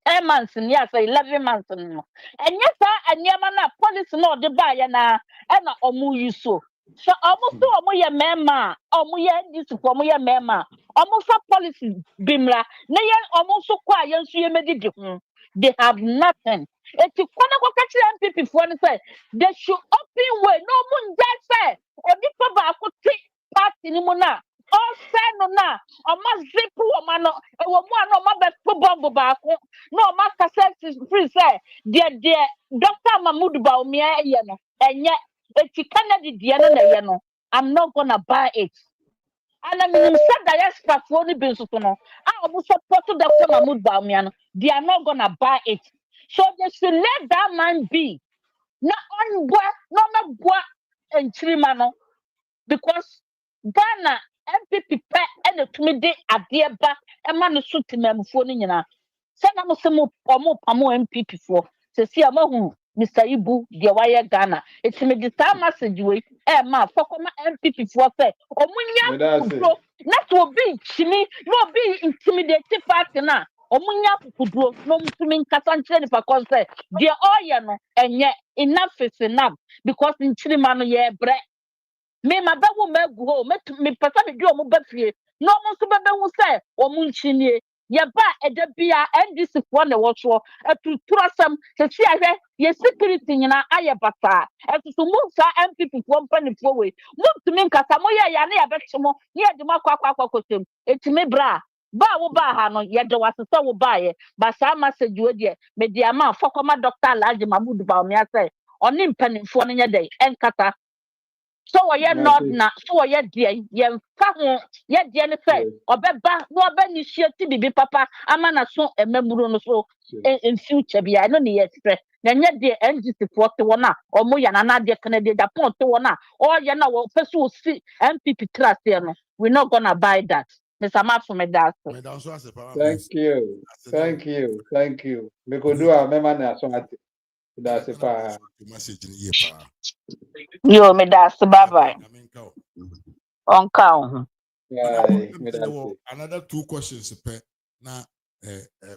10 months and yes, 11 months no. And yes, and yamana police no the buy na and omu you so. So almost omu ye mema, omu ye this for omu ye mema. Almost policy bimla. Na ye almost so kwa yen so ye medi di ho. They have nothing. Eti kwana kwa kachi MPP for say they should open way no mun say odi pa ba ko party ni mo na all say no na o ma zip wo ma no e wo mu ano ma be bomb ba ko no ma cassette free say de Dr. Mahmoud Bawumia ye no enye eti Kennedy de no na ye no I'm not gonna buy it. And I mean, said that yes, for only business, no. I almost support Dr. Mahmoud Bawumia, no. They are not gonna buy it. So they should let that man be. Not on boy, not and Chirimano, because Ghana MPP and the Tumide at the bar, a man shoot him phone in. Send them some more MPP for. To see a man Mr. Ibu, the wire Ghana. It's me the time message way. Ma, for my MPP for say, or when you not to be chimney, no be intimidated party now. Omunya kudro no mutumi nkasa nkyere nipa kon say de oye no enye enough is enough because nkyirima no ye bre me ma ba wo magu ho me pesa me di omu ba fie no omu so be hu say omu nchinie ye ba eda bia ndc fo na wo so atuturasam se si ahwe ye security nyina aye bata etutu mu sa MPP fo mpanifo we mutumi nkasa mo ye ya na ya betimo ye de makwa kotem etime bra ba wo ba ha no ye de wasesa wo ba ye ba sa message wo de me de ama fokoma Dr. Alhaji Mahmoud Bawumia say oni mpanifo no nye dey enkata so we not na so we dey ye fa ho ye dey ne say obeba no oba initiate bibi papa ama na so ememuru no so in future bia no ne ye stress na nye dey NGC 41 na omo ya na dey Canada Japan to one na o ye na wo peso si MPP trust here no we not gonna buy that. Mr. Mafumeda. Thank you. Me could do a mema na so ati. That's a Yo, me that's bye bye. On count. Another 2 questions per na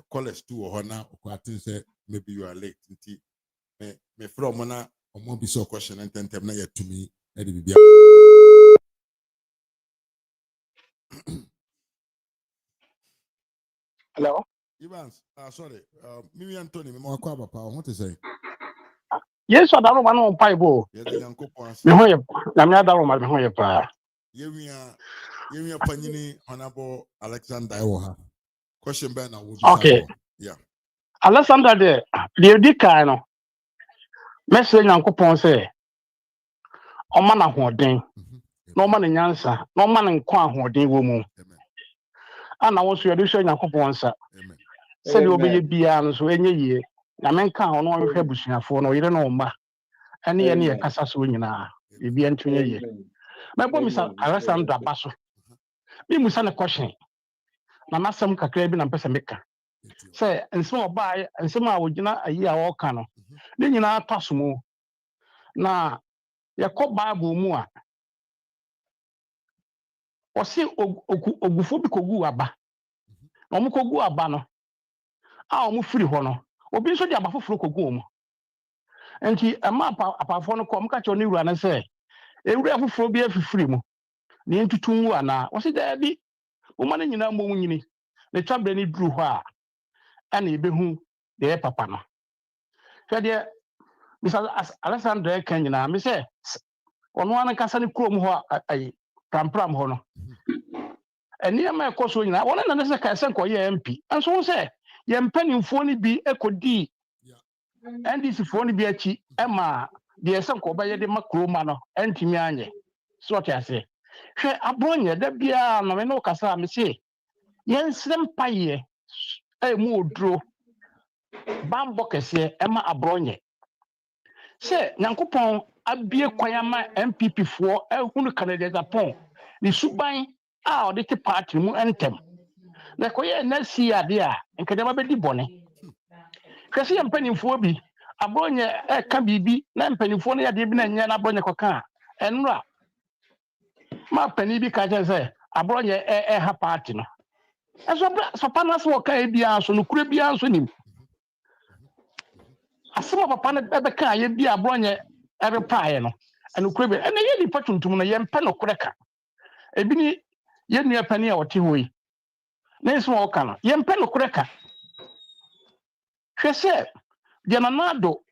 college 2 or na I think say maybe you are late. Me from na omo bi so question and then na yet to me e dey bibia. Hello. Evans, sorry. Mimi Anthony, me mo akwa papa. What to say? Yes, I don't want to buy bo. Yes, the young couple. Me ho ye. Na me ada me ho ye pa. Yewia Panini Honorable Alexander Iwoha. Question by now. Okay. Yeah. Alexander the di kan no. Message Nyankopon say o ma na hoden. No ma na nyansa, no ma na nkwa ahoden wo mu. Ana wo so ye do hwe Nyankopon sa. Amen. Say the obeye bia no so enye yie. Na me nka ho no hwe busuafo no yire no ma. Ene ye ne ye kasa so nyina. Bibia ntunye yie. Mebo Mr. Alexander Baso. Me musa ne question. Na masam kakra bi na mpesa meka. Say nsem oba nsem a wogina ayi a wo ka no. Ne nyina pasomo. Na yakọ Bible mu a o se ogufo bi kogu aba na omo kogu aba no a omo firi ho no obi nso di aba foforo kogu omo enti ama apafo no kom ka che oni wura na se ewura foforo bi afifiri mu ne entutu wu ana o se da bi o ma na nyina mo nyini ne twabre ni duru ho a ana ebehu de papa no hwe de Mr. Alexander kan nyina me se ono an kasa ne krom ho ayi prampram ho no eniema ekoso nyina wona na se ka se nko ye MP enso se ye mpanimfo ni bi ekodi NDC fo ni bi achi ema de se nko ba ye de makroma no entimi anye so what I say hwe abonye da bia no me no kasa me se ye nsrem paye mu odro bambo kese ema abronye se Nyankopon abie kwanyama MPP fo ehunu Canada Japan ni suban a odete party mu entem na koye na si ade a nkadema be di bone kwese ye mpanimfo bi abronye ka bibi na mpanimfo no yade bi na nya na abronye koka enra ma pani bi ka je say abronye ha party no so panas wo ka e bia so no kure bia so nim asema papa no be ka ye bia abronye ebe paaye no anu kure be ene ye ni patuntum no ye mpa no kure ka ebi ni ye nua pani a wote hoyi na eso wo ka no ye mpa no kure ka hwese de nanado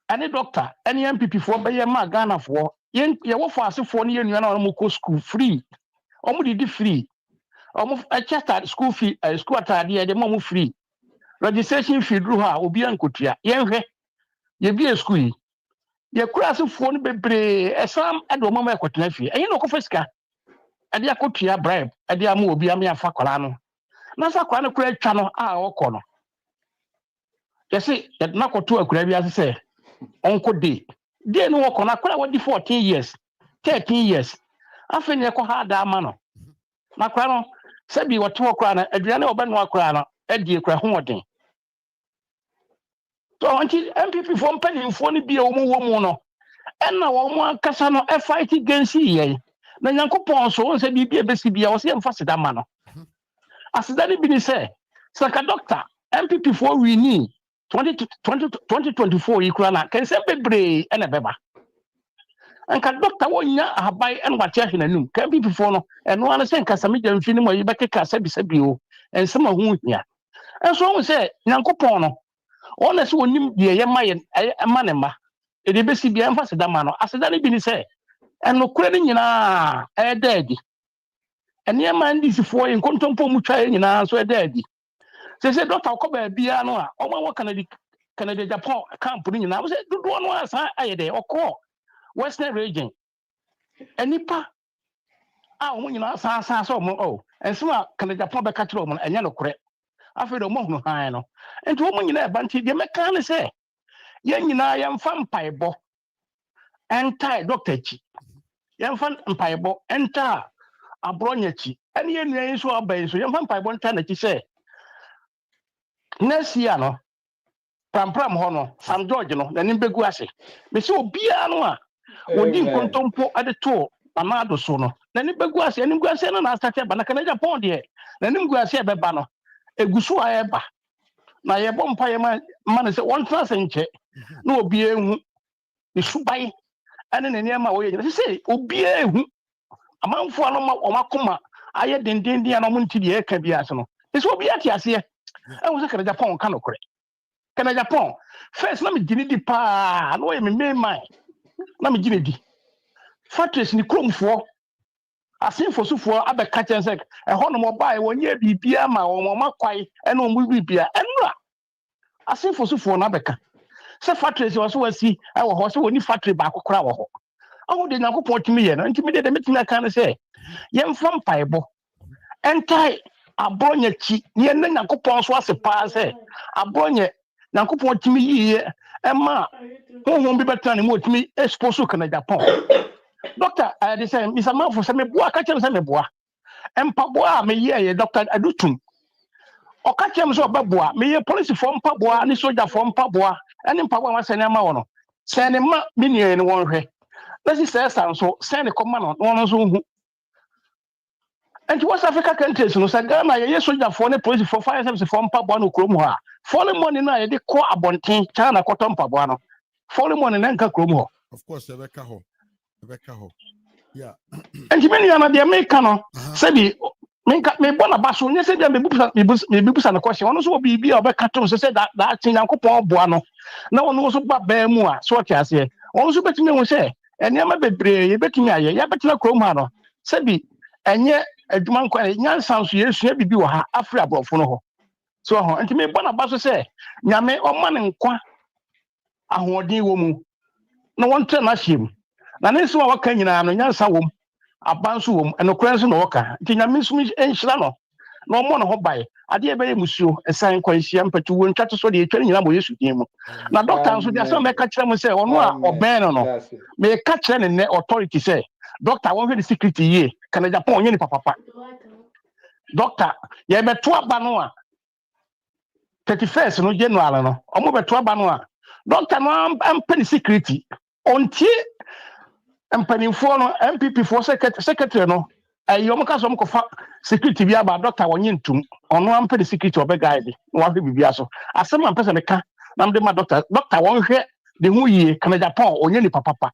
ane doctor ane MPP fo be ye ma Ghana fo ye wo fo asefo ne ye nua na mo ko school free omo di free omo chata school fee school atade ye de mo free registration fee dru ha obi ankotua ye hwe ye bi school yi ye kura asefo ne bebre esam ade omo ma ekotena fie enye no ko fasika ade akotua bribe ade am obi am ya fa kwara no na sa kwara no kura atwa no a okọ no yesi ye na koto akura bi ase se onko de no okọ na kwara wadi 14 years 13 years afi ne ko ha da ama no na kwara no sabi woto kwara na aduane obenu akwara no adi kwara hoden to anti MPP fo mpanimfo ne bia wo mu no enna wo mu akasa no e fight against ye na nyankopon so won se bibia besi bia wo se emfa seda ma no aseda ne bi ni se saka doctor MPP fo wini 2024 ikura na kan se bebre ena beba anka doctor wonya abai en wate ahwenanum kan MPP fo no eno ana se nka same jamfi ni mo yi bekeka sabi o ensema hu hia enso won se nyankopon no ona se wonim de ye maye manema e de besi bia emfa seda ma no aseda ne bi ni se eno kure ni nyina e daadi ene ma ndi sifo yin kontompo mu twa nyina so e daadi se doctor ko ba bia no a omo wo Canada Japan camp ni nyina wo se dodo no asa ayede okọ Western region enipa a omo nyina asa so omo ensema Canada Japan be ka kire omo enye no kure afi do mo hunu han no enti omo nyina e banti de meka ne se ye nyina ye mfa mpaebo entai doctor chi ye mfa mpaebo enta abronyachi ene ye nua so abai so ye mfa mpaebo enta na chi se next year no pram ho no Sam George no na nimbegu ase me se obia no a wodi nkontompo ade to amado so no na nimbegu ase no na start ba na Canada Japan de na nimgu ase e beba no egusu a eba na ye bom pa ye ma se won trase nche na obia ehu isubai ane ne niam a wo ye se obia ehu amanfo no ma omakoma aye dendenden na mo nti de e ka bia ase no se obia ti ase e wo se Canada Japan ka no kore Canada Japan first na me gini di pa no ye me mai na me gini di factories ni kromfo asinfo sufo abeka chense e ho no mo bai wonye bibia ma wo makwai e no mo bibia enra asinfo sufo na abeka se factories wo so wasi e wo ho se woni factory ba kokora wo ho awu de nyankopon timi ye no ntimi de metimi aka ne se ye mfa mpaebo entai abronye chi ye na nyankopon so ase pa se abronye nyankopon timi yiye ema honhom bi betane mo timi expose kana Japan doctor I dey say Mr. Man for say me boa ka chem say me boa empa boa me ye doctor adutum o ka chem so obaboa me ye police for mpa boa ni soldier for mpa boa eni mpa boa se ne ma wono se ne ma me nie ne won hwe na si say san so se ne koma no won so hu enti West Africa countries no say Ghana ye soldier for ne police for fire service for mpa boa no krom ha foreign money na ye de ko abonten China koto mpa boa no foreign money na nka krom ho of course ebeka ho yeah enti me nua na de me ka no se bi me bona baso nye se dia me busa na question ono so bi bia obeka to se da tin yankopon boa no na ono so ba ba mu a so tia se ono so betimi hu se enema bebre ye betimi aye ya betina krom ha no se bi enye adwuma nkwa nyansan so yesu bibi wo ha afri abrofo no ho so ho enti me bona baso se nyame o ma ne nkwa ahodin wo mu na won tra na hiem na ne so wa ka nyina no nyansa wo abanso wom enokran so no woka nti nyame sum enhyira no na omo no ho bai ade e beye musuo esan kwanhia mpatu wo ntwato so de etwa nyina mo Yesu din mu na doctor so de asem me ka kire mo se ono a oben no me ka kire ne authority se doctor won hwe the secret ye kana Japan onye ni papa doctor ye beto aba no a 31st no January no omo beto aba no a doctor no am pen security ontie empanimfo no MPP for secretary no ayo ka so mo kofa security bi aba doctor wonye ntum ono am pen security obegide no wa bibia so asem am pese meka na mde ma doctor won hwe de hu yie kana Japan onye ni papa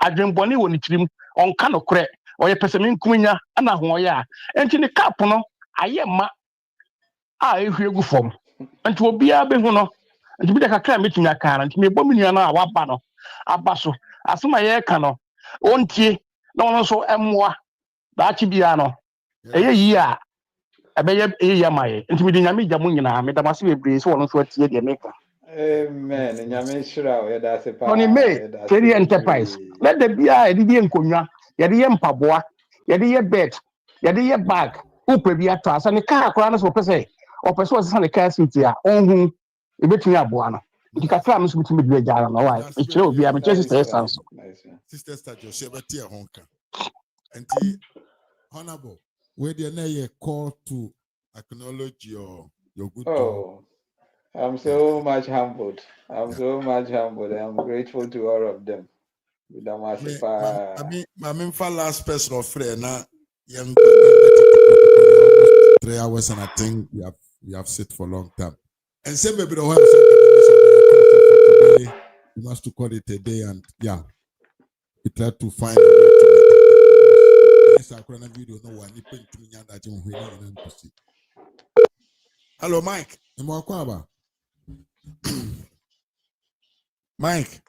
adwenboni woni tirim onka no kore oye pese min kunya ana ho ya enti ni cap no aye ma a ehwe gu fom enti obia be hu no enti bi de kakra metumi aka na enti me bɔ menua no a waba no aba so asema ye ka no ontie na ono so emmoa daachi bia no eye yi a ebeye eye maye enti me de nyame gya mu nyina me da mase bebre so ono so atie de meka. Amen. Nyame shira we da se pa. Tony May, Kerry Enterprise. Let the bia edidi enkonwa, yede ye mpaboa, yede ye bed, yede ye bag, upe bia to asa ne car akora no so pese. Opese o se ne car seat ya, onhu ebetumi aboa no. Nti kakra me so bitumi de agya no why. E kire obi a me chese stress so. Sister Star Joshua betia honka. Enti honorable, where the na call to acknowledge your good job. I'm so much humbled. I'm grateful to all of them. My last person of friend now. 3 hours and I think we have sit for a long time. And say maybe the one today, we must to call it a day and yeah, we try to find a way to make it. Video no one to see. Hello, Mike. Mike.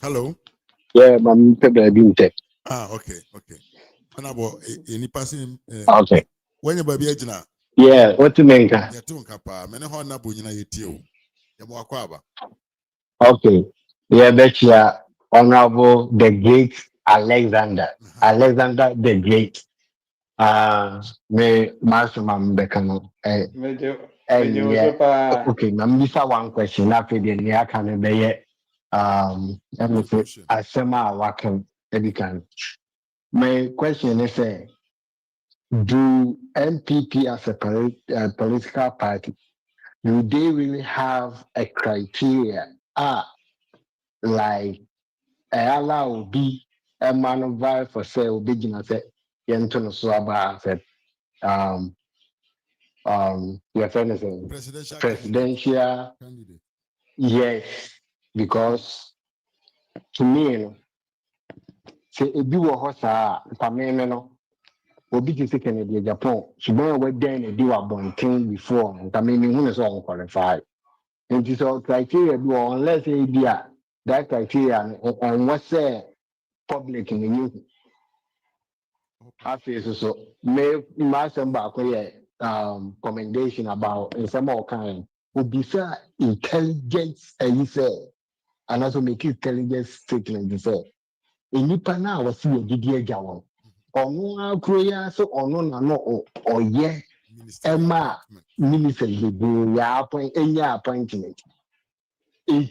Hello. Yeah, I'm okay. Okay. Honorable, any passing? Okay. When you baby ejina? Yeah, what you mean? Yeah, too nkapa. Mene honorable nyina yetio. Yamo akwaba. Okay. Yeah, bet you Honorable the Great Alexander. Alexander the Great. Me master bekano. Okay, I'm missing one question. After the near can be let me say asema wakan edikan. My question is do MPP as a political party, do they really have a criteria like allow be a man of value for sale beginner say yentono so about said your friend is a presidential candidate. Yes, because to me say a do a horse no obi ti say Kennedy Japan ṣùgbọ́n we den e di wa bonten before nta me hu ne so on qualify and so criteria bi unless e dia that criteria and what say public in the news after so me some back commendation about some more kind obi say intelligence and you say and also make intelligence statement you say enipa na wa si odidi agya won ono akroya so ono na no oye ema minister lebu ya appointment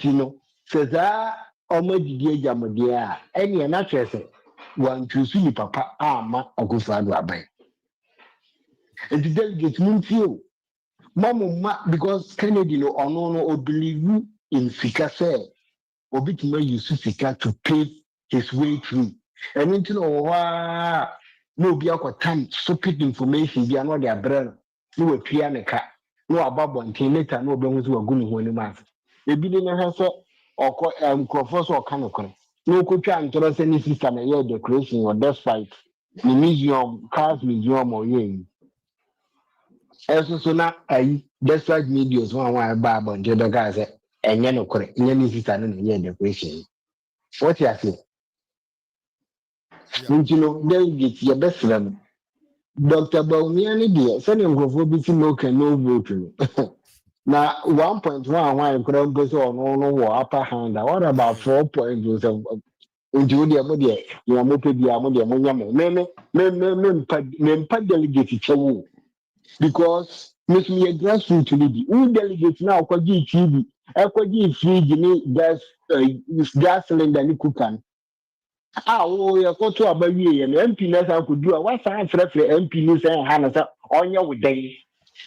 no seza omo didi agya mode a ene na twese wan chusu ni papa ama akufado aban and the delegate munfio mama because Kennedy no ono no believe in fika say obitima use fika to pave his way through. And into no be a stupid information be another their brain. No a pianica, no about one later, no belongs to a good one month. A billion has or crofos or canocon. No could try and tell us any system a year decoration or despite the museum, cars museum or yen. Also, so now I despite medias one Bible and the other guys and no correct, any system in the year decoration. What you say? You know, delegate your best friend. Dr. Bawumia ni dear, send him go for between no can no vote. Now 1.1 why could go so no upper hand. What about 4.0? Into the Amodia, you are moving the Amodia, me delegate chow because Miss me a grassroots lady who delegates now could give TV, I could give free gas cylinder ni cookan. oh, you're going to a baby and MP less I could do a one time for MP news and Hannah on your day.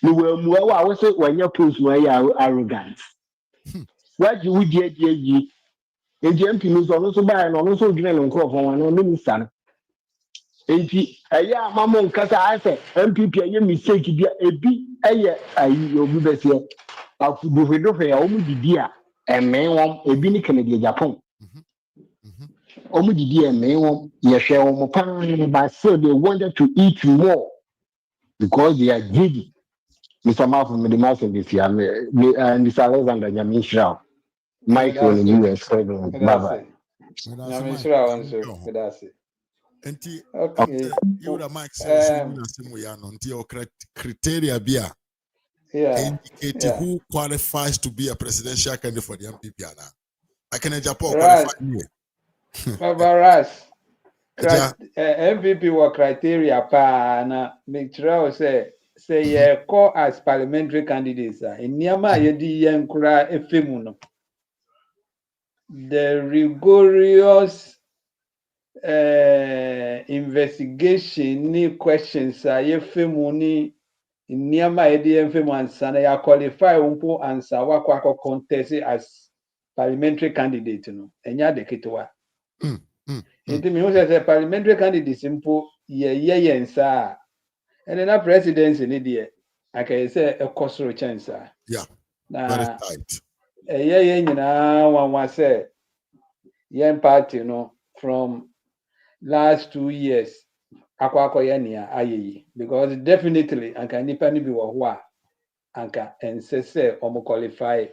You will move out when your post where you are arrogant. What you would get ye? The MP news also buy and also drill on crop on one minister. Enti eya mama nkasa ase MPP enye mistake bia ebi eye ayi obi besie afudufedo fe ya omu didi a eme won ebi ni Kennedy Japan omu didi eme won ye hwe won pan but so they wanted to eat more because they are greedy. Mr. Malcolm me the master this year Mr. Alexander Nyamishra Michael in the US president bye Enti Okay. you would Mike says until criteria bia indicate who qualifies to be a presidential candidate for the MPP. I can Japan qualify me. Ras. MVP were criteria pa na make sure say ye call as parliamentary candidates in Niama yedi yankura efemu no. The rigorous investigation ni questions ye femu ni Niama yedi efemu answer na ya qualify umpo answer wakwa contest as parliamentary candidate no. Enya de kitwa. Enti me say parliamentary candidate simple ye nsa and then presidency ni de aka say a cosro chance Yeah. na Very tight. ye nyina wan say yen party no from last 2 years akwa ye nia ayeyi because definitely anka nipa ni bi wo ho a anka ense say omo qualify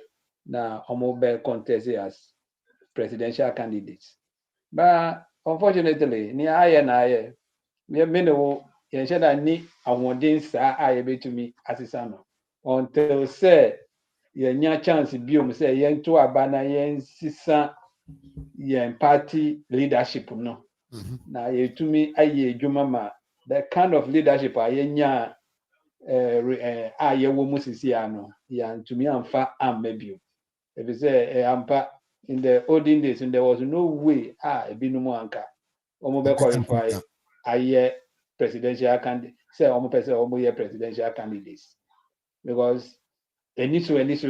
na omo be contest as presidential candidates but unfortunately ni aye na aye me no ye sheda ni awodin sa aye betumi asisa no until say ye nya chance biom say ye nto abana ye sisa ye party leadership no na ye tumi aye adwuma ma the kind of leadership aye nya aye wo mu sisi ano ya ntumi amfa amebio if say ampa in the olden days there was no way ebinum anka omo be qualify aye presidential candidate say omo person omo ye presidential candidates because any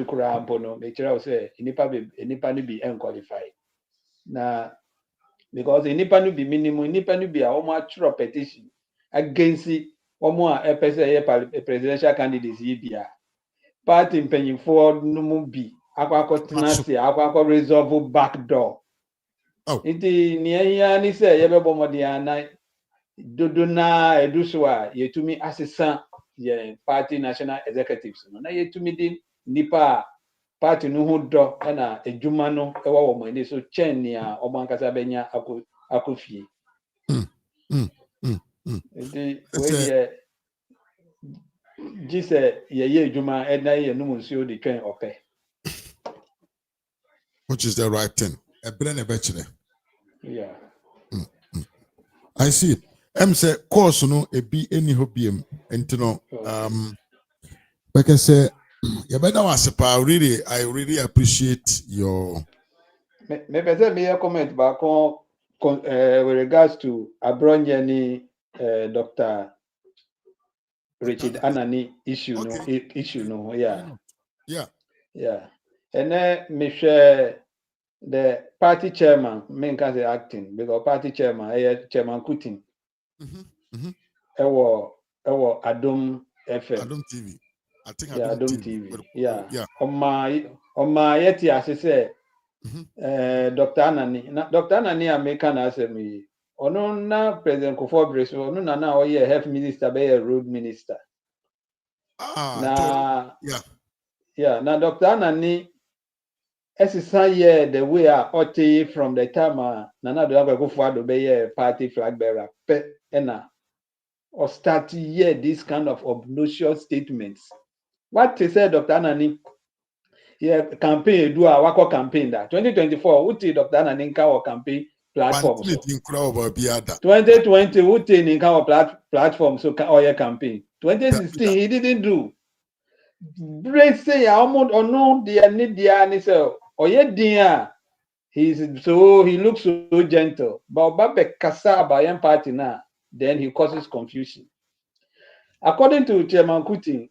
kura ampo no make sure say enipa no be unqualified na because enipa no be minimum enipa no be a omo atro petition against omo a person ye presidential candidates yi bia party mpanyinfo no mu bi akwa tenase akwa resolve backdoor. Iti ni ehia ni say ye bebo modi ana dodo na eduso a yetumi asesa ye party national executives no na yetumi di nipa party no ho do na edwuma no ewa wo mani so chen ni a obo ankasa benya akofie. Iti we ye jise ye edwuma na ye no nsuo di twen ope. Which is the right thing. A brain a bachelor. Yeah. I see it. Say course no a be any hobby and to know like I say you better was really I really appreciate your me comment back on with regards to Abronyani Dr. Richard Anani issue no yeah and then me share the party chairman me can say acting because party chairman chairman Kutin ewo Adom FM Adom TV I think Adom TV yeah on my yeti as say Dr. Anani American Assembly. Ono na President Kufuor Breso, ono na oye health minister be a road minister. Na Dr. Anani esisa ye the way ote from the time Nana do Kufuor do be a party flag bearer. Pe ena or start here this kind of obnoxious statements. What they said Dr. Anani campaign do a wako campaign that 2024 uti Dr. Anani nka campaign platform so 2020 uti nka platform so oya campaign 2016 he didn't do brace say almost or no dia ni dia ni so oye din he looks so gentle. But Babe Kasa about party now, then he causes confusion. According to Chairman Kuti,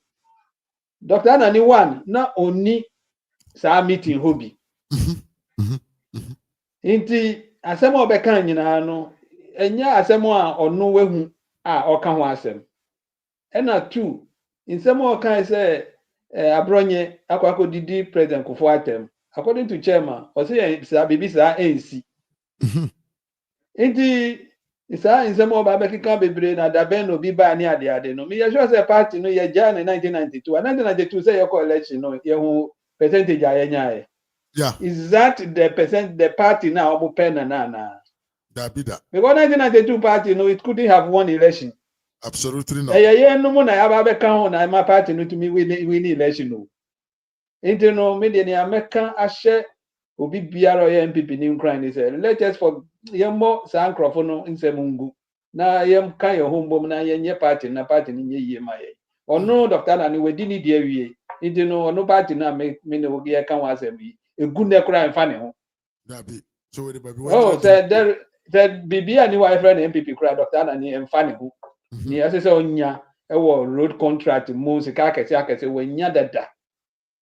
Dr. Anani one not only sa meeting hobby. Inti asemo obeka nyina no enya asemo a ono wehu a oka ho asem. Ena two insemo oka say abronye akwako didi president Kufuor atem. According to chairman, o say sa bibi sa ANC. Inti isa insemo ba bekika bebre na da ben obi ba ni ade no. Me sure say party no ye ja in 1992. 1992 say your election no ye hu percentage ayenya. Yeah. Is that the party now open na? That be that. Because 1992 party, it couldn't have won election. Absolutely not. No more na count na my party no to me win election no. Into no media ni American ashe obi biara ya MPP ni Ukraine ni say let us for yemo sa nkrofo no nsemungu na yem kan your home na yenye party na party ni nye yie ma ye. Ono Dr. Nani we di ni die wie. Into no ono party na me ne wo ye kan wa asem yi. Egu ne kura mfa ne ho. Dabi. So the baby. Oh, said Bibi and wife friend MPP kura Dr. Nani mfa ne ho. Ni ase se onya e wo road contract mo se ka akese we nya dada.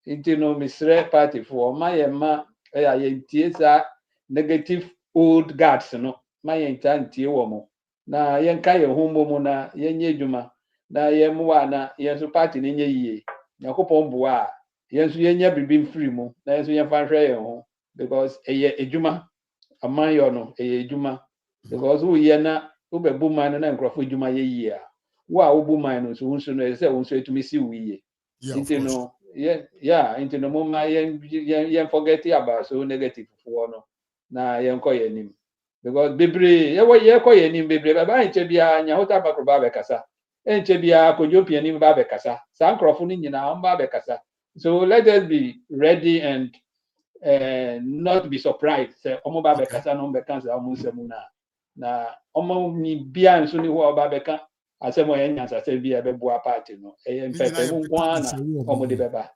Into no misre party for my ma ye tie sa negative old guards no. My entire tie wo mo. Na yen ka ye ho mo na yen nye dwuma. Na ye mo wa na yen so party ni nye yie. Yakopon boa yenso yenya bibim free mu na yenso yenfa hwe yen ho because eye ejuma aman yo no eye ejuma because wo ye na wo bebu man na nkrofo ejuma ye yie a wo a wo bu man no so wonso no se wonso etumi si wo yie into no into no mo ma yen forget about so negative for no na yen ko ye nim because bebre ye ko ye nim bebre baba enche bia nya hota bakroba be kasa enche bia kojopi nim ba be kasa sa nkrofo ni nyina on ba be kasa. So let us be ready and not be surprised. Say, Omo Babeka, no becomes a Musemuna. Na Omo ni bia and Sunni wa Babeka, as a moyen as I say, be a beboa party. No, a Omo de Beba.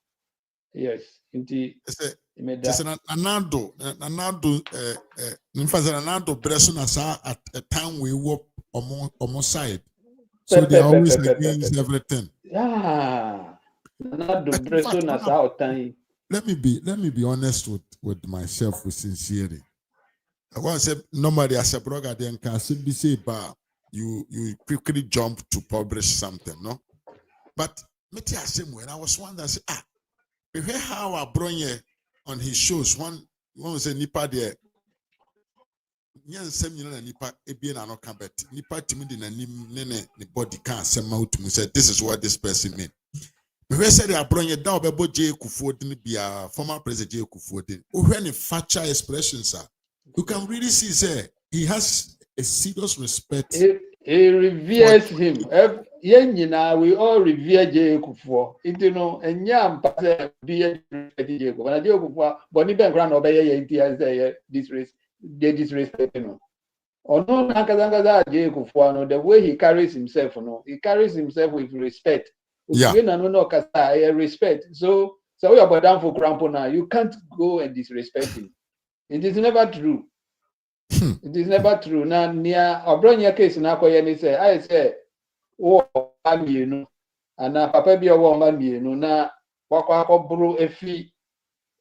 Yes, indeed. Just anado, Nifazanado Bresson at a time we work on side. So they are always against everything. Yeah. Let me be honest with myself with sincerity. I want to say normally as a blogger then can simply say but you quickly jump to publish something, no? But me tell you when I was one that say we hear how our Bronye on his shows one say nipa there. Nyan sem nyina nipa ebie na no ka bet nipa timi de nanim ne body can sem out to say this is what this person mean. We said they bring it down about J. Kufuor, former president J. Kufuor. When in facial expressions, you can really see, say, he has a serious respect. He reveres him. We all revere J. Kufuor. You know, and yam pass be a J. Kufuor, but even grand obey they disrespect, you know. Or no, J. Kufuor, the way he carries himself, he carries himself with respect. Yeah. Respect. So we are down for Crampo now. You can't go and disrespect him. It is never true. It is never true. Now near Obronya case na say I say you know and na papa bi owo man you know na wakwa bro efi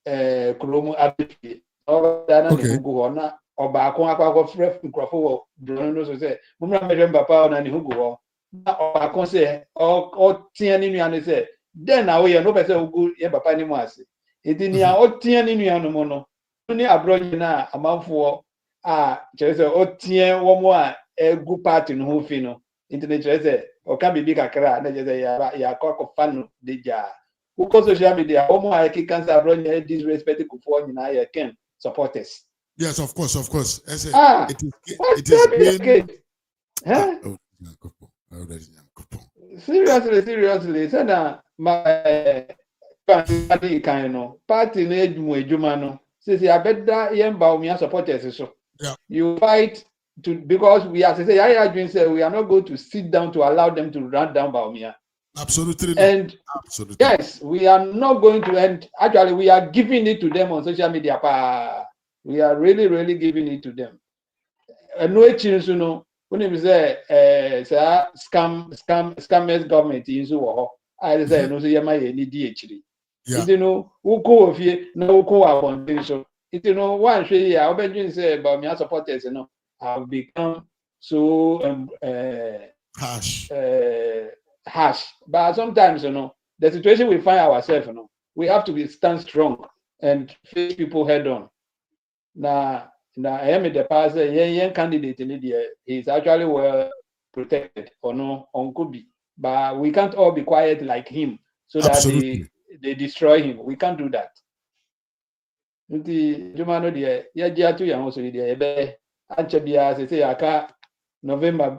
kromu abifie. Okay. Na oba akwa fref nkrofo wo bro no so say mumra medem papa na ni hugo ho. I can say, or Tiani and say, then I will no better good, yeah, papa ni was. It didn't or Tiani no mono. Only abroad na a month for just a Tian one more a good part in who fino. Internet say, or can be big a cra, and just a ya cock of fun de jar. Who cause social media, homo I can't abroad disrespectful for you I can support us. Yes, of course. It is good. Huh? Seriously, say na my party kind no party na edwuma no say abeda yem Bawumia supporters so. Yeah. You fight to because we as I say I say we are not going to sit down to allow them to run down Bawumia. Absolutely not. And yes, we are not going to end. Actually, we are giving it to them on social media. We are really giving it to them. And no change, when it say scammers government in so I say no say my any DHD. Who go of you no go upon so one share I bet say about me supporters have become so harsh. But sometimes the situation we find ourselves we have to stand strong and face people head on. Now I am the past young candidate in India is actually well protected or no on could be. But we can't all be quiet like him so that they destroy him. We can't do that. The Jumano dear, yeah, to young also dear, Ancha say I can't November,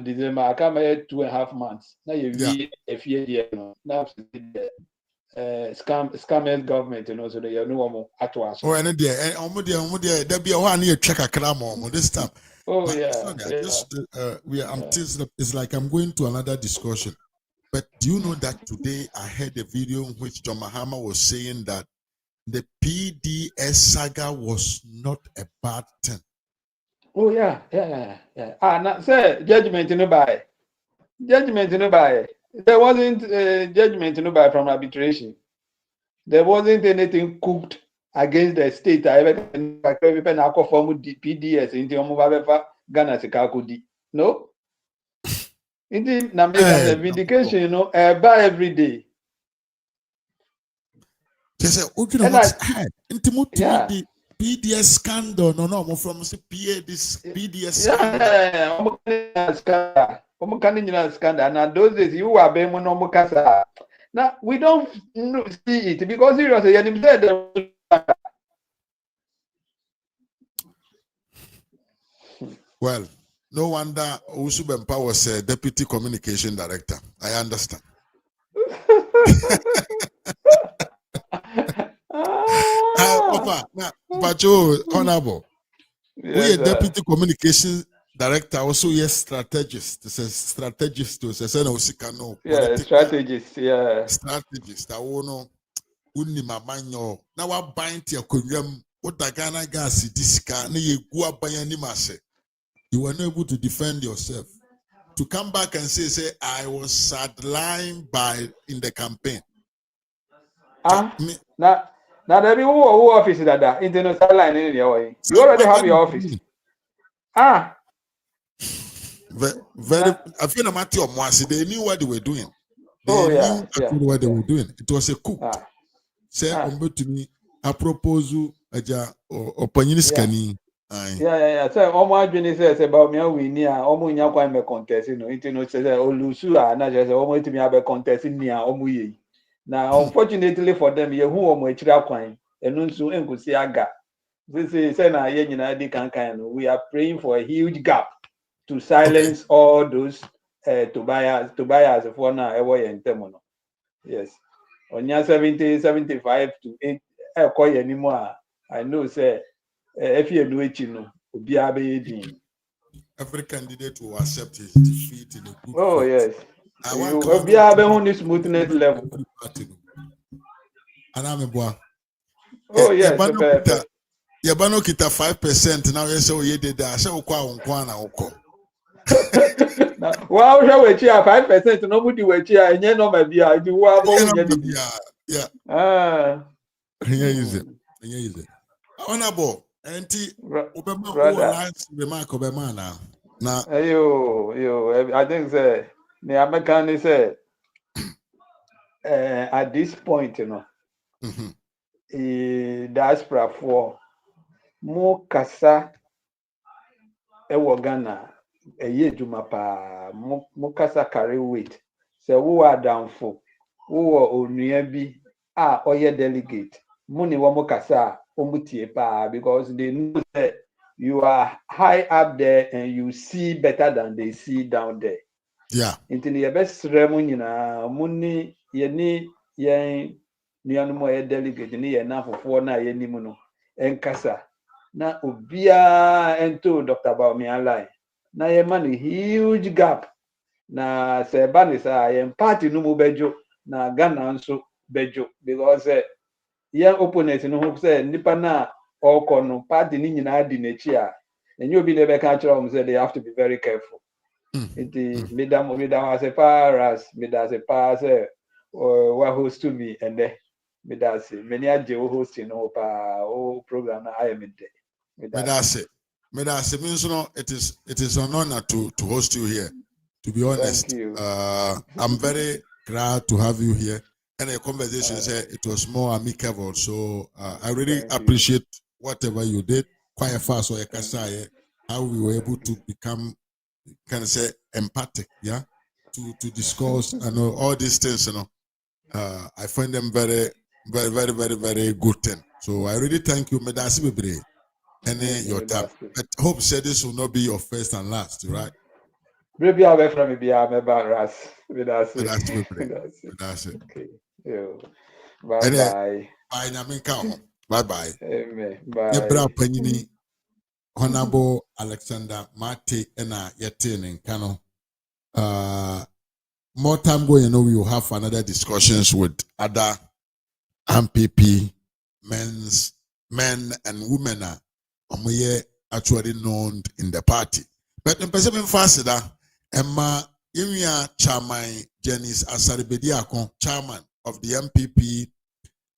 December, I come 2.5 months. Now you a few years now. Scammers government, so they know more at once. Oh, and there be a one year check a cram this time. Oh, yeah. Just it's like I'm going to another discussion. But do you know that today I heard a video in which John Mahama was saying that the PDS saga was not a bad thing? Oh, yeah. Now, say, judgment no by. Judgment no by. There wasn't judgment no by from arbitration. There wasn't anything cooked against the state. I ever form PDS in the Ghana Sikakudi. No? Indeed, the vindication, by every day. Yeah. PDS scandal, no, from PDS scandal. Yeah, scandal. Now, those days, you were being no casa. Now, we don't see it because seriously, you said well, no wonder Usubempa was a deputy communication director. I understand. But honorable, we a deputy communication director, also yes, strategist. This is strategist to say no. Strategist, yeah. Strategist. I wanna unima manyo. Now I bind your kurium. What the Ghana gas this car? You were not able to defend yourself. To come back and say I was sidelined in the campaign. Now there be who office that international line in your you already have your office. Very I feel they knew what they were doing. They knew what they were doing. It was a coup. Say to me, a proposal opinion scanning. Yeah. So almost when says about me we near almost nya kwa me contest say olusu na just almost to me have contest near omuye. Now, unfortunately for them, you who are more kwan, and nso enkusi aga. Say na ye nyina di kankan. We are praying for a huge gap to silence all those Tobias for now ever yen yes. Onya 70, 75 to 8 anymore. I know say if you do it, obi abedin. Every candidate will accept his defeat in a good faith. Yes. Obi abedin smoothness level. Oh yes. Yabano kita 5% now. Yes, so ye did that. So na oko. Wow, shall we cheer 5%? Nobody will cheer, and no maybe I do. Yeah. Here is it. Honorable, auntie, remark now. I think the American say at this point, diaspora for more kasa Ghana. A year jumapa mukasa carry weight. So who are down for who are onyebi oye delegate. Money wa mukasa omutie pa because they know that you are high up there and you see better than they see down there. Yeah. Into the best ceremony na money ye nuanumo ye delegate ni ye na for na ye nimu no enkasa na obia ento Dr. Bawumia line. Na ye man a huge gap na se bani sa ye party no mu bejo na Ghana nso bejo because ye opponent no hope say nipa na or kono party ni nyina di n'echi a enyo bi na be ka kyerɛ say they have to be very careful. Iti midam ase paras midase pass wa host to me and midase many aje wo host no pa o program na I am de midase means no it is an honor to host you here. To be honest, thank you. I'm very glad to have you here. And the conversation said it was more amicable. So I really appreciate whatever you did. Quite fast, so how we were able to become, kind of say, empathic, yeah, to discuss and all these things. You know, I find them very, very, very, very, very good thing. So I really thank you, Medasi Bibre, and your time. I hope say this will not be your first and last, right? Maybe I'll be from me. I'm about Ras. Medasi. Okay. Yo. Bye bye. Bye, Naminka. Bye bye. Amen. Bye. Honorable Alexander Martey and Yatin Kano. More time going, we will have another discussions with other MPP men and women are actually known in the party. But in person faster, Emma Yemia Chairman Janice Asaribediakon, chairman of the MPP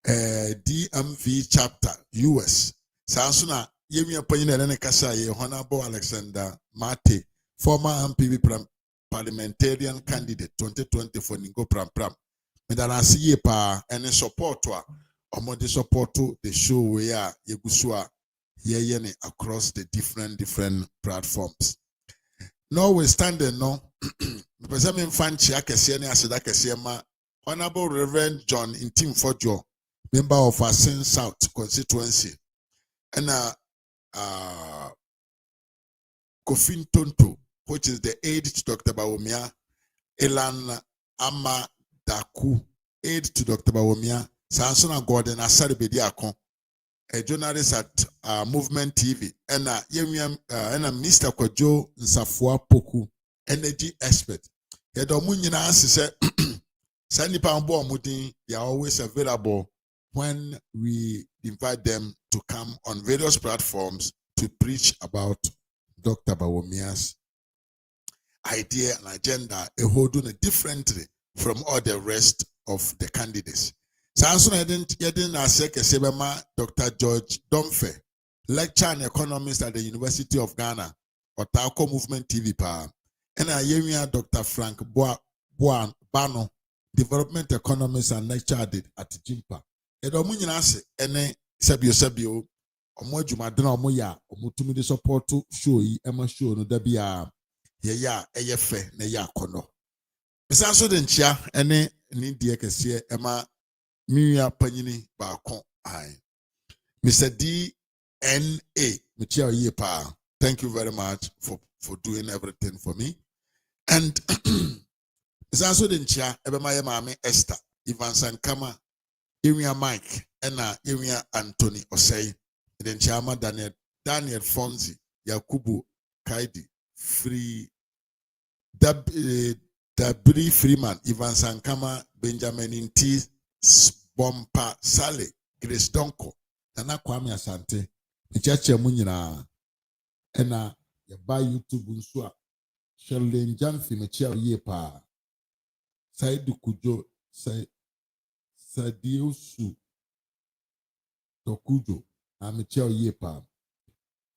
DMV chapter US. Sansuna Yemia Payne Kasa Honorable Alexander Martey, former MPP parliamentarian candidate 2020 for Ningo Pram. Medana siye pa any support wa omode support to the show where yegusua yeyene across the different platforms. Notwithstanding no, the person in fancy akese ne aseda kese ma Honorable Reverend John Intim Fojo, member of Asin South constituency, and Kofin Tonto, which is the aide to Dr. Bawumia, Elan Ama Daku, aide to Dr. Bawumia, Sansona Gordon Asari Bediakon, a journalist at Movement TV, and Mr. Kojo Nsafua Poku, energy expert. Yedomunyina said, Sandy Pambo Mudin, they are always available when we invite them to come on various platforms to preach about Dr. Bawumia's idea and agenda, a whole doing differently from all the rest of the candidates. Sanson Yedin Aseke Sebema, Dr. George Domfe, lecturer and economist at the University of Ghana, Otako Movement TV Pa, and Ayemia Dr. Frank Bano, development economist and lecturer at Jimpa. Edomunyina se ene sabio omo adwumadena omo ya omutumi de support show yi ema show no da bia ye ya eyefe na ya akono bisa so de nchia ene ni die kese ema miya panyini ba akon ai Mr. DNA Michia ye pa, thank you very much for doing everything for me. And bisa so de nchia ebema ye maame Esther Evans and Kama Area Mike, Ena, Area Anthony Osei, then Chama Daniel Fonzi, Yakubu Kaidi, Dabri Freeman, Ivan Sankama, Benjamin Inti, Bompa Sale, Grace Donko, Nana Kwame Asante, Michache Munina, Ena, Yaba YouTube Unsua, Sherlene Janfi, Michel Yepa, Saidu Kujo, Sadiusu Tokujo, Amichel Yepa.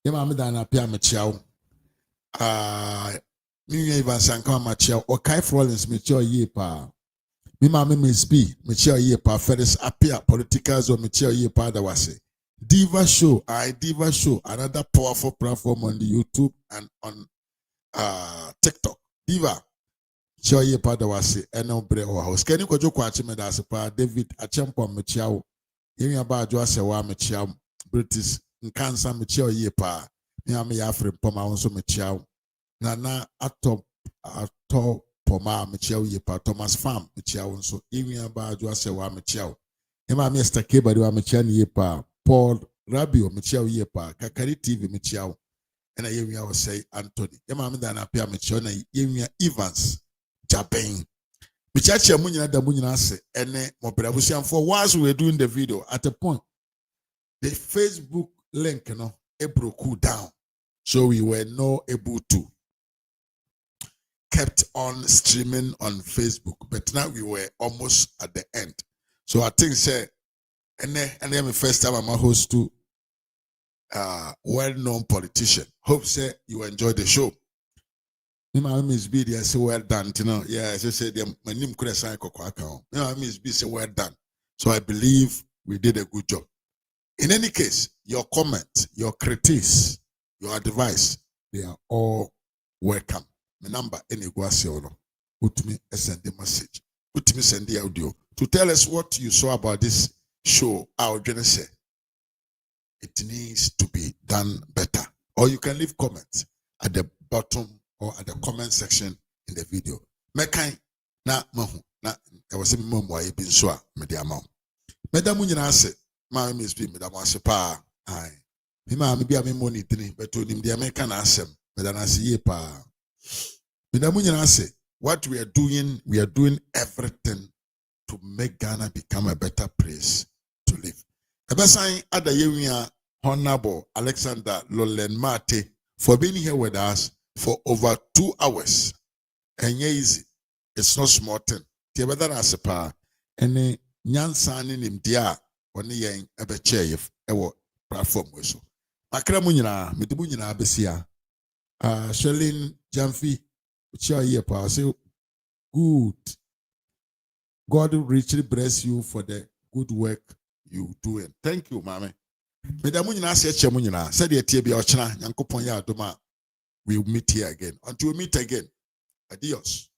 Yama Medana Pia Michel. Minya Ivan Sankama Michel, or Kai Rollins Michel Yepa. Mima Miss B, Michel Yepa, Ferris Apia, Politicals or Michel Yepa, that was it. Diva Show, Diva Show, another powerful platform on the YouTube and on TikTok. Diva. Sure, ye pada wase eno bre o house. Keni ko joko achi me da sepa David Achempo mechia wo. Yemi aba adwo ase wa mechia British nkansa mechia ye pa. Me am ya afre poma wonso mechia wo. Na atop poma mechia ye pa Thomas Farm mechia wonso. Yemi aba adwo ase wa mechia wo. Yema me Esther Kebari wa mechia ni ye pa. Paul Rabio mechia ye pa. Kakari TV mechia wo. Ena yemi awo say Anthony. Yema me da na pia mechia na yemi Evans Japan. Bichachi Munyana da Munyana se ene mobrabusian for once we were doing the video at a point. The Facebook link, it broke down. So we were not able to kept on streaming on Facebook, but now we were almost at the end. So I think say, and then the first time I'm a host to well-known politician. Hope say you enjoy the show. Miss B, I say well done. Yeah, as I said, my name could assign Miss B say well done. So I believe we did a good job. In any case, your comment, your critiques, your advice, they are all welcome. My number any guasiono. Put me send the message. Put me send the audio to tell us what you saw about this show. Our gonna say it needs to be done better. Or you can leave comments at the bottom or at the comment section in the video. Mekai na mahu na I was saying mom why been so media amount. Madam Munyana say, my Miss B, Madam Asepa. Aye. Hima maybe I'm money three, but to him the American asem. Madam Asiye pa. Madam Munyana say, what we are doing everything to make Ghana become a better place to live. Ebesan Adayewia Honorable Alexander Leonel Martey for being here with us for over 2 hours. And easy. It's not small thing. Tiabada Asepa and Nyansani Nimdia on the yang ebeche ewo platform so. Makra munyina, midimunyina abesia. Shelin Jamfi, chia ye pa say good. God richly bless you for the good work you doing. Thank you, mama. Midamunyina say chemunyina. Said ye tie bia ochina, Nyankopon ya adoma. We'll meet here again. Until we meet again. Adios.